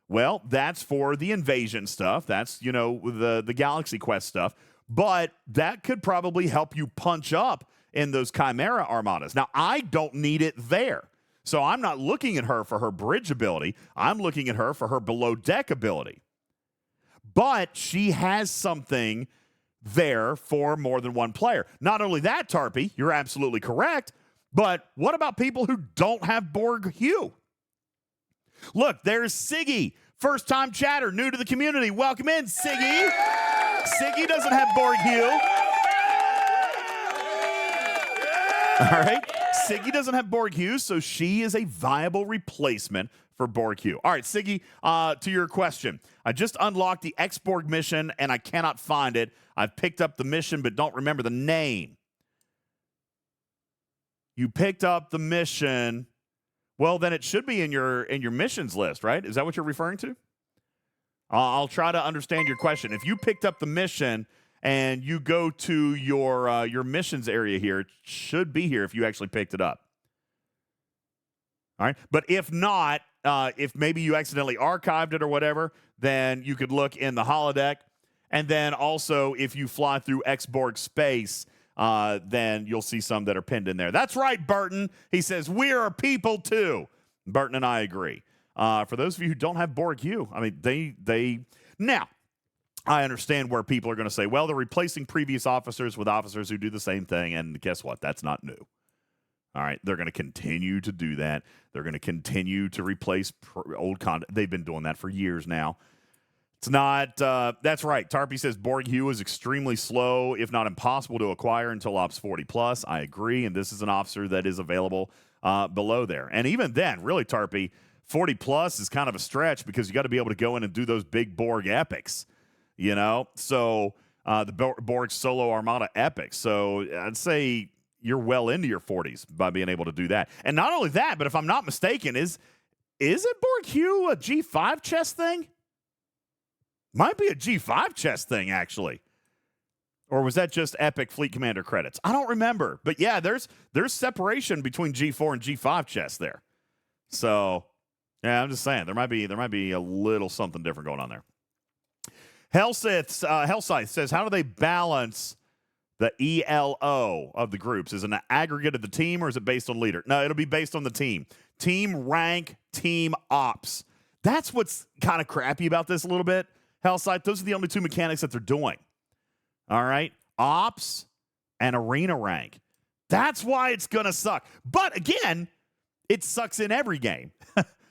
Well, that's for the invasion stuff. That's, the Galaxy Quest stuff. But that could probably help you punch up in those Chimera Armadas. Now, I don't need it there. So I'm not looking at her for her bridge ability. I'm looking at her for her below deck ability. But she has something there for more than one player. Not only that, Tarpy, you're absolutely correct, but what about people who don't have Borg Hugh? Look, there's Siggy, first-time chatter, new to the community. Welcome in, Siggy. Siggy doesn't have Borg Hugh. All right. Siggy doesn't have Borg Hugh, so she is a viable replacement for Borg Hugh. All right, Siggy, to your question. I just unlocked the X-Borg mission, and I cannot find it. I've picked up the mission, but don't remember the name. You picked up the mission. Well, then it should be in your missions list, right? Is that what you're referring to? I'll try to understand your question. If you picked up the mission and you go to your missions area here, it should be here if you actually picked it up. All right? But if not, if maybe you accidentally archived it or whatever, then you could look in the holodeck. And then also, if you fly through X-Borg space, then you'll see some that are pinned in there. That's right, Burton. He says, we are people too. Burton and I agree. For those of you who don't have Borg Hugh, they now, I understand where people are going to say, well, they're replacing previous officers with officers who do the same thing, and guess what? That's not new. All right, they're going to continue to do that. They're going to continue to replace old content. They've been doing that for years now. It's not. That's right. Tarpy says Borg Hue is extremely slow, if not impossible to acquire until Ops 40 plus. I agree, and this is an officer that is available below there. And even then, really, Tarpy, 40 plus is kind of a stretch because you got to be able to go in and do those big Borg epics, you know? So the Borg Solo Armada epics. So I'd say you're well into your 40s by being able to do that. And not only that, but if I'm not mistaken, is it Borg Hue a G5 chest thing? Might be a G5 chest thing, actually. Or was that just Epic Fleet Commander credits? I don't remember. But yeah, there's separation between G4 and G5 chests there. So, yeah, I'm just saying there might be a little something different going on there. Hellscythe says, how do they balance the ELO of the groups? Is it an aggregate of the team or is it based on leader? No, it'll be based on the team. Team rank, team ops. That's what's kind of crappy about this a little bit. Hellscythe, those are the only two mechanics that they're doing. All right? Ops and arena rank. That's why it's going to suck. But again, it sucks in every game.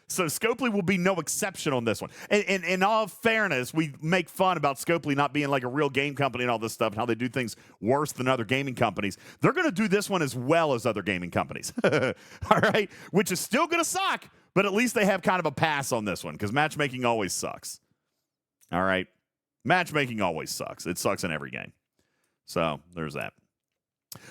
So Scopely will be no exception on this one. And in all fairness, we make fun about Scopely not being like a real game company and all this stuff and how they do things worse than other gaming companies. They're going to do this one as well as other gaming companies. All right? Which is still going to suck, but at least they have kind of a pass on this one because matchmaking always sucks. All right? Matchmaking always sucks. It sucks in every game. So there's that.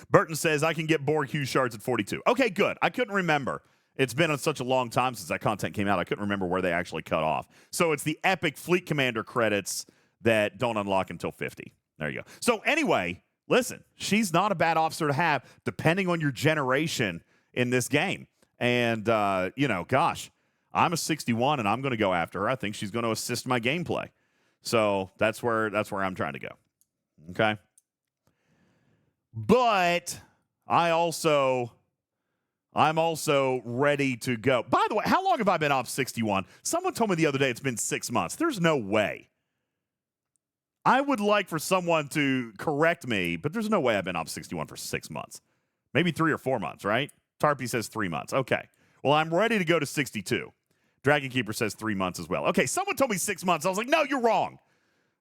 Burton says, I can get Borg Hue shards at 42. Okay, good. I couldn't remember. It's been such a long time since that content came out. I couldn't remember where they actually cut off. So it's the Epic Fleet Commander credits that don't unlock until 50. There you go. So anyway, listen, she's not a bad officer to have depending on your generation in this game. And, gosh, I'm a 61 and I'm going to go after her. I think she's going to assist my gameplay. So that's where I'm trying to go. Okay. But I'm also ready to go. By the way, how long have I been off 61? Someone told me the other day it's been 6 months. There's no way. I would like for someone to correct me, but there's no way I've been off 61 for 6 months. Maybe 3 or 4 months, right? Tarpy says 3 months. Okay. Well, I'm ready to go to 62. Dragon Keeper says 3 months as well. Okay, someone told me 6 months. I was like, no, you're wrong.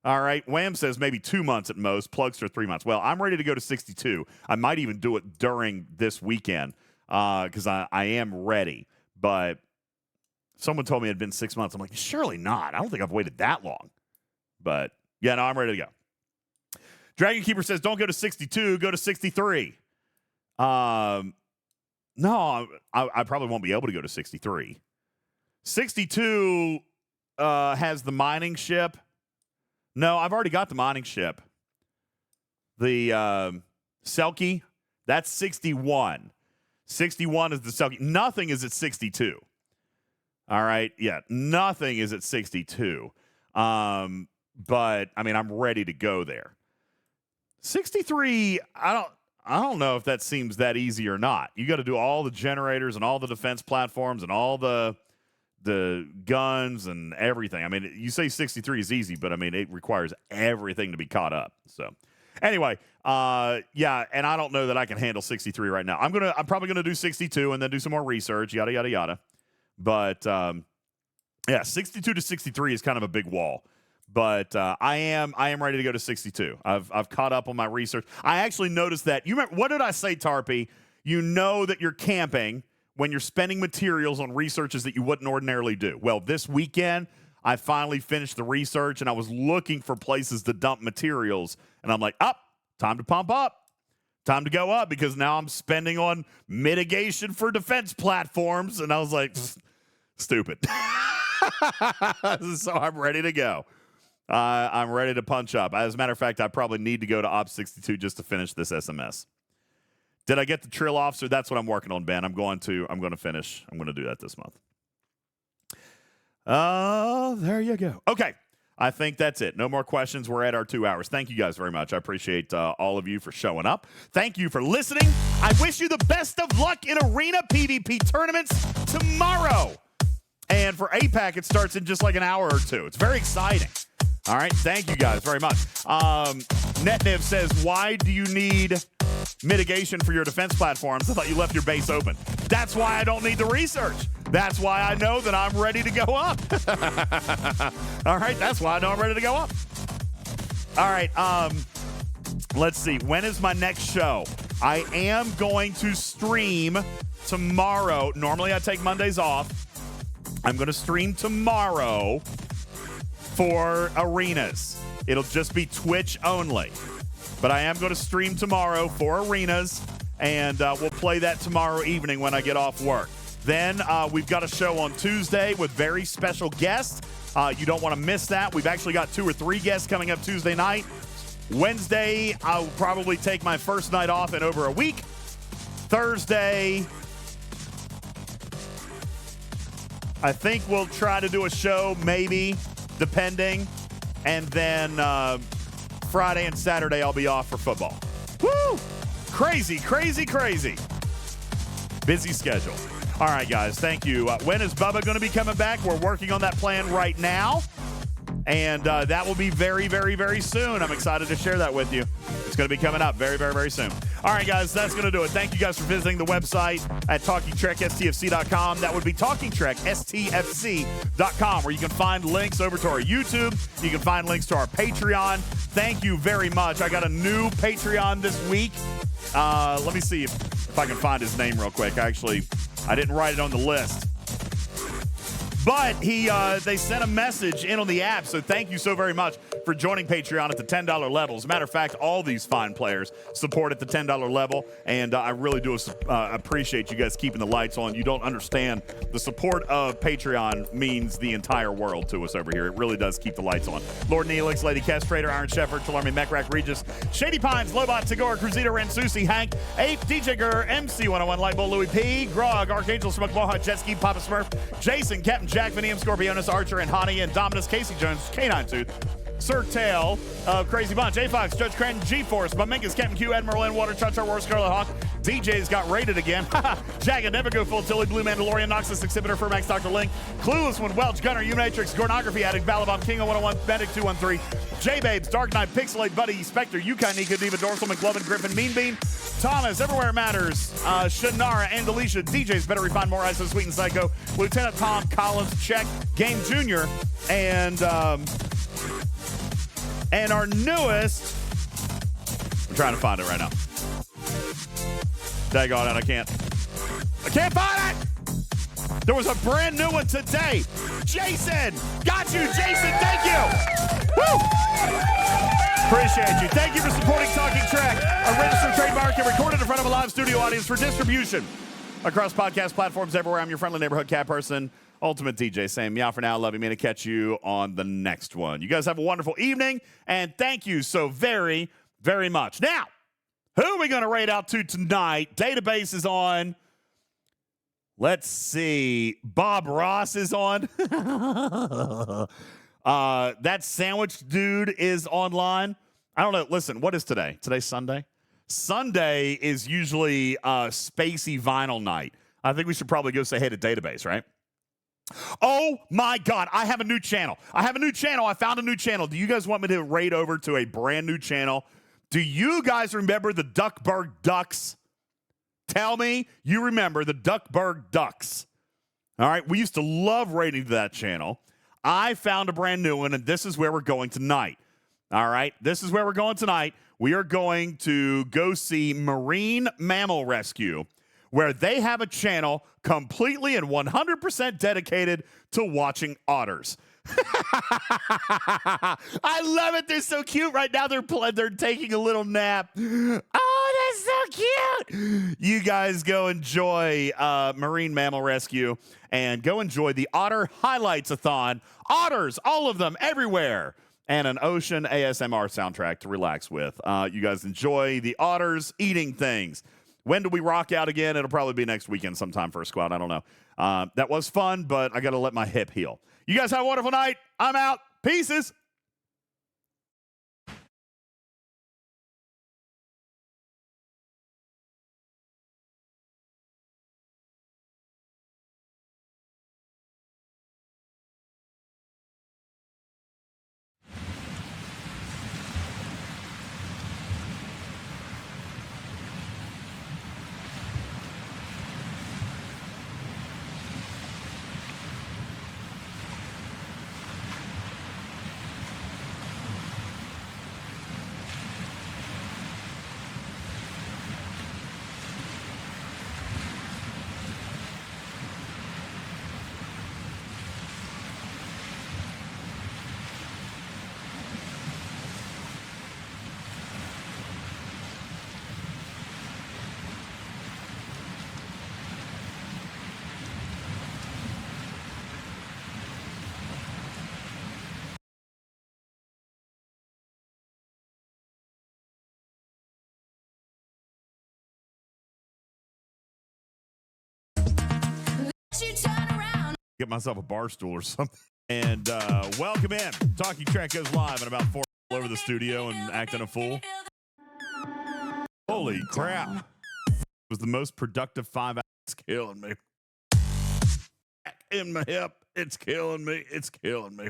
All right, Wham says maybe 2 months at most. Plugster 3 months. Well, I'm ready to go to 62. I might even do it during this weekend because I am ready. But someone told me it had been 6 months. I'm like, surely not. I don't think I've waited that long. But, yeah, no, I'm ready to go. Dragon Keeper says don't go to 62, go to 63. No, I probably won't be able to go to 63. 62 has the mining ship. No, I've already got the mining ship. The Selkie, that's 61. 61 is the Selkie. Nothing is at 62. All right? Yeah, nothing is at 62. But, I mean, I'm ready to go there. 63, I don't know if that seems that easy or not. You got to do all the generators and all the defense platforms and all the guns and everything. I mean, you say 63 is easy, but I mean, it requires everything to be caught up. So anyway, yeah, and I don't know that I can handle 63 right now. I'm probably gonna do 62 and then do some more research, yada yada yada. But yeah, 62 to 63 is kind of a big wall. But I am ready to go to 62. I've caught up on my research. I actually noticed that. You remember, what did I say, Tarpy? You know that you're camping when you're spending materials on researches that you wouldn't ordinarily do. Well, this weekend, I finally finished the research, and I was looking for places to dump materials, and I'm like, time to pump up. Time to go up, because now I'm spending on mitigation for defense platforms, and I was like, stupid. So I'm ready to go. I'm ready to punch up. As a matter of fact, I probably need to go to Ops 62 just to finish this SMS. Did I get the Trill Officer? That's what I'm working on, Ben. I'm going to finish. I'm going to do that this month. There you go. Okay. I think that's it. No more questions. We're at our 2 hours. Thank you guys very much. I appreciate all of you for showing up. Thank you for listening. I wish you the best of luck in arena PvP tournaments tomorrow. And for APAC, it starts in just like an hour or two. It's very exciting. All right. Thank you guys very much. NetNiv says, why do you need mitigation for your defense platforms? I thought you left your base open. That's why I don't need the research. That's why I know that I'm ready to go up. All right, that's why I know I'm ready to go up. All right, let's see. When is my next show? I am going to stream tomorrow. Normally, I take Mondays off. I'm going to stream tomorrow for Arenas. It'll just be Twitch only. But I am going to stream tomorrow for Arenas, and we'll play that tomorrow evening when I get off work. Then we've got a show on Tuesday with very special guests. You don't want to miss that. We've actually got 2 or 3 guests coming up Tuesday night. Wednesday, I'll probably take my first night off in over a week. Thursday, I think we'll try to do a show, maybe, depending. And then Friday and Saturday, I'll be off for football. Woo! Crazy, crazy, crazy. Busy schedule. All right, guys, thank you. When is Bubba going to be coming back? We're working on that plan right now. And that will be very, very, very soon. I'm excited to share that with you. It's going to be coming up very, very, very soon. All right, guys, that's going to do it. Thank you guys for visiting the website at TalkingTrekSTFC.com. That would be TalkingTrekSTFC.com, where you can find links over to our YouTube. You can find links to our Patreon. Thank you very much. I got a new Patreon this week. Let me see if I can find his name real quick. I didn't write it on the list. But they sent a message in on the app, so thank you so very much for joining Patreon at the $10 level. As a matter of fact, all these fine players support at the $10 level, and I really do appreciate you guys keeping the lights on. You don't understand. The support of Patreon means the entire world to us over here. It really does keep the lights on. Lord Neelix, Lady Kess Trader, Iron Shepherd, Chalarmy, Mecrack, Regis, Shady Pines, Lobot, Tagore, Cruzita, Ransusi, Hank, Ape, DJ Gur, MC101, Lightbull, Louis P, Grog, Archangel, Smoke, Moha, Jetski, Papa Smurf, Jason, Captain Jack, Vinium, Scorpionus, Archer, and Honey, and Dominus, Casey Jones, K9 Tooth, Sir Tail, Crazy Bunch, A-Fox, Judge Cranton, G-Force, Buminkus, Captain Q, Admiral N, Water, Char, War, Scarlet Hawk, DJ's got rated again, Jagged, Never Go Full, Tilly, Blue Mandalorian, Noxus, Exhibitor, Furmax, Dr. Link, Clueless One, Welch, Gunner, U-Matrix, Gornography Addict, Balabom, King of 101, Benedict 213, J-Babes, Dark Knight, Pixelate, Buddy, Spectre, Yukon, Nika, Diva, Dorsal, McLovin, Griffin, Mean Bean, Thomas, Everywhere It Matters, Shannara, and Alicia, DJ's Better Refine More, ISO, Sweet and Psycho, Lieutenant Tom Collins, Check, Game Junior, and our newest, I'm trying to find it right now. Daggone it, I can't find it! There was a brand new one today. Jason! Got you, Jason, thank you! Woo! Appreciate you. Thank you for supporting Talking Trek, a registered trademark and recorded in front of a live studio audience for distribution across podcast platforms everywhere. I'm your friendly neighborhood cat person, Ultimate DJ, saying meow for now. Love you, man. To catch you on the next one. You guys have a wonderful evening, and thank you so very, very much. Now, who are we going to raid out to tonight? Database is on. Let's see. Bob Ross is on. That sandwich dude is online. I don't know. Listen, what is today? Today's Sunday? Sunday is usually Spacey Vinyl night. I think we should probably go say hey to Database, right? Oh, my God. I have a new channel. I found a new channel. Do you guys want me to raid over to a brand new channel? Do you guys remember the Duckburg Ducks? Tell me you remember the Duckburg Ducks. All right. We used to love raiding that channel. I found a brand new one, and this is where we're going tonight. All right. This is where we're going tonight. We are going to go see Marine Mammal Rescue, where they have a channel completely and 100% dedicated to watching otters. I love it. They're so cute right now. They're taking a little nap. Oh, that's so cute. You guys go enjoy Marine Mammal Rescue and go enjoy the Otter Highlights-a-thon. Otters, all of them, everywhere. And an ocean ASMR soundtrack to relax with. You guys enjoy the otters eating things. When do we rock out again? It'll probably be next weekend sometime for a squad. I don't know. That was fun, but I got to let my hip heal. You guys have a wonderful night. I'm out. Pieces. Get myself a bar stool or something. And welcome in. Talking Track goes live in about 4 all over the studio and acting a fool. Holy crap. It was the most productive 5 hours. It's killing me. In my hip. It's killing me. It's killing me.